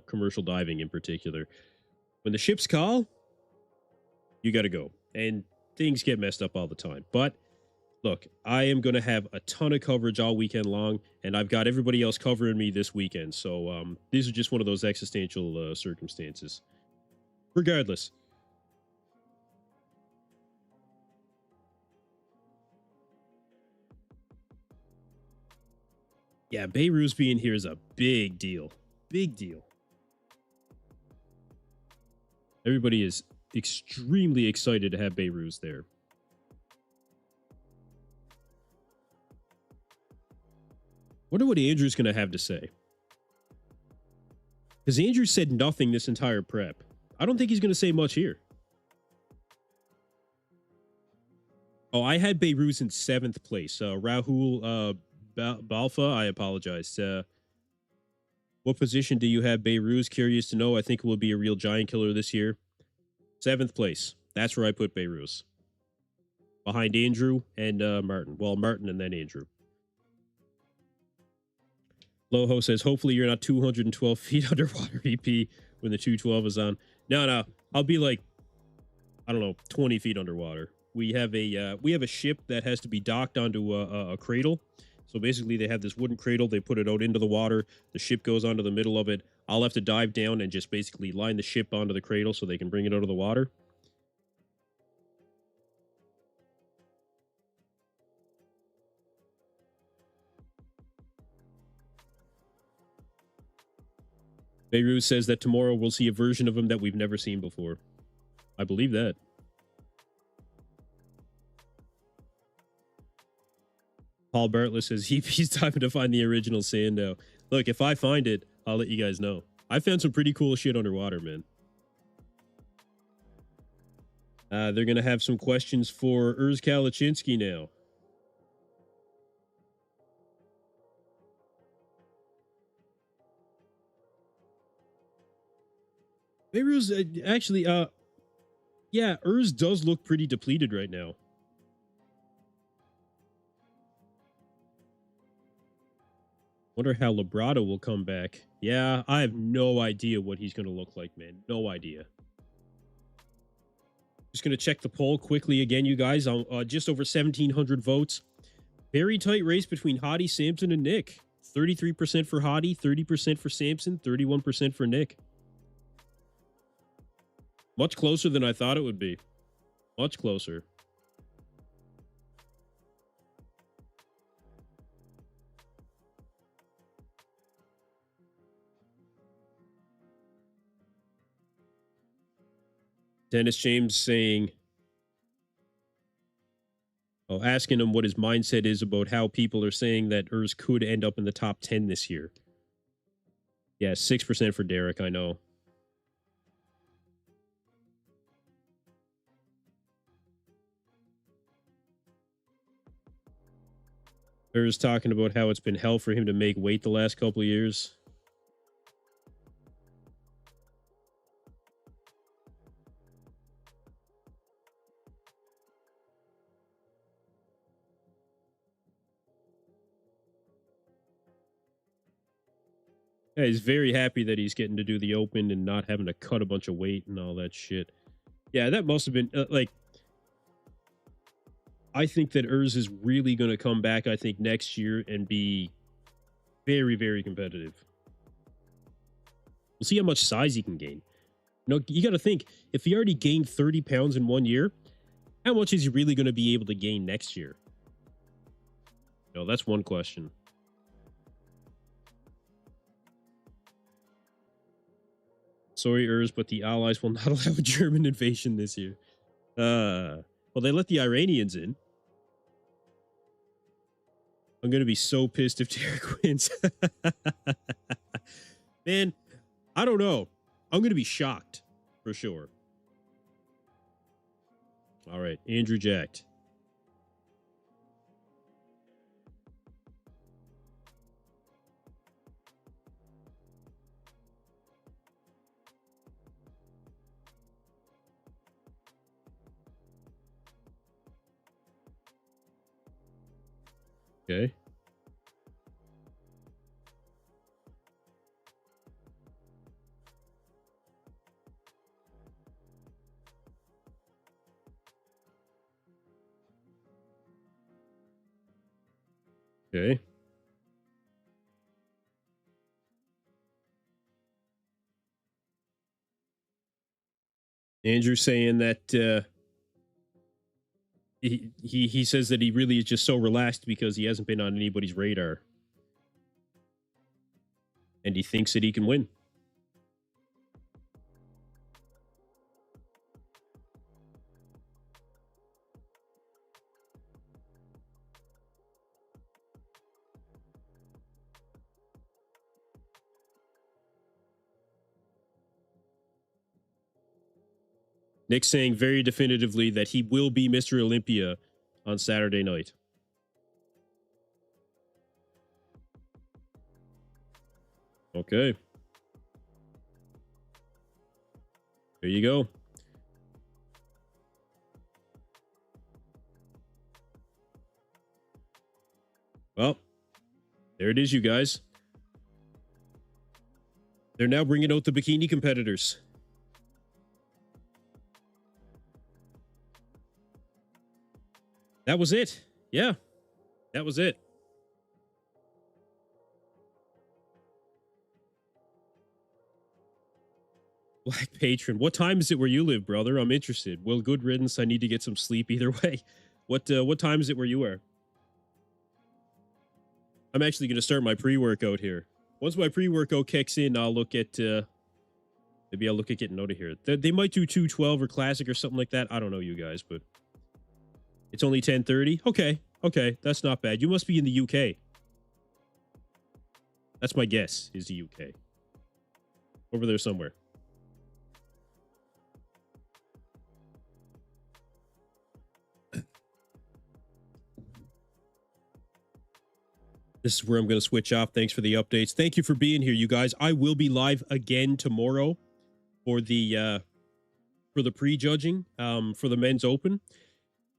commercial diving in particular. When the ships call, you got to go. And things get messed up all the time. But look, I am going to have a ton of coverage all weekend long, and I've got everybody else covering me this weekend. So these are just one of those existential circumstances. Regardless. Yeah, Beirut's being here is a big deal. Big deal. Everybody is extremely excited to have Beirut there. Wonder what Andrew's going to have to say. Because Andrew said nothing this entire prep. I don't think he's going to say much here. Oh, I had Beirut in 7th place. Rahul Balfa, I apologize. What position do you have Beirut? Curious to know. I think it will be a real giant killer this year. 7th place. That's where I put Beirut. Behind Andrew and Martin. Well, Martin and then Andrew. Loho says, hopefully you're not 212 feet underwater, EP, when the 212 is on. No. I'll be like, I don't know, 20 feet underwater. We have a ship that has to be docked onto a cradle. So basically they have this wooden cradle. They put it out into the water. The ship goes onto the middle of it. I'll have to dive down and just basically line the ship onto the cradle so they can bring it out of the water. Beirut says that tomorrow we'll see a version of him that we've never seen before. I believe that. Paul Bartlett says he's time to find the original Sandow. Look, if I find it, I'll let you guys know. I found some pretty cool shit underwater, man. They're going to have some questions for Urs Kalachinsky now. Maybe Urs, actually, yeah, Urs does look pretty depleted right now. Wonder how Labrado will come back. Yeah, I have no idea what he's going to look like, man. No idea. Just going to check the poll quickly again, you guys. Just over 1,700 votes. Very tight race between Hadi, Samson, and Nick. 33% for Hadi, 30% for Samson, 31% for Nick. Much closer than I thought it would be. Much closer. Dennis James saying, asking him what his mindset is about how people are saying that Urs could end up in the top 10 this year. Yeah, 6% for Derek, I know. Urs talking about how it's been hell for him to make weight the last couple of years. Yeah, he's very happy that he's getting to do the open and not having to cut a bunch of weight and all that shit. Yeah, that must have been I think that Urs is really going to come back, I think, next year and be very, very competitive. We'll see how much size he can gain. You know, you got to think, if he already gained 30 pounds in 1 year, how much is he really going to be able to gain next year? No, that's one question. Sorry, Urs, but the Allies will not allow a German invasion this year. Well, they let the Iranians in. I'm going to be so pissed if Derek wins. Man, I don't know. I'm going to be shocked, for sure. All right, Andrew jacked. Okay. Okay. Andrew saying that he says that he really is just so relaxed because he hasn't been on anybody's radar. And he thinks that he can win. Nick saying very definitively that he will be Mr. Olympia on Saturday night. Okay. There you go. Well, there it is, you guys. They're now bringing out the bikini competitors. That was it. Yeah, that was it. Black Patron. What time is it where you live, brother? I'm interested. Well, good riddance. I need to get some sleep either way. What time is it where you are? I'm actually going to start my pre-workout here. Once my pre-workout kicks in, I'll look at maybe I'll look at getting out of here. They might do 212 or classic or something like that. I don't know, you guys, but it's only 10:30. Okay, that's not bad. You must be in the UK. That's my guess. Is the UK over there somewhere? This is where I'm going to switch off. Thanks for the updates. Thank you for being here, you guys. I will be live again tomorrow for the prejudging for the men's open.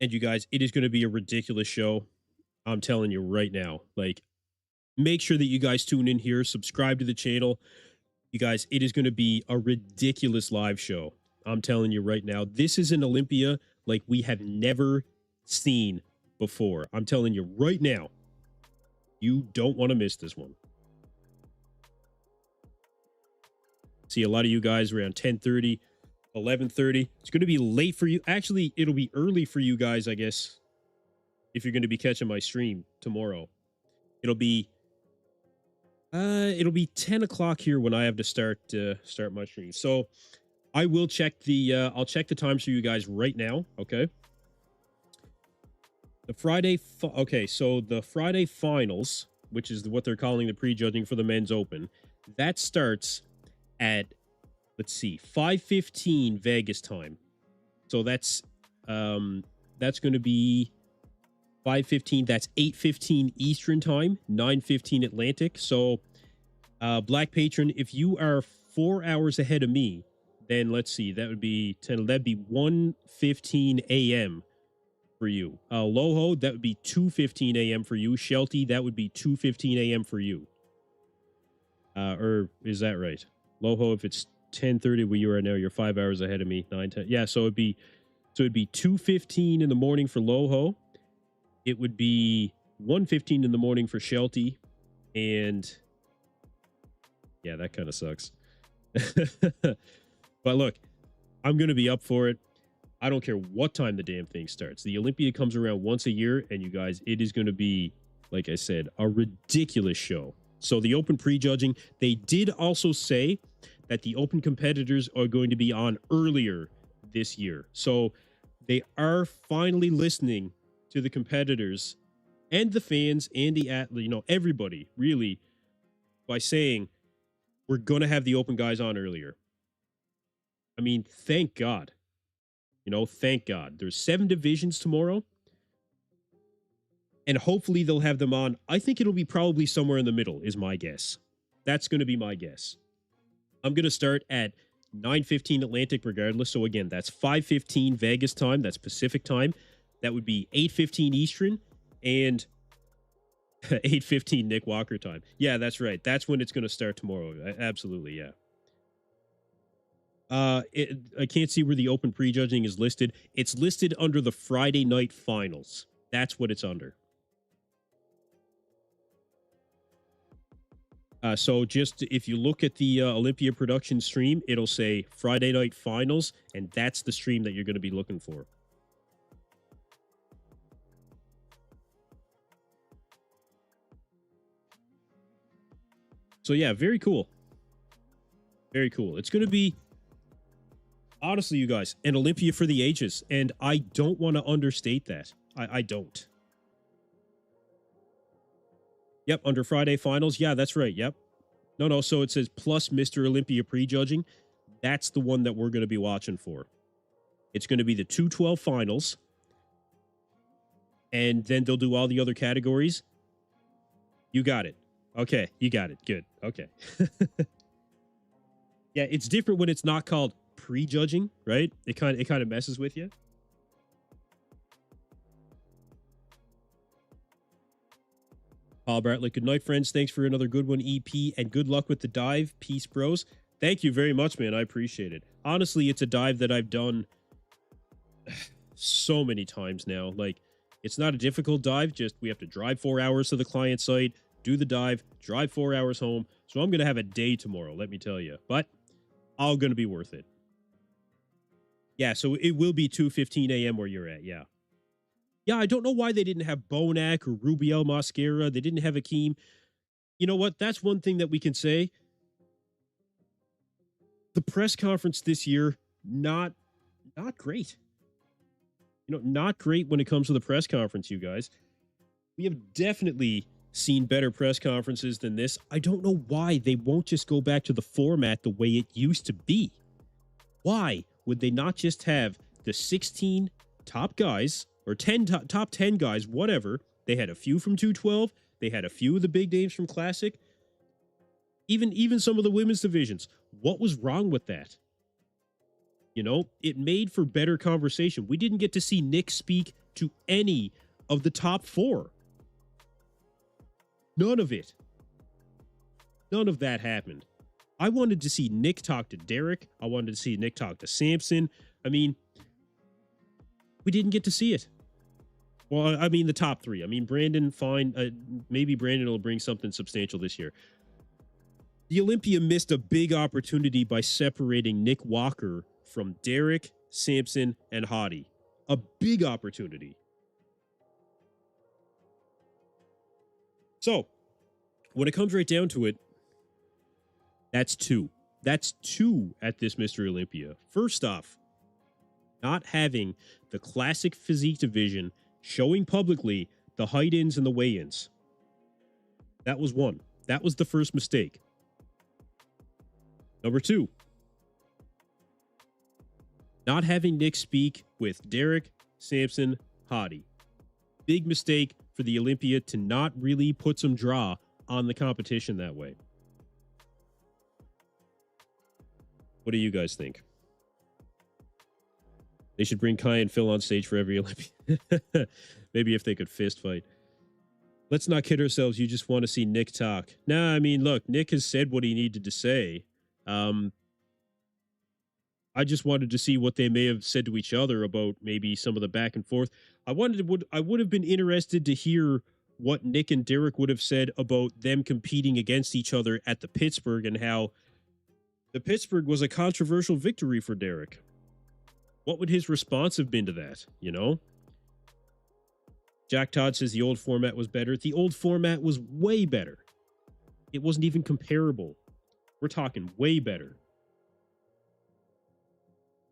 And you guys, it is going to be a ridiculous show. I'm telling you right now. Like, make sure that you guys tune in here, subscribe to the channel. You guys, it is going to be a ridiculous live show. I'm telling you right now. This is an Olympia like we have never seen before. I'm telling you right now. You don't want to miss this one. See a lot of you guys around 10:30, 11:30. It's going to be late for you. Actually, it'll be early for you guys, I guess, if you're going to be catching my stream tomorrow. It'll be 10 o'clock here when I have to start my stream. So I will check the I'll check the times for you guys right now. Okay. The Friday, so the Friday finals, which is what they're calling the prejudging for the men's open, that starts at, let's see, 5:15 Vegas time. So that's going to be 5:15. That's 8:15 Eastern time, 9:15 Atlantic. So, Black Patron, if you are 4 hours ahead of me, then let's see, that would be 10. That'd be 1:15 a.m. for you. Loho, that would be 2:15 a.m. for you. Shelty, that would be 2:15 a.m. for you. Or is that right? Loho, if it's 10:30 where you are now, you're 5 hours ahead of me. 9, 10. Yeah, so it'd be 2:15 in the morning for Loho. It would be 1:15 in the morning for Shelty, and yeah, that kind of sucks. But look, I'm gonna be up for it. I don't care what time the damn thing starts. The Olympia comes around once a year, and you guys, it is going to be, like I said, a ridiculous show. So the open prejudging, they did also say that the open competitors are going to be on earlier this year. So they are finally listening to the competitors and the fans and the everybody really by saying we're going to have the open guys on earlier. I mean, thank God. Thank God. There's 7 divisions tomorrow. And hopefully they'll have them on. I think it'll be probably somewhere in the middle, is my guess. That's going to be my guess. I'm going to start at 9:15 Atlantic regardless. So again, that's 5:15 Vegas time. That's Pacific time. That would be 8:15 Eastern and 8:15 Nick Walker time. Yeah, that's right. That's when it's going to start tomorrow. Absolutely, yeah. I can't see where the open prejudging is listed. It's listed under the Friday night finals. That's what it's under. So just if you look at the Olympia production stream, it'll say Friday night finals, and that's the stream that you're going to be looking for. So yeah, very cool. Very cool. It's going to be, honestly, you guys, an Olympia for the ages, and I don't want to understate that. I don't. Yep, under Friday finals. Yeah, that's right. Yep. No, so it says plus Mr. Olympia prejudging. That's the one that we're going to be watching for. It's going to be the 212 finals, and then they'll do all the other categories. You got it. Okay, you got it. Good. Okay. Yeah, it's different when it's not called prejudging, right? It kind of messes with you. Paul Bartlett, good night, friends. Thanks for another good one, EP, and good luck with the dive. Peace, bros. Thank you very much, man. I appreciate it. Honestly, it's a dive that I've done so many times now. Like, it's not a difficult dive. Just we have to drive 4 hours to the client site, do the dive, drive 4 hours home. So I'm going to have a day tomorrow, let me tell you. But all going to be worth it. Yeah, so it will be 2:15 a.m. where you're at, yeah. Yeah, I don't know why they didn't have Bonac or Rubiel Mosquera. They didn't have Akeem. you know what? That's one thing that we can say. The press conference this year, not great. You know, not great when it comes to the press conference, you guys. We have definitely seen better press conferences than this. I don't know why they won't just go back to the format the way it used to be. Why would they not just have the 16 top guys or 10 top 10 guys, whatever? They had a few from 212. They had a few of the big names from Classic. Even some of the women's divisions. What was wrong with that? You know, it made for better conversation. We didn't get to see Nick speak to any of the top 4. None of it. None of that happened. I wanted to see Nick talk to Derek. I wanted to see Nick talk to Samson. I mean, we didn't get to see it. Well, I mean, the top 3. I mean, Brandon, fine. Maybe Brandon will bring something substantial this year. The Olympia missed a big opportunity by separating Nick Walker from Derek, Samson, and Hottie. A big opportunity. So, when it comes right down to it, that's 2. That's 2 at this Mr. Olympia. First off, not having the classic physique division showing publicly the height-ins and the weigh-ins. That was 1. That was the first mistake. Number 2, not having Nick speak with Derek, Samson, Hottie. Big mistake for the Olympia to not really put some draw on the competition that way. What do you guys think? They should bring Kai and Phil on stage for every Olympia. Maybe if they could fist fight. Let's not kid ourselves. You just want to see Nick talk. Nah, I mean, look, Nick has said what he needed to say. I just wanted to see what they may have said to each other about maybe some of the back and forth. I would have been interested to hear what Nick and Derek would have said about them competing against each other at the Pittsburgh and how the Pittsburgh was a controversial victory for Derek. What would his response have been to that, you know? Jack Todd says the old format was better. The old format was way better. It wasn't even comparable. We're talking way better.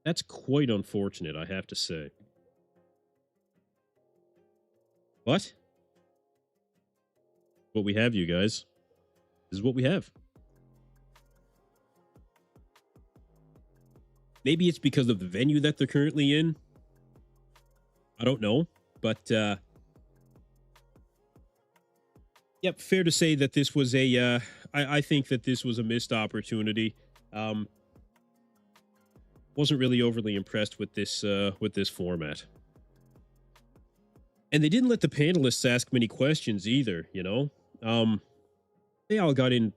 That's quite unfortunate, I have to say. But what we have, you guys, this is what we have. Maybe it's because of the venue that they're currently in. I don't know. But, yep, fair to say that this was a, I think that this was a missed opportunity. Wasn't really overly impressed with this format. And they didn't let the panelists ask many questions either, you know? They all got in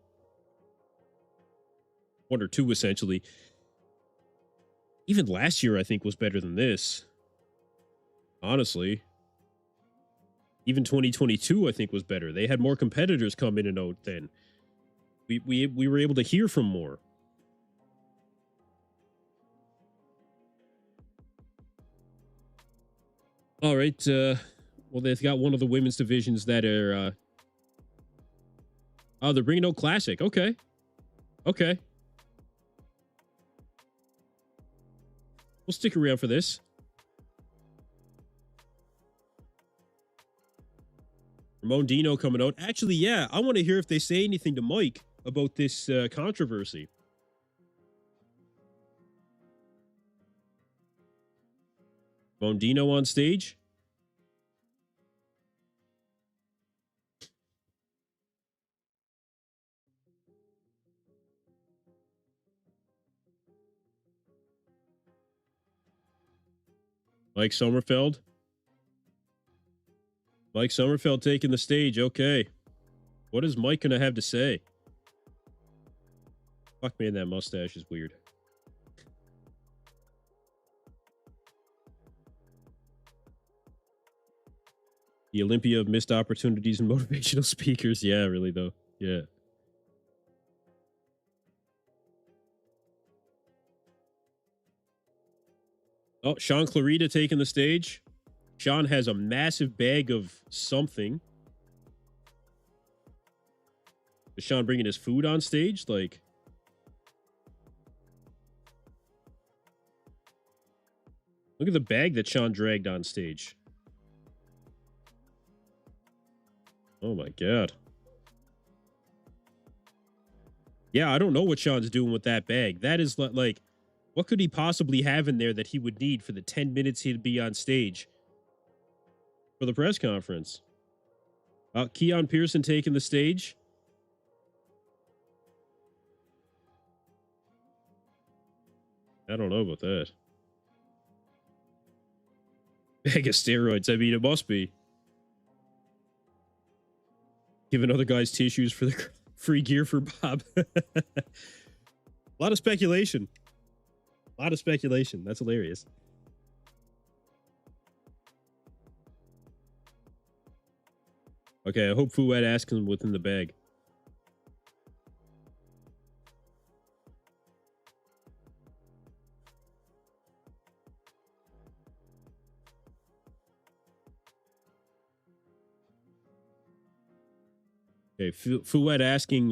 1 or 2, essentially. Even last year, I think, was better than this. Honestly. Even 2022, I think, was better. They had more competitors come in and out then. We were able to hear from more. All right. Well, they've got one of the women's divisions that are... Oh, they're bringing out Classic. Okay. Okay. We'll stick around for this. Ramon Dino coming out. Actually, yeah, I want to hear if they say anything to Mike about this controversy. Ramon Dino on stage. Mike Sommerfeld. Mike Sommerfeld taking the stage. Okay. What is Mike going to have to say? Fuck, man, that mustache is weird. The Olympia of missed opportunities and motivational speakers. Yeah, really, though. Yeah. Oh, Sean Clarita taking the stage. Sean has a massive bag of something. Is Sean bringing his food on stage? Like, look at the bag that Sean dragged on stage. Oh my God. Yeah, I don't know what Sean's doing with that bag. That is like, what could he possibly have in there that he would need for the 10 minutes he'd be on stage for the press conference? Keon Pearson taking the stage. I don't know about that. Bag of steroids. I mean, it must be. Giving other guys tissues for the free gear for Bob. A lot of speculation. A lot of speculation. That's hilarious. Okay, I hope Fouad asks him what's in the bag. Okay, Fouad asking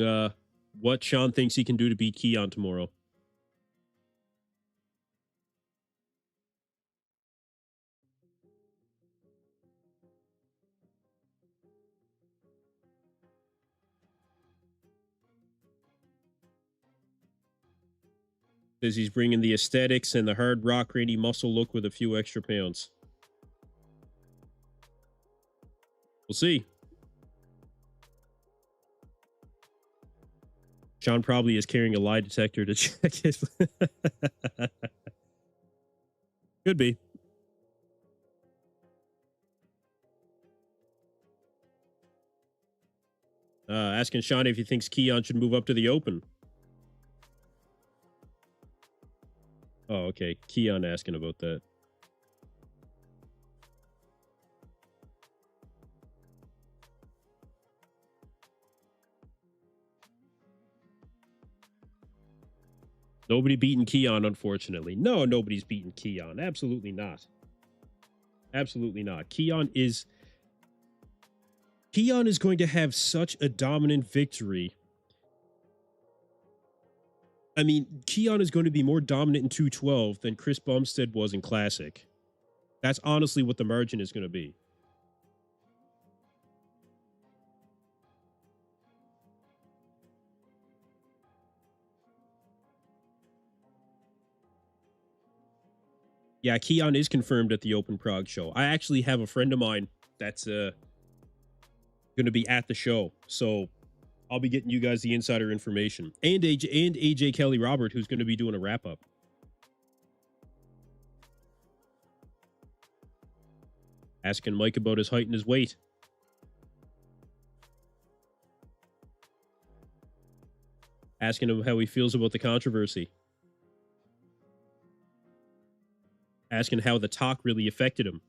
what Sean thinks he can do to beat Keon tomorrow. Says he's bringing the aesthetics and the hard rock grainy muscle look with a few extra pounds. We'll see. Sean probably is carrying a lie detector to check his. Could be. Asking Sean if he thinks Keon should move up to the open. Oh, okay. Keon asking about that. Nobody beating Keon, unfortunately. No, nobody's beating Keon. Absolutely not. Absolutely not. Keon is going to have such a dominant victory. I mean, Keon is going to be more dominant in 212 than Chris Bumstead was in Classic. That's honestly what the margin is going to be. Yeah, Keon is confirmed at the Open Prague show. I actually have a friend of mine that's going to be at the show. So I'll be getting you guys the insider information. And AJ Kelly Robert, who's going to be doing a wrap-up. Asking Mike about his height and his weight. Asking him how he feels about the controversy. Asking how the talk really affected him.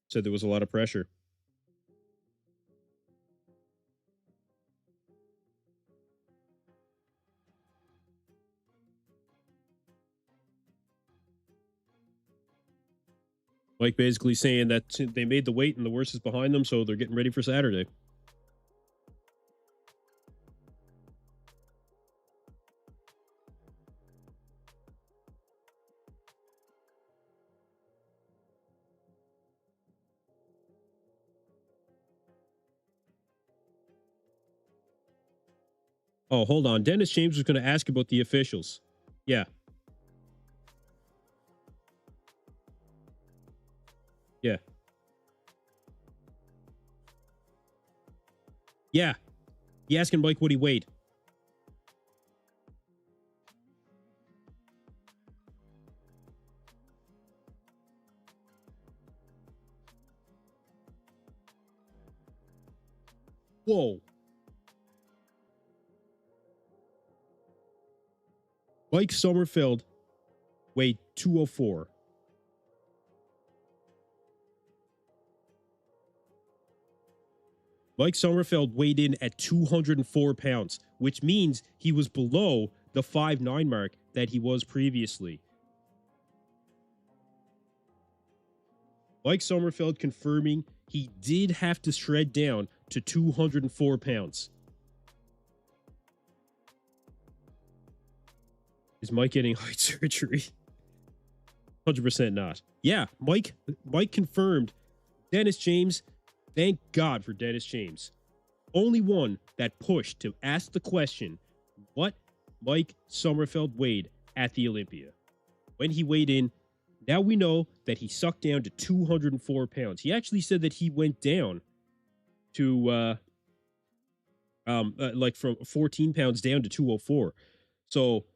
Said there was a lot of pressure. Mike basically saying that they made the weight and the worst is behind them, so they're getting ready for Saturday. Oh, hold on. Dennis James was going to ask about the officials. Yeah. Yeah. Yeah. He asking Mike what he weighed. Whoa. Mike Sommerfeld weighed 204. Mike Sommerfeld weighed in at 204 pounds, which means he was below the 5'9" mark that he was previously. Mike Sommerfeld confirming he did have to shred down to 204 pounds. Is Mike getting height surgery? 100% not. Yeah, Mike confirmed. Dennis James, thank God for Dennis James. Only one that pushed to ask the question, what Mike Sommerfeld weighed at the Olympia. When he weighed in, now we know that he sucked down to 204 pounds. He actually said that he went down to like from 14 pounds down to 204. So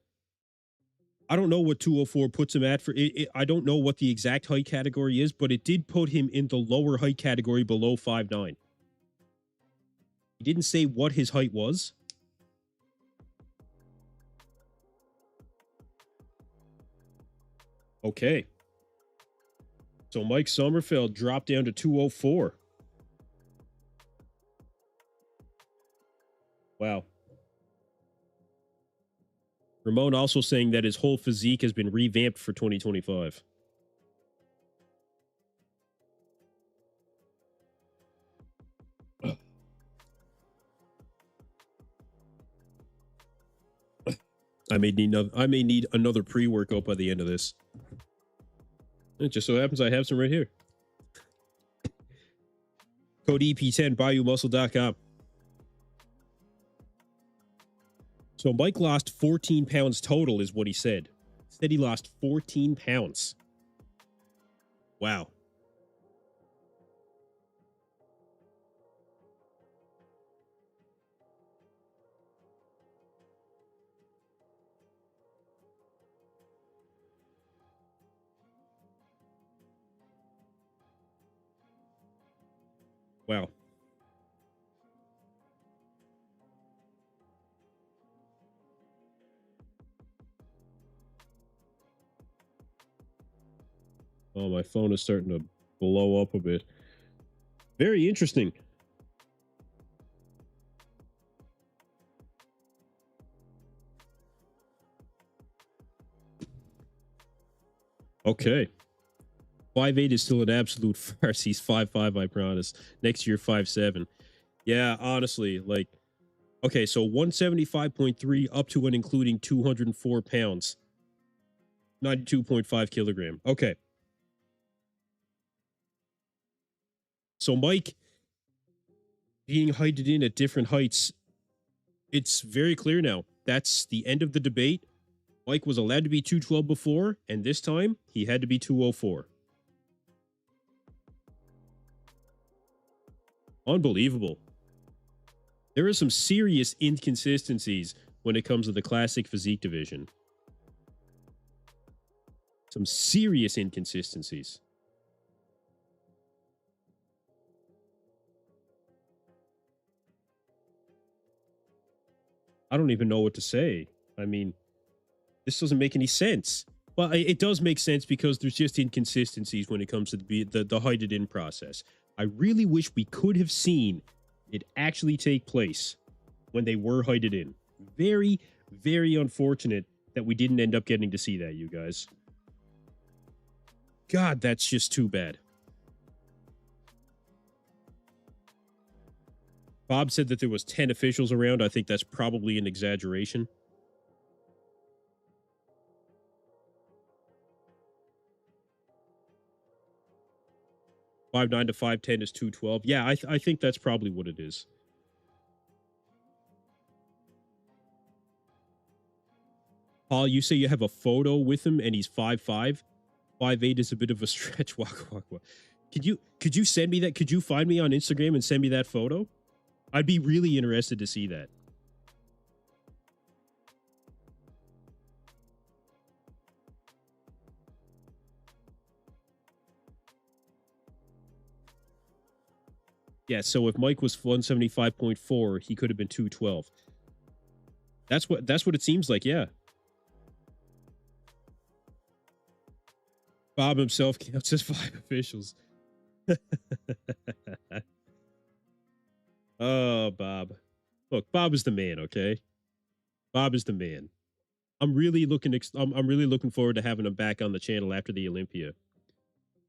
I don't know what 204 puts him at for it. I don't know what the exact height category is, but it did put him in the lower height category below 5'9". He didn't say what his height was. Okay. So Mike Sommerfeld dropped down to 204. Wow. Ramon also saying that his whole physique has been revamped for 2025. I may need another pre-workout by the end of this. It just so happens I have some right here. Code EP10, BayouMuscle.com. So Mike lost 14 pounds total is what he said. He said he lost 14 pounds. Wow. Wow. Oh, my phone is starting to blow up a bit. Very interesting. Okay. 5'8" is still an absolute farce. He's 5'5", I promise. Next year, 5'7". Yeah, honestly, like, okay, so 175.3 up to and including 204 pounds. 92.5 kilogram. Okay. So Mike being heighted in at different heights, it's very clear now. That's the end of the debate. Mike was allowed to be 212 before, and this time he had to be 204. Unbelievable. There are some serious inconsistencies when it comes to the classic physique division. Some serious inconsistencies. I don't even know what to say. I mean, this doesn't make any sense. Well, it does make sense because there's just inconsistencies when it comes to the heighted in process. I really wish we could have seen it actually take place when they were heighted in. Very, very unfortunate that we didn't end up getting to see that, you guys. God, that's just too bad. Bob said that there was 10 officials around. I think that's probably an exaggeration. $5'9" to $5'10" is 212. Yeah, I think that's probably what it is. Paul, you say you have a photo with him and he's 5'5". 5'8" is a bit of a stretch. Walk. Could you send me that? Could you find me on Instagram and send me that photo? I'd be really interested to see that. Yeah, so if Mike was 175.4, he could have been 212. That's what it seems like, yeah. Bob himself counts as 5 officials. Oh, Bob. Look, Bob is the man, okay? Bob is the man. I'm really looking forward to having him back on the channel after the Olympia.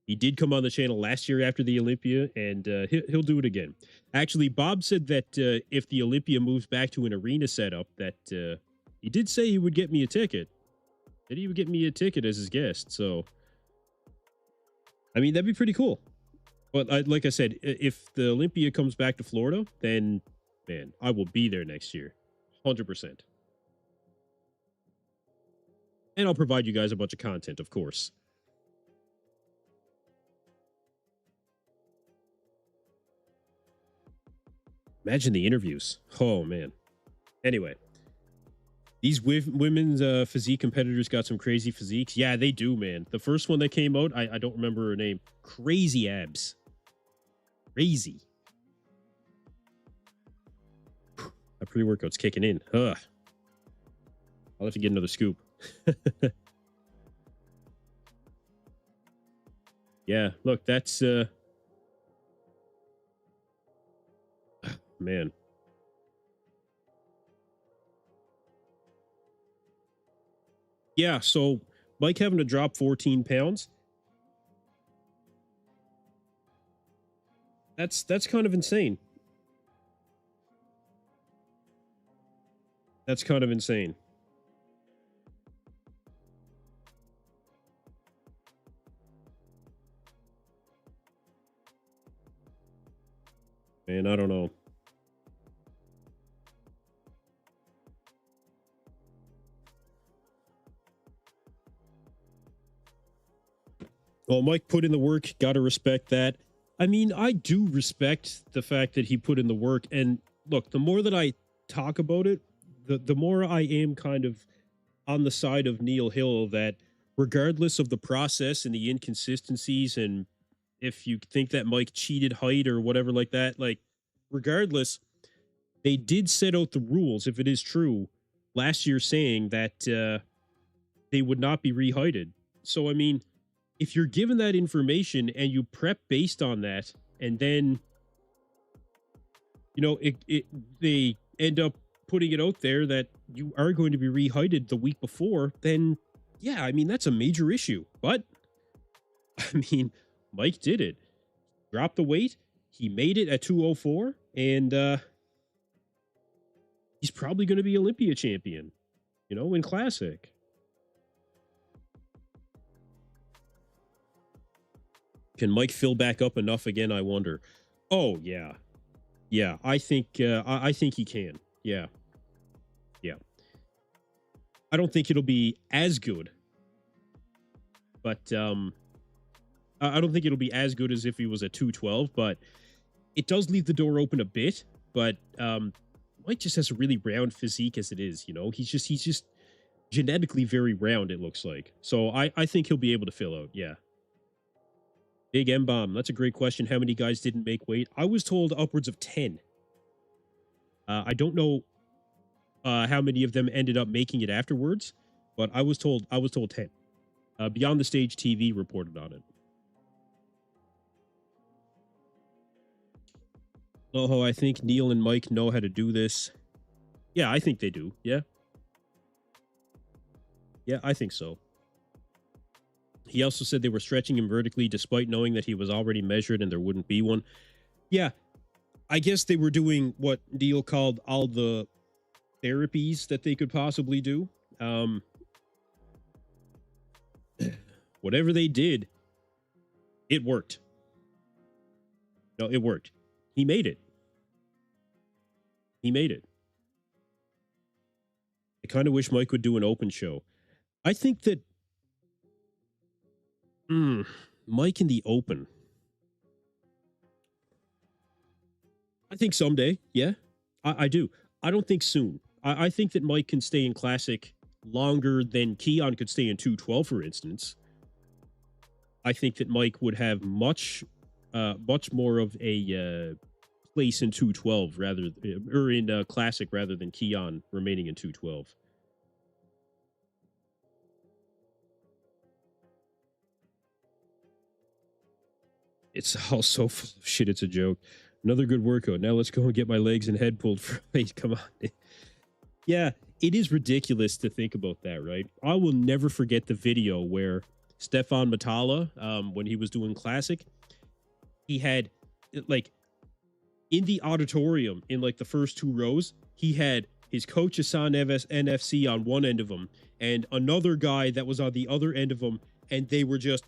He did come on the channel last year after the Olympia, and he'll do it again. Actually, Bob said that if the Olympia moves back to an arena setup, that he did say he would get me a ticket. That he would get me a ticket as his guest. So, I mean, that'd be pretty cool. But like I said, if the Olympia comes back to Florida, then, man, I will be there next year. 100%. And I'll provide you guys a bunch of content, of course. Imagine the interviews. Oh, man. Anyway, these women's physique competitors got some crazy physiques. Yeah, they do, man. The first one that came out, I don't remember her name. Crazy abs. Crazy. That pre-workout's kicking in. Ugh. I'll have to get another scoop. Yeah, look, that's man. Yeah, so Mike having to drop 14 pounds. That's kind of insane. That's kind of insane. Man, I don't know. Well, Mike put in the work. Got to respect that. I mean, I do respect the fact that he put in the work. And look, the more that I talk about it, the more I am kind of on the side of Neil Hill, that regardless of the process and the inconsistencies, and if you think that Mike cheated height or whatever like that, like regardless, they did set out the rules, if it is true, last year saying that they would not be reheighted. So, I mean, if you're given that information and you prep based on that, and then, you know, they end up putting it out there that you are going to be reheighted the week before, then yeah, I mean, that's a major issue. But I mean, Mike did it. Dropped the weight. He made it at 204, and he's probably going to be Olympia champion, you know, in Classic. Can Mike fill back up enough again, I wonder? Oh, yeah. Yeah, I think he can. Yeah. Yeah. I don't think it'll be as good. But I don't think it'll be as good as if he was at 212, but it does leave the door open a bit. But Mike just has a really round physique as it is, you know. He's just genetically very round, it looks like. So I think he'll be able to fill out, yeah. Big M-Bomb. That's a great question. How many guys didn't make weight? I was told upwards of 10. I don't know how many of them ended up making it afterwards, but I was told 10. Beyond the Stage TV reported on it. Oh, I think Neil and Mike know how to do this. Yeah, I think they do. Yeah. Yeah, I think so. He also said they were stretching him vertically despite knowing that he was already measured and there wouldn't be one. Yeah, I guess they were doing what Neil called all the therapies that they could possibly do. Whatever they did, it worked. No, it worked. He made it. He made it. I kind of wish Mike would do an open show. I think that Mike in the open. I think someday, yeah. I do. I don't think soon. I think that Mike can stay in Classic longer than Keon could stay in 212, for instance. I think that Mike would have much more of a place in 212 rather, or in Classic rather than Keon remaining in 212. It's all so full of shit. It's a joke. Another good workout. Now let's go and get my legs and head pulled for weight. Come on. Yeah, it is ridiculous to think about that, right? I will never forget the video where Stefan Matala, when he was doing Classic, he had like in the auditorium in like the first 2 rows, he had his coach Hassan NFC on one end of him and another guy that was on the other end of him, and they were just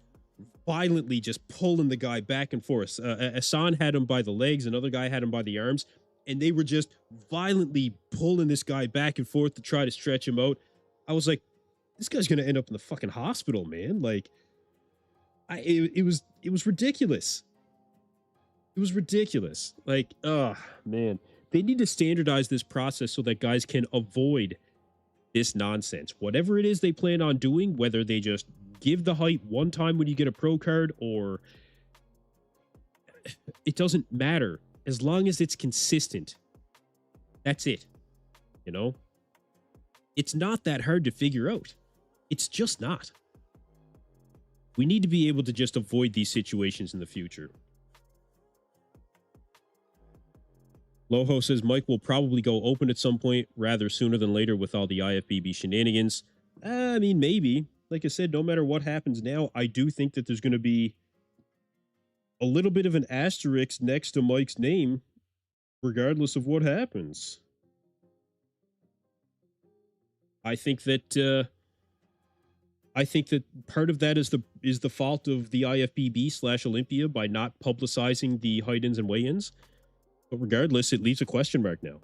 violently just pulling the guy back and forth. Hassan had him by the legs, another guy had him by the arms, and they were just violently pulling this guy back and forth to try to stretch him out. I was like, this guy's gonna end up in the fucking hospital, man. Like, it was ridiculous. It was ridiculous. Like, oh man, they need to standardize this process so that guys can avoid this nonsense. Whatever it is they plan on doing, whether they just give the height one time when you get a pro card, or it doesn't matter as long as it's consistent. That's it. You know, it's not that hard to figure out. It's just not. We need to be able to just avoid these situations in the future. Loho says Mike will probably go open at some point rather sooner than later with all the IFBB shenanigans. I mean, maybe. Like I said, no matter what happens now, I do think that there's going to be a little bit of an asterisk next to Mike's name, regardless of what happens. I think that part of that is the fault of the IFBB / Olympia by not publicizing the height-ins and weigh-ins. But regardless, it leaves a question mark now.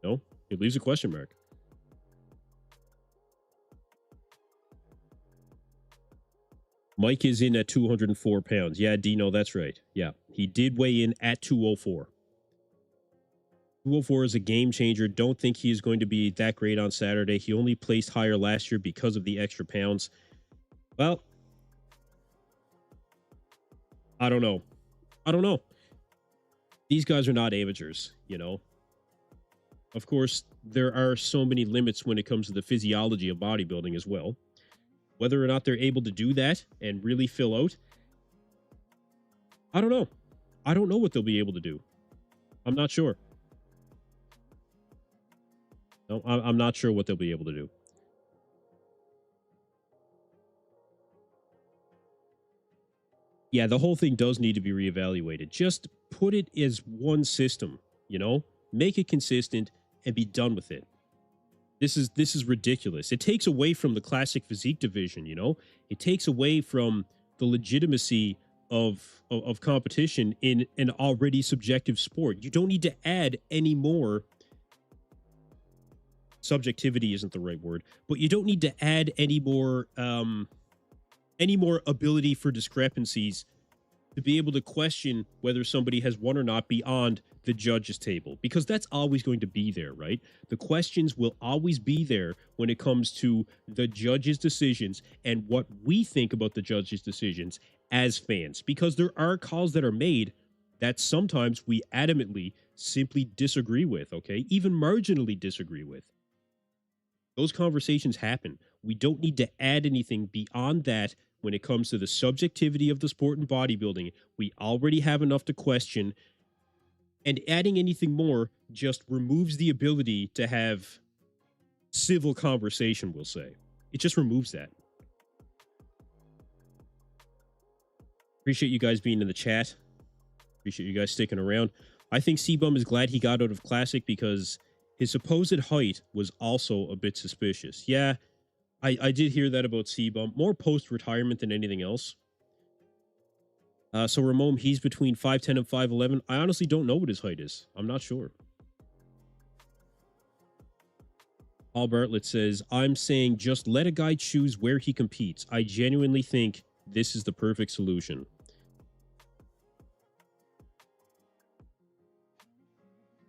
No, it leaves a question mark. Mike is in at 204 pounds. Yeah, Dino, that's right. Yeah, he did weigh in at 204. 204 is a game changer. Don't think he is going to be that great on Saturday. He only placed higher last year because of the extra pounds. Well, I don't know. These guys are not amateurs, you know. Of course, there are so many limits when it comes to the physiology of bodybuilding as well. Whether or not they're able to do that and really fill out, I don't know. I don't know what they'll be able to do. I'm not sure. No, I'm not sure what they'll be able to do. Yeah, the whole thing does need to be reevaluated. Just put it as one system, you know? Make it consistent and be done with it. This is ridiculous. It takes away from the classic physique division, you know? It takes away from the legitimacy of competition in an already subjective sport. You don't need to add any more. Subjectivity isn't the right word, but you don't need to add any more ability for discrepancies to be able to question whether somebody has won or not beyond the judges table, because that's always going to be there, right? The questions will always be there when it comes to the judges' decisions and what we think about the judges' decisions as fans, because there are calls that are made that sometimes we adamantly simply disagree with, okay? Even marginally disagree with. Those conversations happen. We don't need to add anything beyond that when it comes to the subjectivity of the sport and bodybuilding. We already have enough to question, and adding anything more just removes the ability to have civil conversation, we'll say. It just removes that. Appreciate you guys being in the chat. Appreciate you guys sticking around. I think C-Bum is glad he got out of Classic because his supposed height was also a bit suspicious. Yeah, I did hear that about C-Bum. More post-retirement than anything else. So Ramon, he's between 5'10 and 5'11. I honestly don't know what his height is. I'm not sure. Paul Bartlett says, I'm saying just let a guy choose where he competes. I genuinely think this is the perfect solution.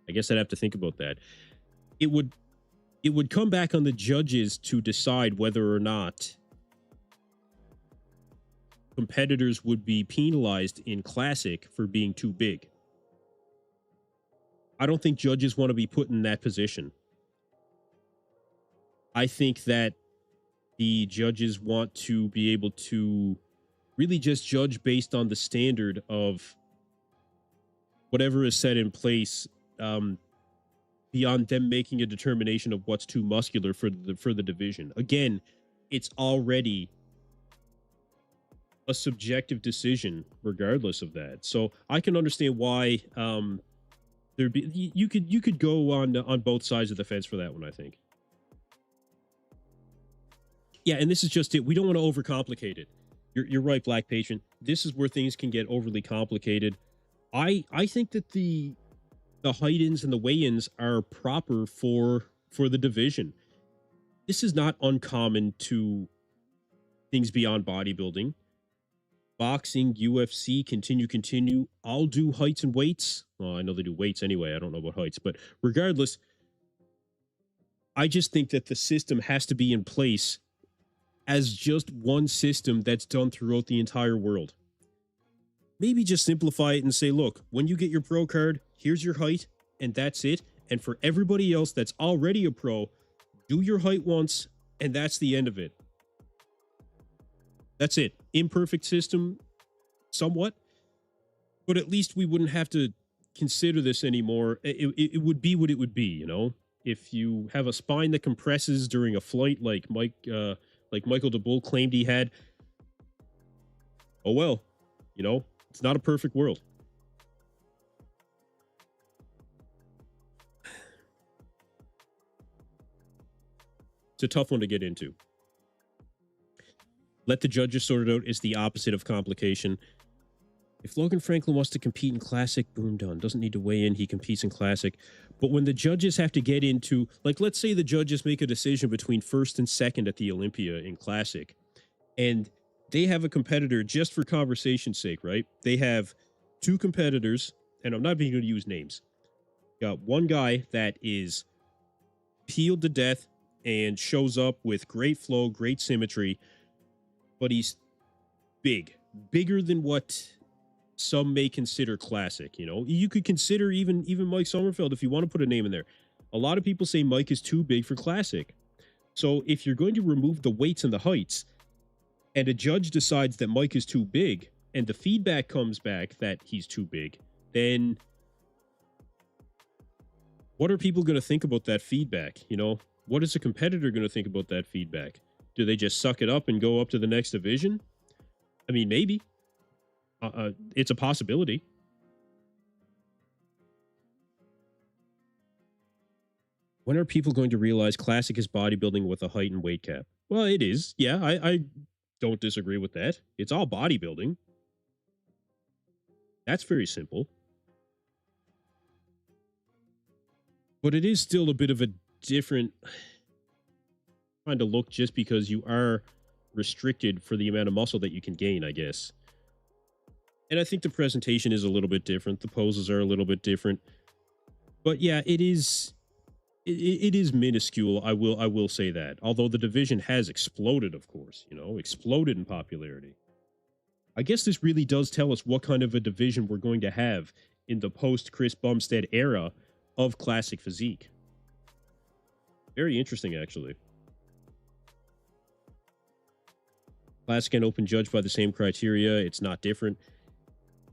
I guess I'd have to think about that. It would come back on the judges to decide whether or not competitors would be penalized in Classic for being too big. I don't think judges want to be put in that position. I think that the judges want to be able to really just judge based on the standard of whatever is set in place, beyond them making a determination of what's too muscular for the division. Again, it's already a subjective decision regardless of that. So I can understand why there'd be you could go on both sides of the fence for that one, I think. Yeah, and this is just it. We don't want to overcomplicate it. You're right, Black Patron. This is where things can get overly complicated. I think that the height-ins and the weigh-ins are proper for the division. This is not uncommon to things beyond bodybuilding. Boxing, UFC, continue. I'll do heights and weights. Well, I know they do weights anyway. I don't know about heights, but regardless, I just think that the system has to be in place as just one system that's done throughout the entire world. Maybe just simplify it and say, look, when you get your pro card, here's your height, and that's it. And for everybody else that's already a pro, do your height once, and that's the end of it. That's it. Imperfect system, somewhat, but at least we wouldn't have to consider this anymore. It would be what it would be, you know? If you have a spine that compresses during a flight like Michael DeBull claimed he had, oh well, you know, it's not a perfect world. It's a tough one to get into. Let the judges sort it out is the opposite of complication. If Logan Franklin wants to compete in Classic, boom, done. Doesn't need to weigh in, he competes in Classic. But when the judges have to get into, like, let's say the judges make a decision between first and second at the Olympia in Classic, and they have a competitor just for conversation's sake, right? They have two competitors, and I'm not even going to use names. Got one guy that is peeled to death and shows up with great flow, great symmetry, but he's bigger than what some may consider classic. You know, you could consider even Mike Sommerfeld if you want to put a name in there. A lot of people say Mike is too big for classic. So if you're going to remove the weights and the heights, and a judge decides that Mike is too big, and the feedback comes back that he's too big, then what are people going to think about that feedback? You know, what is a competitor going to think about that feedback? Do they just suck it up and go up to the next division? I mean, maybe. It's a possibility. When are people going to realize classic is bodybuilding with a height and weight cap? Well, it is. Yeah, I don't disagree with that. It's all bodybuilding. That's very simple. But it is still a bit of a different kind of look just because you are restricted for the amount of muscle that you can gain, I guess. And I think the presentation is a little bit different. The poses are a little bit different. But yeah, it is minuscule. I will say that. Although the division has exploded, of course, you know, exploded in popularity. I guess this really does tell us what kind of a division we're going to have in the post Chris Bumstead era of classic physique. Very interesting, actually. Classic and open judged by the same criteria. It's not different.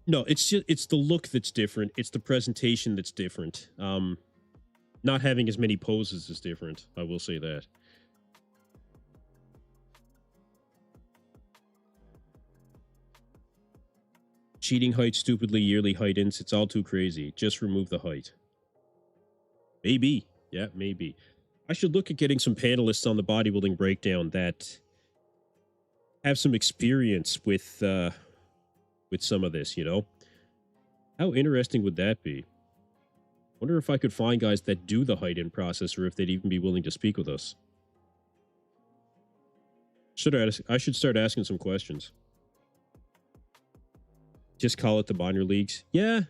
No, it's the look that's different. It's the presentation that's different. Not having as many poses is different. I will say that. Cheating height stupidly, yearly height ins. It's all too crazy. Just remove the height. Maybe. Yeah, maybe. I should look at getting some panelists on the bodybuilding breakdown that have some experience with some of this, you know? How interesting would that be? Wonder if I could find guys that do the height in process or if they'd even be willing to speak with us. I should start asking some questions. Just call it the minor leagues. Yeah.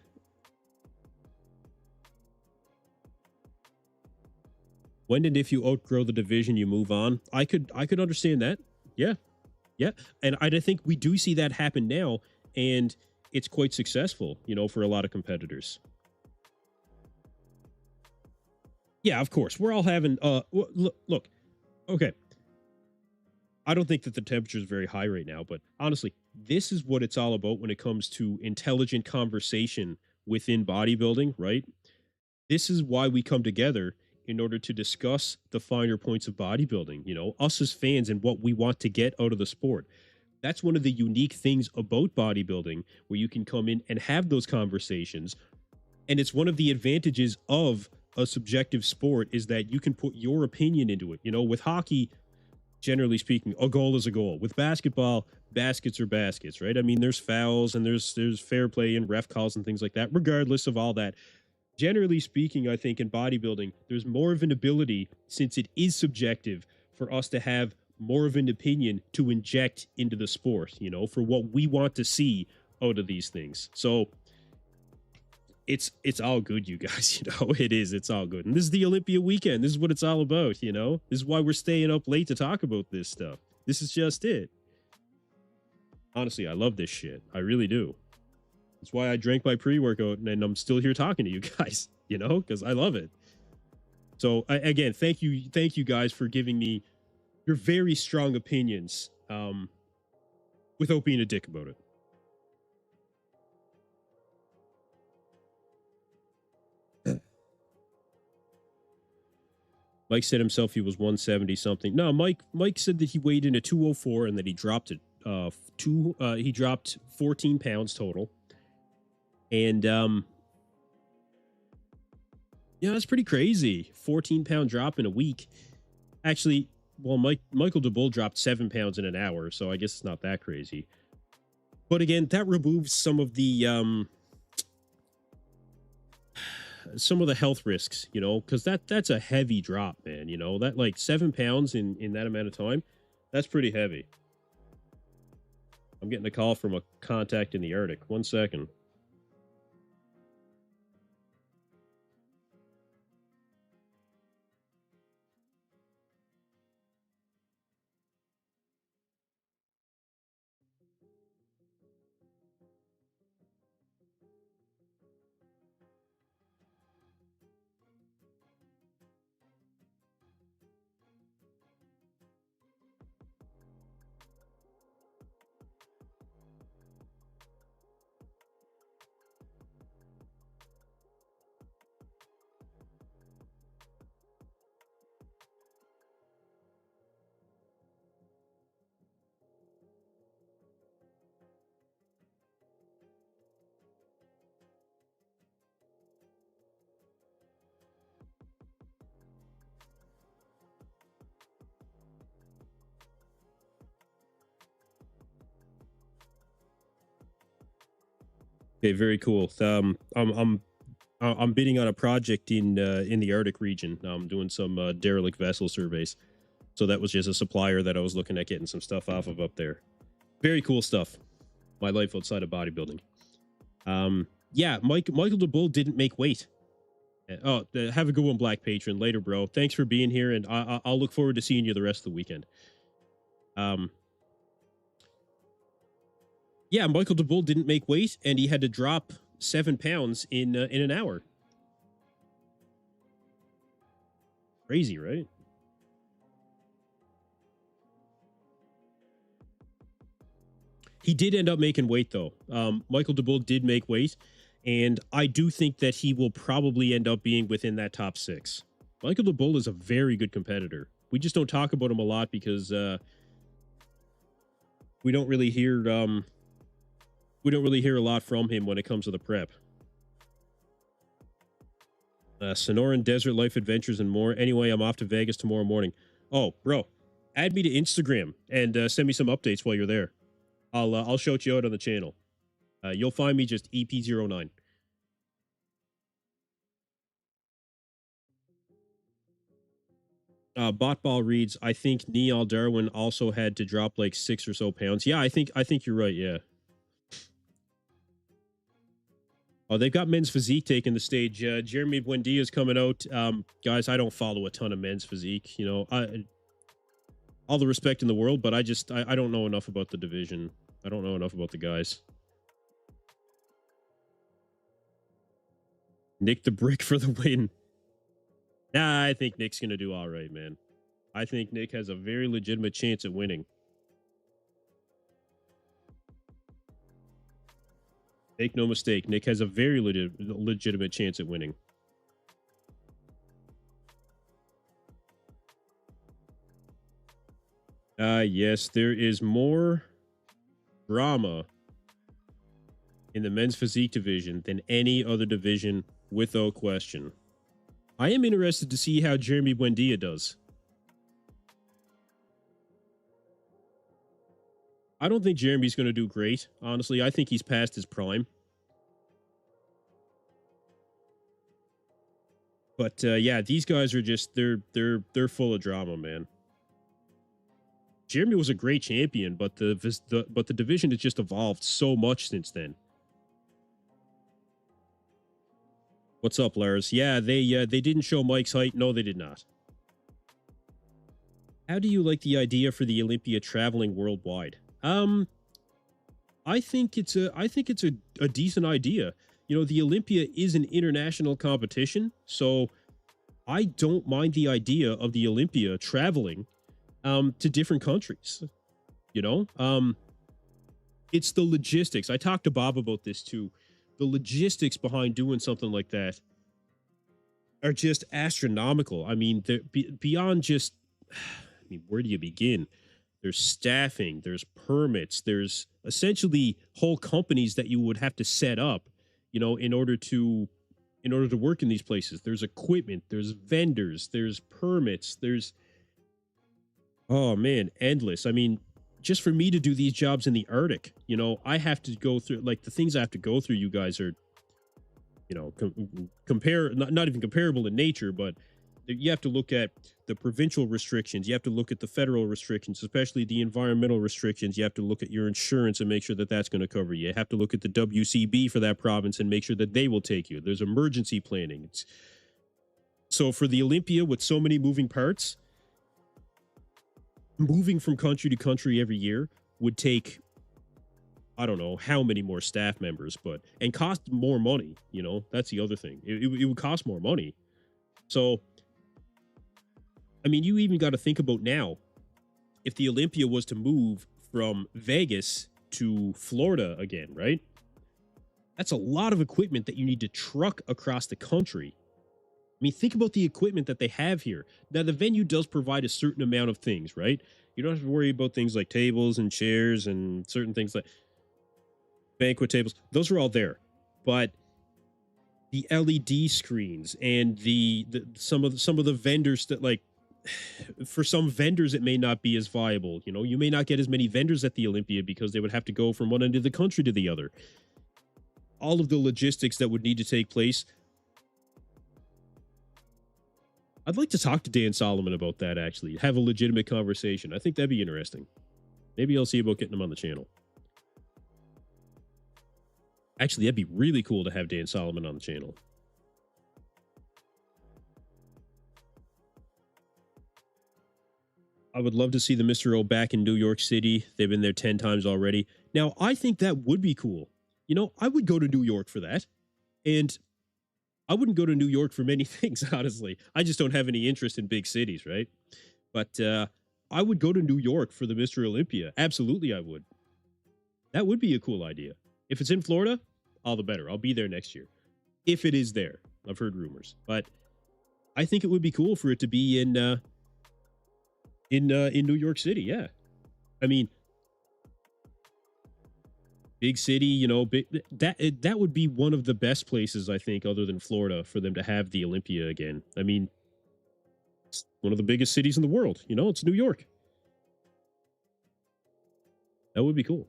When and if you outgrow the division, you move on. I could understand that. Yeah. Yeah. And I think we do see that happen now, and it's quite successful, you know, for a lot of competitors. Yeah, of course. We're all having look. Okay. I don't think that the temperature is very high right now, but honestly, this is what it's all about when it comes to intelligent conversation within bodybuilding, right? This is why we come together, in order to discuss the finer points of bodybuilding, you know, us as fans and what we want to get out of the sport. That's one of the unique things about bodybuilding, where you can come in and have those conversations. And it's one of the advantages of a subjective sport, is that you can put your opinion into it. You know, with hockey, generally speaking, a goal is a goal. With basketball, baskets are baskets, right? I mean, there's fouls and there's fair play and ref calls and things like that. Regardless of all that, generally speaking, I think in bodybuilding, there's more of an ability, since it is subjective, for us to have more of an opinion to inject into the sport, you know, for what we want to see out of these things. So it's all good, you guys. You know, it's all good. And this is the Olympia weekend. This is what it's all about. You know, this is why we're staying up late to talk about this stuff. This is just it. Honestly, I love this shit. I really do. That's why I drank my pre-workout and I'm still here talking to you guys, you know, because I love it. So again, thank you guys for giving me your very strong opinions without being a dick about it. Mike said himself he was 170 something. No, Mike said that he weighed in at 204 and that he dropped it he dropped 14 pounds total. And yeah, that's pretty crazy. 14-pound drop in a week. Actually, well, Michael DeBull dropped 7 pounds in an hour, so I guess it's not that crazy. But again, that removes some of the health risks, you know, because that's a heavy drop, man. You know, that like 7 pounds in that amount of time, that's pretty heavy. I'm getting a call from a contact in the Arctic. 1 second. Okay, very cool. I'm bidding on a project in the Arctic region. I'm doing some derelict vessel surveys. So that was just a supplier that I was looking at getting some stuff off of up there. Very cool stuff. My life outside of bodybuilding. Yeah, Michael DeBull didn't make weight. Oh, have a good one, Black Patron. Later, bro. Thanks for being here, and I'll look forward to seeing you the rest of the weekend. Yeah, Michael DeBull didn't make weight, and he had to drop 7 pounds in an hour. Crazy, right? He did end up making weight, though. Michael DeBull did make weight, and I do think that he will probably end up being within that top 6. Michael DeBull is a very good competitor. We just don't talk about him a lot because we don't really hear a lot from him when it comes to the prep. Sonoran Desert Life Adventures and more. Anyway, I'm off to Vegas tomorrow morning. Oh, bro, add me to Instagram and send me some updates while you're there. I'll shout you out on the channel. You'll find me just EP09. Botball reads, I think Neil Darwin also had to drop like 6 or so pounds. Yeah, I think you're right. Yeah. Oh, they've got men's physique taking the stage. Jeremy Buendia is coming out. Guys, I don't follow a ton of men's physique. You know, all the respect in the world, but I don't know enough about the division. I don't know enough about the guys. Nick the Brick for the win. Nah, I think Nick's going to do all right, man. I think Nick has a very legitimate chance at winning. Make no mistake, Nick has a very legitimate chance at winning. Yes, there is more drama in the men's physique division than any other division, without question. I am interested to see how Jeremy Buendia does. I don't think Jeremy's going to do great, honestly. I think he's past his prime. But yeah, these guys are just they're full of drama, man. Jeremy was a great champion, but the division has just evolved so much since then. What's up, Lars? Yeah, they didn't show Mike's height. No, they did not. How do you like the idea for the Olympia traveling worldwide? I think it's a decent idea. You know, the Olympia is an international competition, so I don't mind the idea of the Olympia traveling to different countries. You know, it's the logistics. I talked to Bob about this too. The logistics behind doing something like that are just astronomical. I mean, beyond just, I mean, where do you begin? There's staffing, there's permits, there's essentially whole companies that you would have to set up, you know, in order to work in these places. There's equipment, there's vendors, there's permits, there's, oh man, endless. I mean, just for me to do these jobs in the Arctic, you know, I have to go through, like, the things I have to go through. You guys are, you know, not even comparable in nature, but you have to look at the provincial restrictions. You have to look at the federal restrictions, especially the environmental restrictions. You have to look at your insurance and make sure that that's going to cover you. You have to look at the WCB for that province and make sure that they will take you. There's emergency planning. So for the Olympia, with so many moving parts, moving from country to country every year would take, I don't know how many more staff members, and cost more money. You know, that's the other thing. It would cost more money. So, I mean, you even got to think about now, if the Olympia was to move from Vegas to Florida again, right? That's a lot of equipment that you need to truck across the country. I mean, think about the equipment that they have here. Now, the venue does provide a certain amount of things, right? You don't have to worry about things like tables and chairs and certain things like banquet tables. Those are all there. But the LED screens and some of the vendors that, like, for some vendors, it may not be as viable. You know, you may not get as many vendors at the Olympia because they would have to go from one end of the country to the other. All of the logistics that would need to take place. I'd like to talk to Dan Solomon about that, actually. Have a legitimate conversation. I think that'd be interesting. Maybe I'll see about getting him on the channel. Actually, that'd be really cool to have Dan Solomon on the channel. I would love to see the Mr. O back in New York City. They've been there 10 times already. Now, I think that would be cool. You know, I would go to New York for that. And I wouldn't go to New York for many things, honestly. I just don't have any interest in big cities, right? But I would go to New York for the Mr. Olympia. Absolutely, I would. That would be a cool idea. If it's in Florida, all the better. I'll be there next year. If it is there. I've heard rumors. But I think it would be cool for it to be in New York City, yeah. I mean, big city, you know, that would be one of the best places, I think, other than Florida, for them to have the Olympia again. I mean, it's one of the biggest cities in the world. You know, it's New York. That would be cool.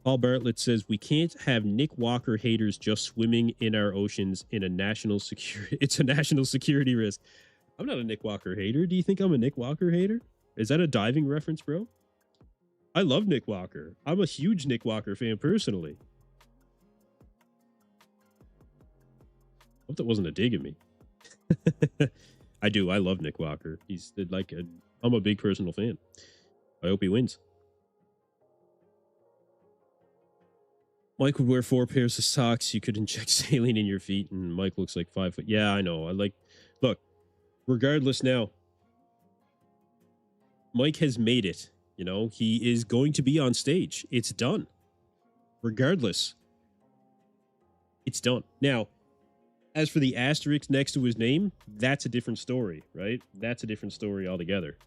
Paul Bartlett says, we can't have Nick Walker haters just swimming in our oceans in a national security. It's a national security risk. I'm not a Nick Walker hater. Do you think I'm a Nick Walker hater? Is that a diving reference, bro? I love Nick Walker. I'm a huge Nick Walker fan personally. Hope that wasn't a dig at me. I do. I love Nick Walker. He's like I'm a big personal fan. I hope he wins. Mike would wear 4 pairs of socks. You could inject saline in your feet, and Mike looks like 5 foot. Yeah, I know. Look, regardless now, Mike has made it. You know, he is going to be on stage. It's done. Regardless, it's done. Now, as for the asterisk next to his name, that's a different story, right? That's a different story altogether.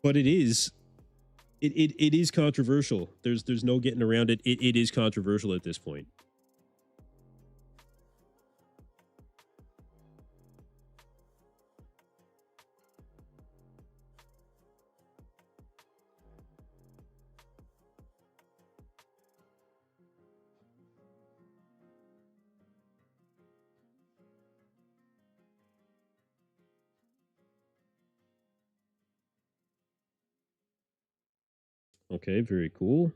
But it is It is controversial. There's no getting around it. It is controversial at this point. Okay, very cool.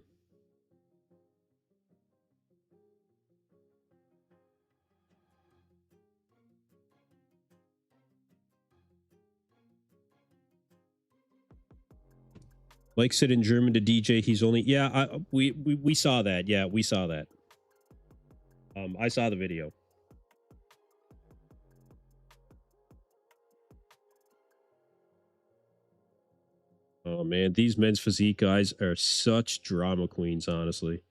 Mike said in German to DJ, he's only we saw that. Yeah, we saw that. I saw the video. Oh man, these men's physique guys are such drama queens, honestly.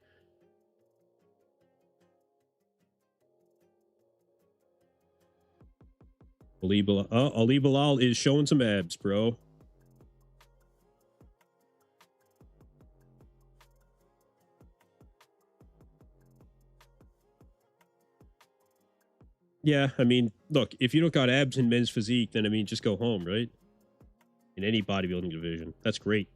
Ali Bilal is showing some abs, bro. Yeah, I mean, look, if you don't got abs in men's physique, then I mean, just go home, right? In any bodybuilding division. That's great.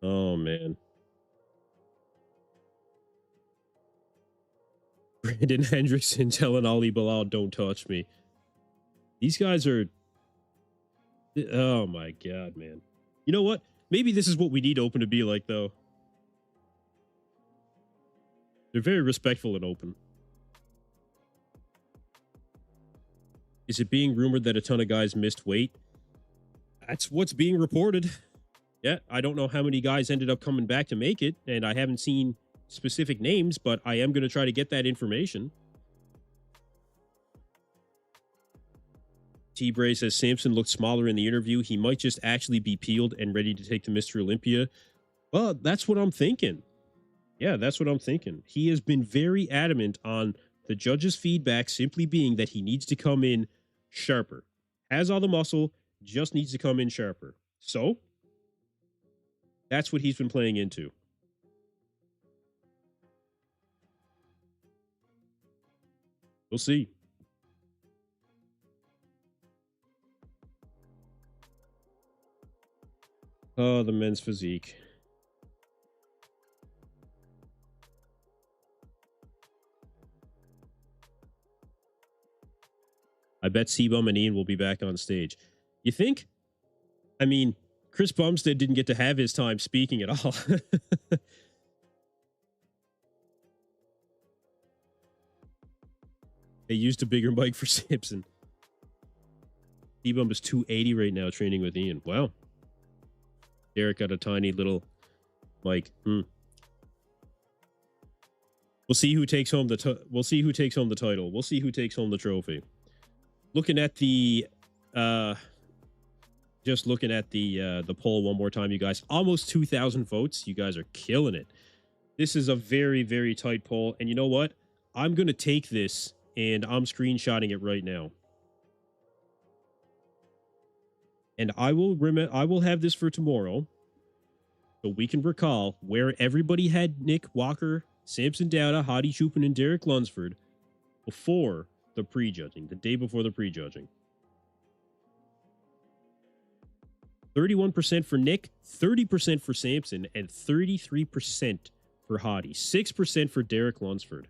Oh man. Brandon Hendrickson telling Ali Bilal, don't touch me. These guys are, oh my God, man. You know what? Maybe this is what we need open to be like, though. They're very respectful and open. Is it being rumored that a ton of guys missed weight? That's what's being reported. Yeah, I don't know how many guys ended up coming back to make it, and I haven't seen specific names, but I am going to try to get that information. T-Bray says Samson looked smaller in the interview. He might just actually be peeled and ready to take to Mr. Olympia. Well, that's what I'm thinking. Yeah, that's what I'm thinking. He has been very adamant on the judges' feedback simply being that he needs to come in sharper. Has all the muscle, just needs to come in sharper. So, that's what he's been playing into. We'll see. Oh, the men's physique. I bet Sebum and Ian will be back on stage. You think? I mean, Chris Bumstead didn't get to have his time speaking at all. They used a bigger mic for Samson. Sebum is 280 right now training with Ian. Wow. Derek got a tiny little mic. We'll see who takes home the we'll see who takes home the title. We'll see who takes home the trophy. Looking at the just looking at the poll one more time, you guys. Almost 2,000 votes. You guys are killing it. This is a very, very tight poll. And you know what? I'm going to take this and I'm screenshotting it right now. And I will have this for tomorrow so we can recall where everybody had Nick Walker, Samson Dauda, Hadi Chupin, and Derek Lunsford before the prejudging, the day before the prejudging. 31% for Nick, 30% for Samson, and 33% for Hadi. 6% for Derek Lunsford.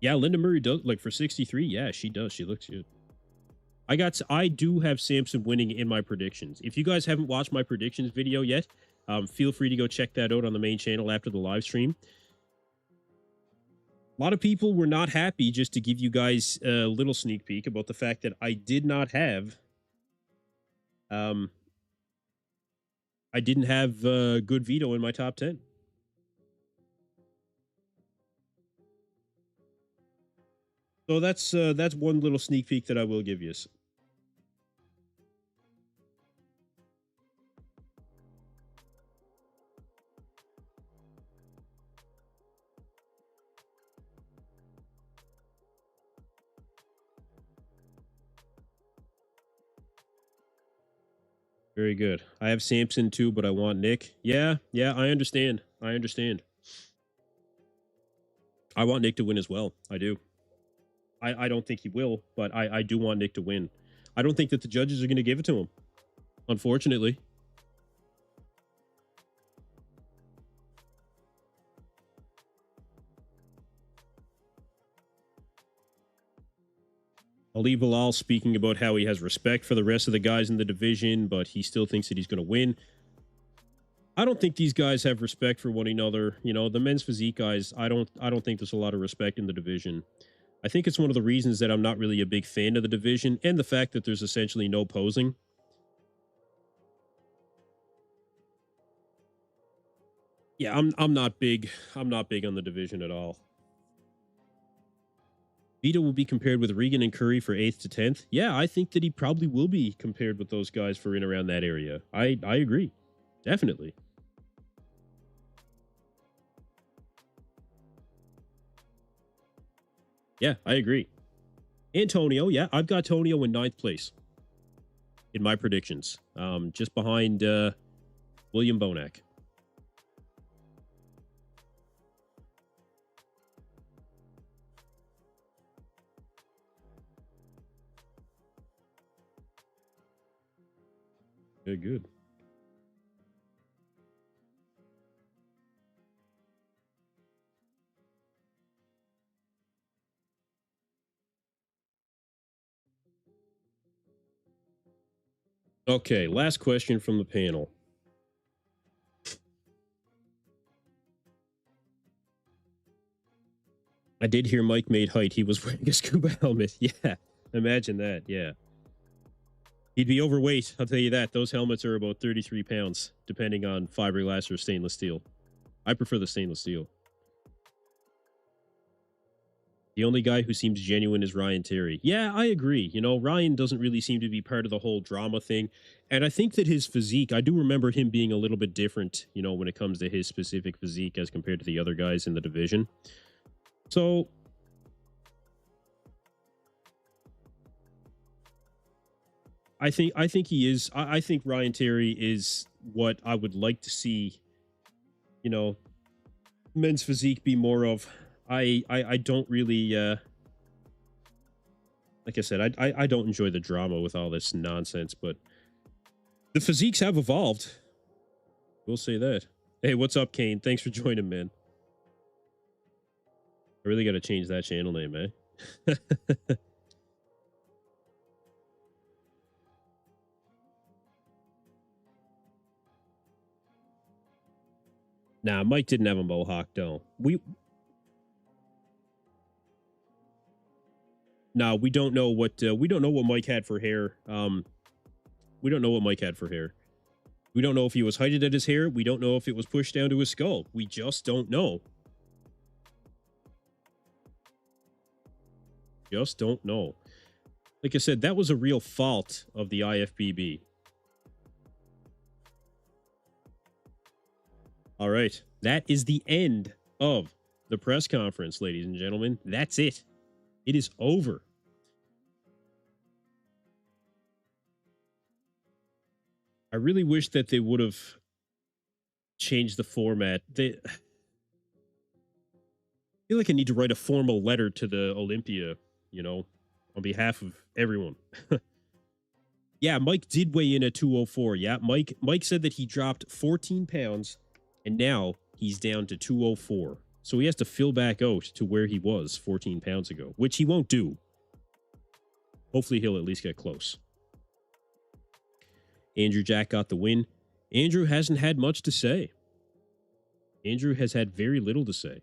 Yeah, Linda Murray does, like, for 63. Yeah, she does. She looks good. I do have Samson winning in my predictions. If you guys haven't watched my predictions video yet, feel free to go check that out on the main channel after the live stream. A lot of people were not happy, just to give you guys a little sneak peek, about the fact that I did not have I didn't have Good Vito in my top 10. So that's one little sneak peek that I will give you. Very good. I have Samson too, but I want Nick. Yeah, yeah, I understand. I understand. I want Nick to win as well. I do. I don't think he will, but I do want Nick to win. I don't think that the judges are going to give it to him, unfortunately. Ali Bilal speaking about how he has respect for the rest of the guys in the division, but he still thinks that he's going to win. I don't think these guys have respect for one another. You know, the men's physique guys, I don't think there's a lot of respect in the division. I think it's one of the reasons that I'm not really a big fan of the division, and the fact that there's essentially no posing. Yeah, I'm not big. I'm not big on the division at all. Vito will be compared with Regan and Curry for 8th to 10th. Yeah, I think that he probably will be compared with those guys for in around that area. I agree. Definitely. Yeah, I agree. Antonio, yeah, I've got Tonio in 9th place in my predictions. Just behind William Bonac. Good, good. Okay, last question from the panel. I did hear Mike made height. He was wearing a scuba helmet. Yeah, imagine that. Yeah. He'd be overweight. I'll tell you that. Those helmets are about 33 pounds, depending on fiberglass or stainless steel. I prefer the stainless steel. The only guy who seems genuine is Ryan Terry. Yeah, I agree. You know, Ryan doesn't really seem to be part of the whole drama thing. And I think that his physique, I do remember him being a little bit different, you know, when it comes to his specific physique as compared to the other guys in the division. So I think he is. I think Ryan Terry is what I would like to see, you know, men's physique be more of. I don't really like I said, I don't enjoy the drama with all this nonsense, but the physiques have evolved. We'll say that. Hey, what's up, Kane? Thanks for joining, man. I really got to change that channel name, eh? Nah, Mike didn't have a mohawk, though. We don't know what Mike had for hair. We don't know what Mike had for hair. We don't know if he was heighted at his hair. We don't know if it was pushed down to his skull. We just don't know. Just don't know. Like I said, that was a real fault of the IFBB. All right. That is the end of the press conference, ladies and gentlemen. That's it. It is over. I really wish that they would have changed the format. I feel like I need to write a formal letter to the Olympia, you know, on behalf of everyone. Yeah, Mike did weigh in at 204. Yeah, Mike said that he dropped 14 pounds and now he's down to 204. So he has to fill back out to where he was 14 pounds ago, which he won't do. Hopefully he'll at least get close. Andrew Jack got the win. Andrew hasn't had much to say. Andrew has had very little to say.